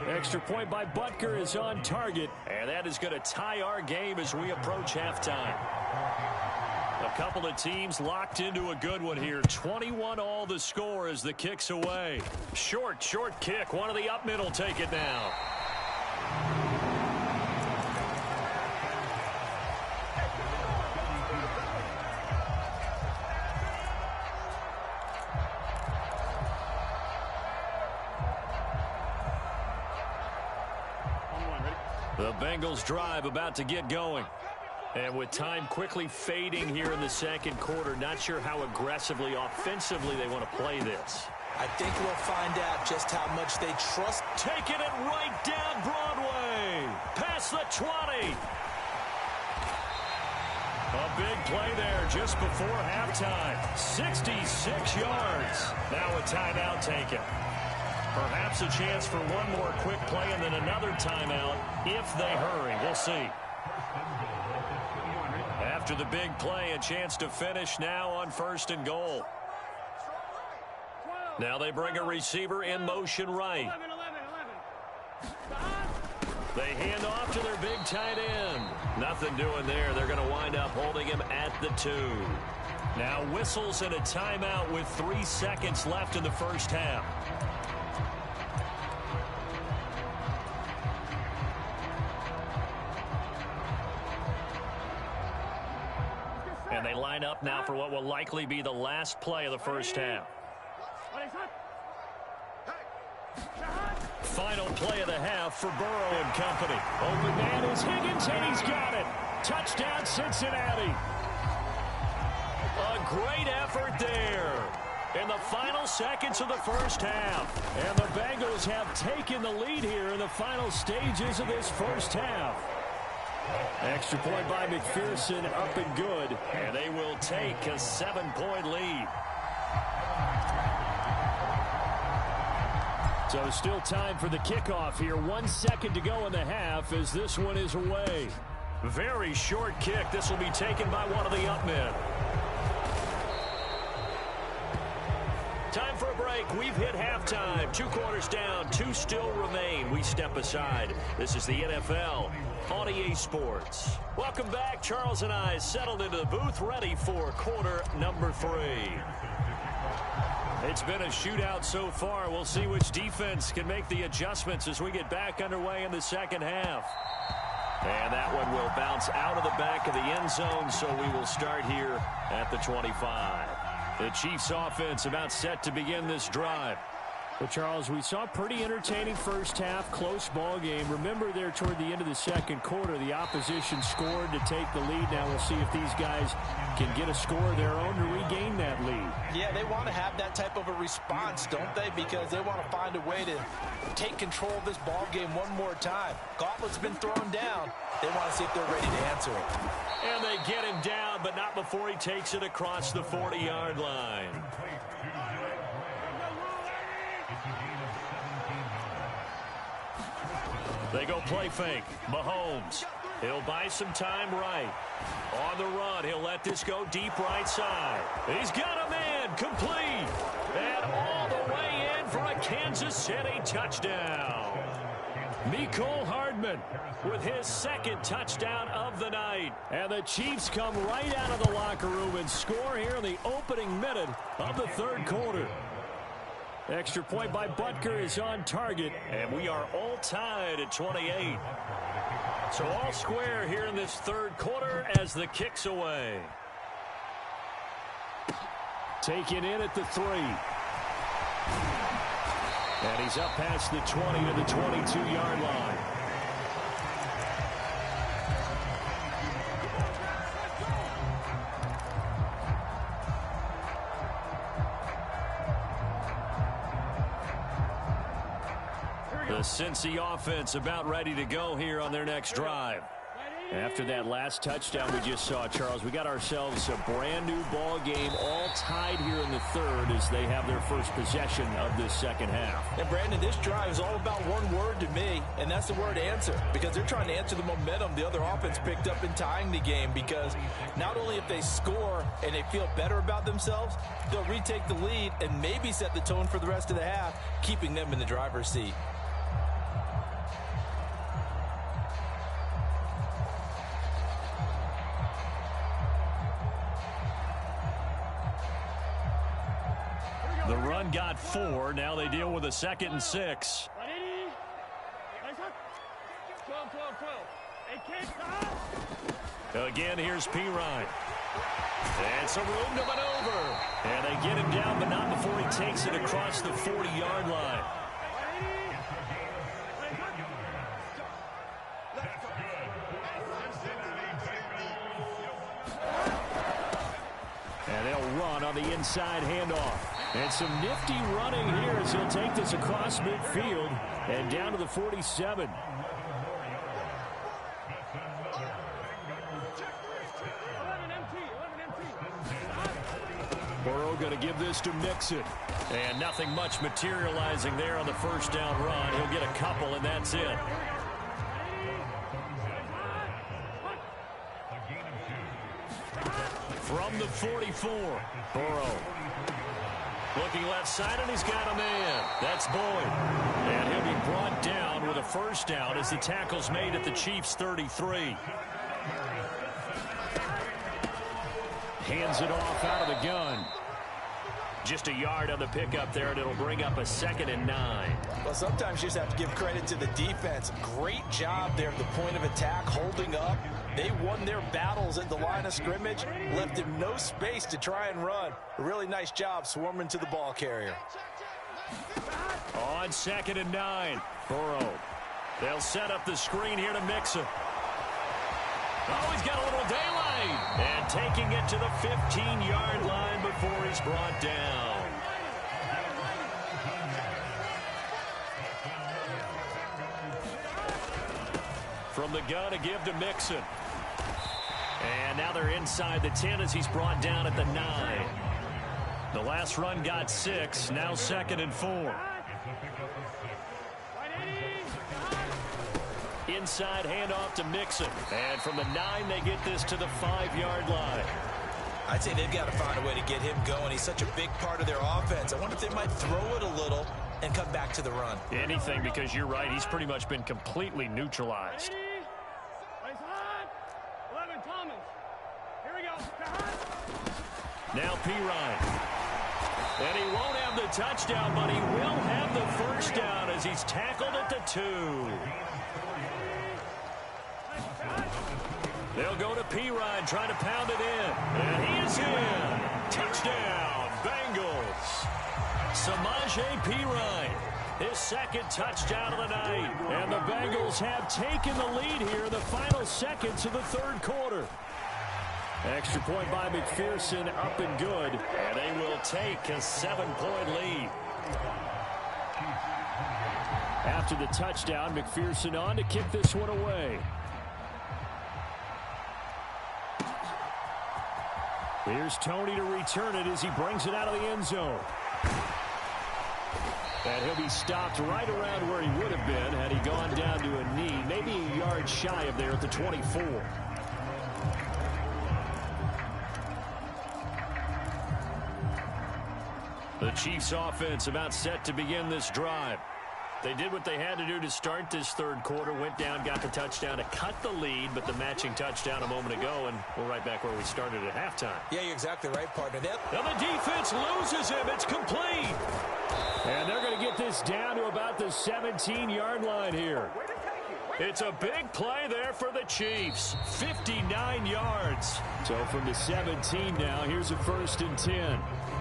Extra point by Butker is on target, and that is going to tie our game as we approach halftime. A couple of teams locked into a good one here. 21-all the score as the kick's away. Short kick. One of the up middle take it now. The Bengals drive about to get going. And with time quickly fading here in the second quarter, not sure how aggressively, offensively they want to play this.
I think we'll find out just how much they trust.
Taking it right down Broadway. Past the 20.
A big play there just before halftime. 66 yards. Now a timeout taken. Perhaps a chance for one more quick play and then another timeout if they hurry. We'll see. After the big play, a chance to finish now on 1st and goal. Now they bring a receiver in motion right. They hand off to their big tight end. Nothing doing there. They're going to wind up holding him at the 2. Now whistles and a timeout with 3 seconds left in the first half. And they line up now for what will likely be the last play of the first half. Final play of the half for Burrow and company.
Open man is Higgins, and he's got it. Touchdown, Cincinnati.
A great effort there in the final seconds of the first half.
And the Bengals have taken the lead here in the final stages of this first half. Extra point by McPherson, up and good.
And they will take a 7-point lead.
So still time for the kickoff here. 1 second to go in the half as this one is away.
Very short kick. This will be taken by one of the up men. Time for a break. We've hit halftime. 2 quarters down. 2 still remain. We step aside. This is the NFL on EA Sports. Welcome back. Charles and I settled into the booth, ready for quarter number 3. It's been a shootout so far. We'll see which defense can make the adjustments as we get back underway in the second half. And that one will bounce out of the back of the end zone, so we will start here at the 25. The Chiefs offense about set to begin this drive.
Well, Charles, we saw a pretty entertaining first half, close ball game. Remember there toward the end of the second quarter, the opposition scored to take the lead. Now we'll see if these guys can get a score of their own to regain that lead.
Yeah, they want to have that type of a response, don't they? Because they want to find a way to take control of this ball game one more time. Gauntlet's been thrown down. They want to see if they're ready to answer it.
And they get him down, but not before he takes it across the 40-yard line. They go play fake. Mahomes. He'll buy some time right. On the run, he'll let this go deep right side. He's got a man complete. And all the way in for a Kansas City touchdown.
Mecole Hardman
with his second touchdown of the night.
And the Chiefs come right out of the locker room and score here in the opening minute of the third quarter. Extra point by Butker is on target.
And we are all tied at 28. So all square here in this third quarter as the kick's away.
Taken in at the 3. And he's up past the 20 to the 22-yard line.
The Cincy offense about ready to go here on their next drive.
After that last touchdown we just saw, Charles, we got ourselves a brand new ball game, all tied here in the third as they have their first possession of this second half.
And Brandon, this drive is all about one word to me, and that's the word answer, because they're trying to answer the momentum the other offense picked up in tying the game, because not only if they score and they feel better about themselves, they'll retake the lead and maybe set the tone for the rest of the half, keeping them in the driver's seat.
The run got 4. Now they deal with a 2nd and 6. Again, here's Pirine. And some room to maneuver. And they get him down, but not before he takes it across the 40-yard line.
And they'll run on the inside handoff. And some nifty running here as he'll take this across midfield and down to the 47.
Burrow going to give this to Mixon. And nothing much materializing there on the first down run. He'll get a couple, and that's it. From the 44, Burrow. Looking left side, and he's got a man. That's Boyd. And he'll be brought down with a first down as the tackle's made at the Chiefs' 33. Hands it off out of the gun. Just a yard on the pickup there, and it'll bring up a 2nd and 9.
Well, sometimes you just have to give credit to the defense. Great job there at the point of attack, holding up. They won their battles at the line of scrimmage, left him no space to try and run. A really nice job swarming to the ball carrier.
On 2nd and 9, Burrow. They'll set up the screen here to Mixon. Oh, he's got a little daylight. And taking it to the 15-yard line before he's brought down. From the gun, a give to Mixon. And now they're inside the 10 as he's brought down at the 9. The last run got 6. Now 2nd and 4. Inside handoff to Mixon. And from the 9, they get this to the 5-yard line.
I'd say they've got to find a way to get him going. He's such a big part of their offense. I wonder if they might throw it a little and come back to the run.
Anything, because you're right. He's pretty much been completely neutralized. Now Pirine. And he won't have the touchdown, but he will have the first down as he's tackled at the 2. They'll go to Pirine, trying to pound it in. And he is in. Touchdown, Bengals. Samaje Pirine, his 2nd touchdown of the night. And the Bengals have taken the lead here in the final seconds of the 3rd quarter. Extra point by McPherson, up and good. And they will take a 7-point lead. After the touchdown, McPherson on to kick this one away. Here's Tony to return it as he brings it out of the end zone. And he'll be stopped right around where he would have been had he gone down to a knee, maybe a yard shy of there at the 24. The Chiefs offense about set to begin this drive. They did what they had to do to start this 3rd quarter, went down, got the touchdown to cut the lead, but the matching touchdown a moment ago, and we're right back where we started at halftime.
Yeah, you're exactly right, partner.
Now the defense loses him. It's complete. And they're going to get this down to about the 17-yard line here. It's a big play there for the Chiefs. 59 yards. So from the 17 now, here's a 1st and 10.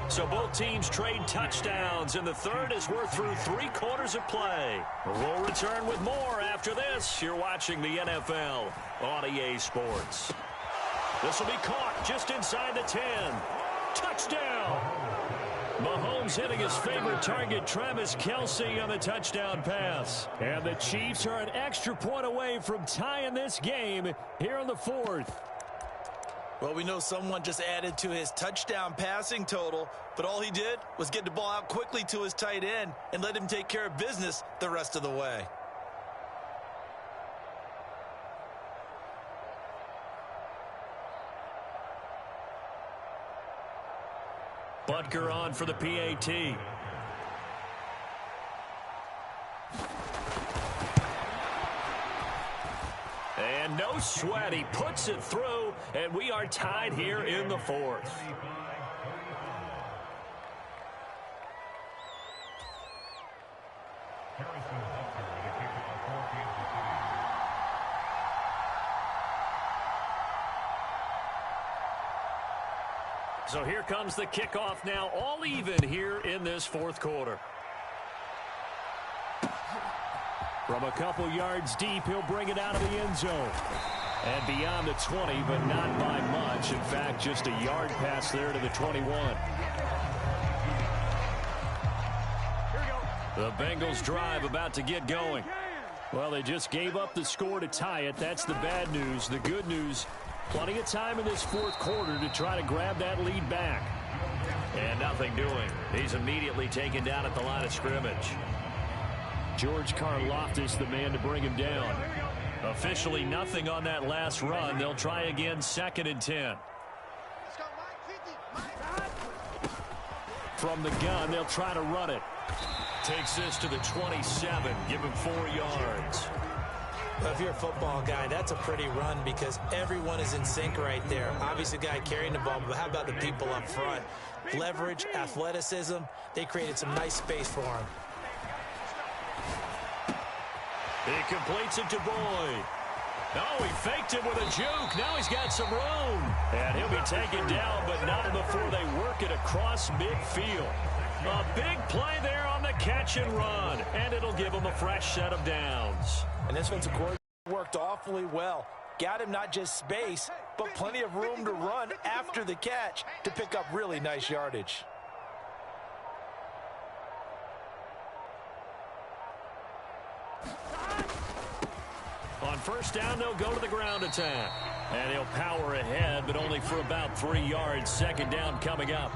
So both teams trade touchdowns in the 3rd as we're through 3 quarters of play. We'll return with more after this. You're watching the NFL on EA Sports. This will be caught just inside the 10. Touchdown! Mahomes hitting his favorite target, Travis Kelce, on the touchdown pass. And the Chiefs are an extra point away from tying this game here in the 4th.
Well, we know someone just added to his touchdown passing total, but all he did was get the ball out quickly to his tight end and let him take care of business the rest of the way.
Butker on for the PAT. And no sweat. He puts it through, and we are tied here in the 4th. So here comes the kickoff now, all even here in this 4th quarter. From a couple yards deep, he'll bring it out of the end zone. And beyond the 20, but not by much. In fact, just a yard pass there to the 21. The Bengals drive about to get going. Well, they just gave up the score to tie it. That's the bad news. The good news, plenty of time in this 4th quarter to try to grab that lead back. And nothing doing. He's immediately taken down at the line of scrimmage.
George Karlaftis, the man to bring him down.
Officially nothing on that last run. They'll try again, 2nd and 10.
From the gun, they'll try to run it.
Takes this to the 27. Give him 4 yards.
Well, if you're a football guy, that's a pretty run because everyone is in sync right there. Obviously, the guy carrying the ball, but how about the people up front? Leverage, athleticism, they created some nice space for him.
He completes it to Boyd. Oh, he faked him with a juke. Now he's got some room. And he'll be taken down, but not before they work it across midfield. A big play there on the catch and run, and it'll give him a fresh set of downs.
And this one's worked awfully well. Got him not just space, but plenty of room to run after the catch to pick up really nice yardage.
On first down, they'll go to the ground attack. And he'll power ahead, but only for about 3 yards. 2nd down coming up.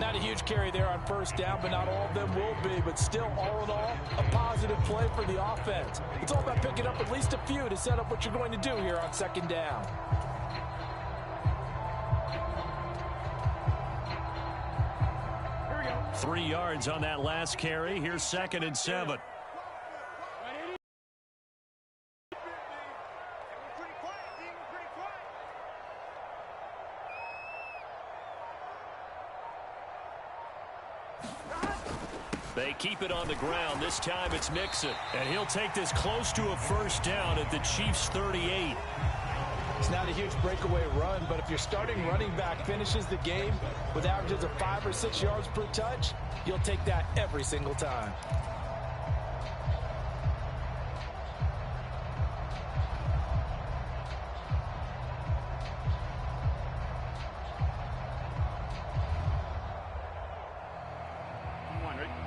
Not a huge carry there on first down, but not all of them will be. But still, all in all, a positive play for the offense. It's all about picking up at least a few to set up what you're going to do here on 2nd down.
Here we go. 3 yards on that last carry. Here's 2nd and 7. They keep it on the ground. This time it's Mixon. And he'll take this close to a first down at the Chiefs' 38.
It's not a huge breakaway run, but if your starting running back finishes the game with averages of 5 or 6 yards per touch, you'll take that every single time.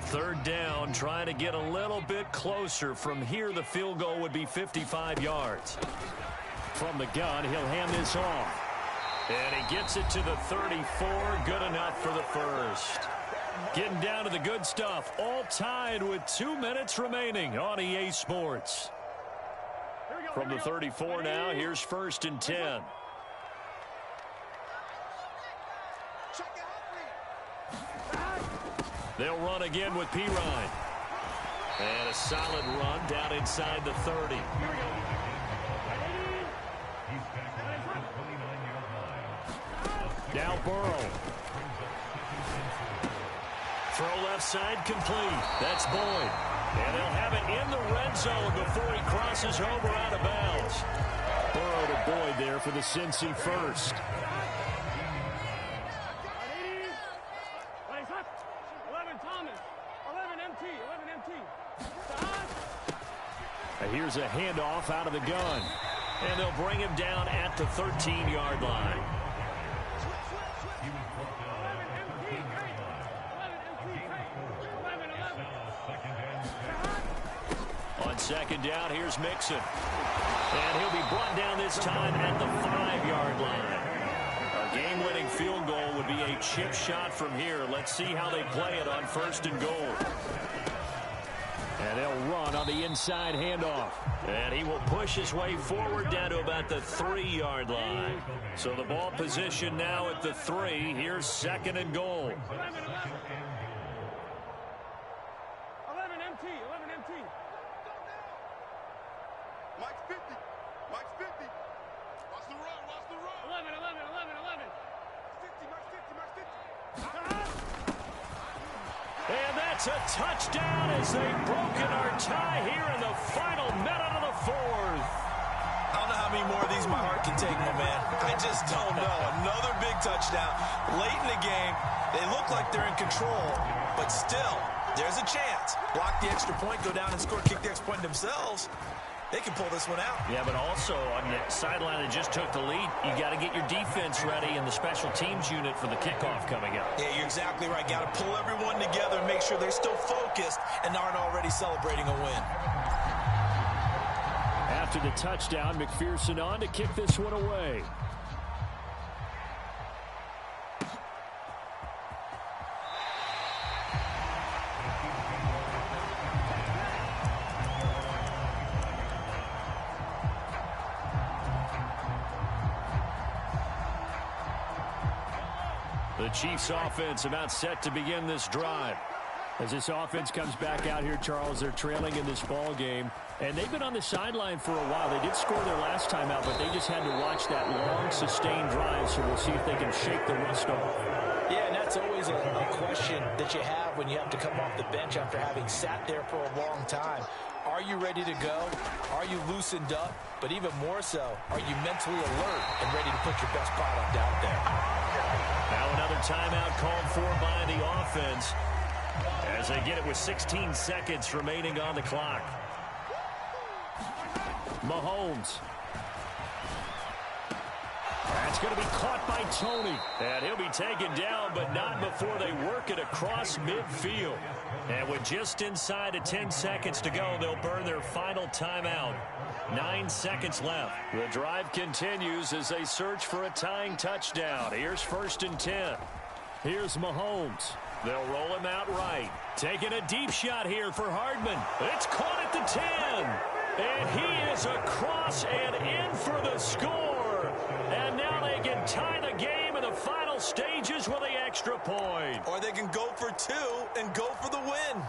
Third down, trying to get a little bit closer. From here, the field goal would be 55 yards.
From the gun, he'll hand this off.
And he gets it to the 34. Good enough for the first. Getting down to the good stuff. All tied with 2 minutes remaining on EA Sports. From the 34 now, here's 1st and 10. They'll run again with Pirine. And a solid run down inside the 30.
Now Burrow.
Throw left side complete. That's Boyd. And they'll have it in the red zone before he crosses over out of bounds.
Burrow to Boyd there for the Cincy first. Here's a handoff out of the gun.
And they'll bring him down at the 13-yard line. On 2nd down, here's Mixon. And he'll be brought down this time at the 5-yard line. A game-winning field goal would be a chip shot from here. Let's see how they play it on 1st and goal.
And they'll run on the inside handoff.
And he will push his way forward down to about the 3-yard line. So the ball position now at the 3. Here's 2nd and goal.
11 MT.
Mike's 50. Mike's 50. Watch the run.
11. 50.
And that's a touchdown as they've broken our tie here in the final minute of the 4th.
I don't know how many more of these my heart can take, my man. I just don't know. Another big touchdown. Late in the game, they look like they're in control, but still, there's a chance. Block the extra point, go down and score, kick the extra point themselves. They can pull this one out.
Yeah, but also on the sideline that just took the lead, you got to get your defense ready and the special teams unit for the kickoff coming up.
Yeah, you're exactly right. Got to pull everyone together and make sure they're still focused and aren't already celebrating a win.
After the touchdown, McPherson on to kick this one away.
The Chiefs offense about set to begin this drive.
As this offense comes back out here, Charles, they're trailing in this ball game. And they've been on the sideline for a while. They did score their last time out, but they just had to watch that long, sustained drive, so we'll see if they can shake the rust off.
Yeah, and that's always a question that you have when you have to come off the bench after having sat there for a long time. Are you ready to go? Are you loosened up? But even more so, are you mentally alert and ready to put your best product out there?
Now another timeout called for by the offense as they get it with 16 seconds remaining on the clock. Mahomes. That's going to be caught by Tony. And he'll be taken down, but not before they work it across midfield. And with just inside of 10 seconds to go, they'll burn their final timeout. 9 seconds left. The drive continues as they search for a tying touchdown. Here's 1st and 10. Here's Mahomes. They'll roll him out right. Taking a deep shot here for Hardman. It's caught at the 10. And he is across and in for the score. And now they can tie the game in the final stages with the extra point.
Or they can go for 2 and go for the win.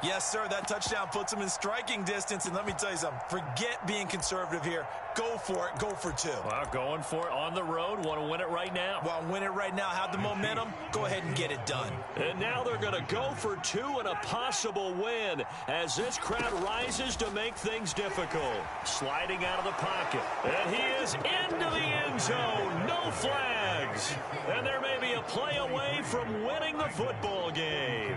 Yes, sir, that touchdown puts them in striking distance. And let me tell you something, forget being conservative here. Go for it. Go for 2.
Well, going for it on the road. Want to win it right now.
Well, win it right now. Have the momentum. Go ahead and get it done.
And now they're going to go for 2 and a possible win as this crowd rises to make things difficult. Sliding out of the pocket. And he is into the end zone. No flags. And there may be a play away from winning the football game.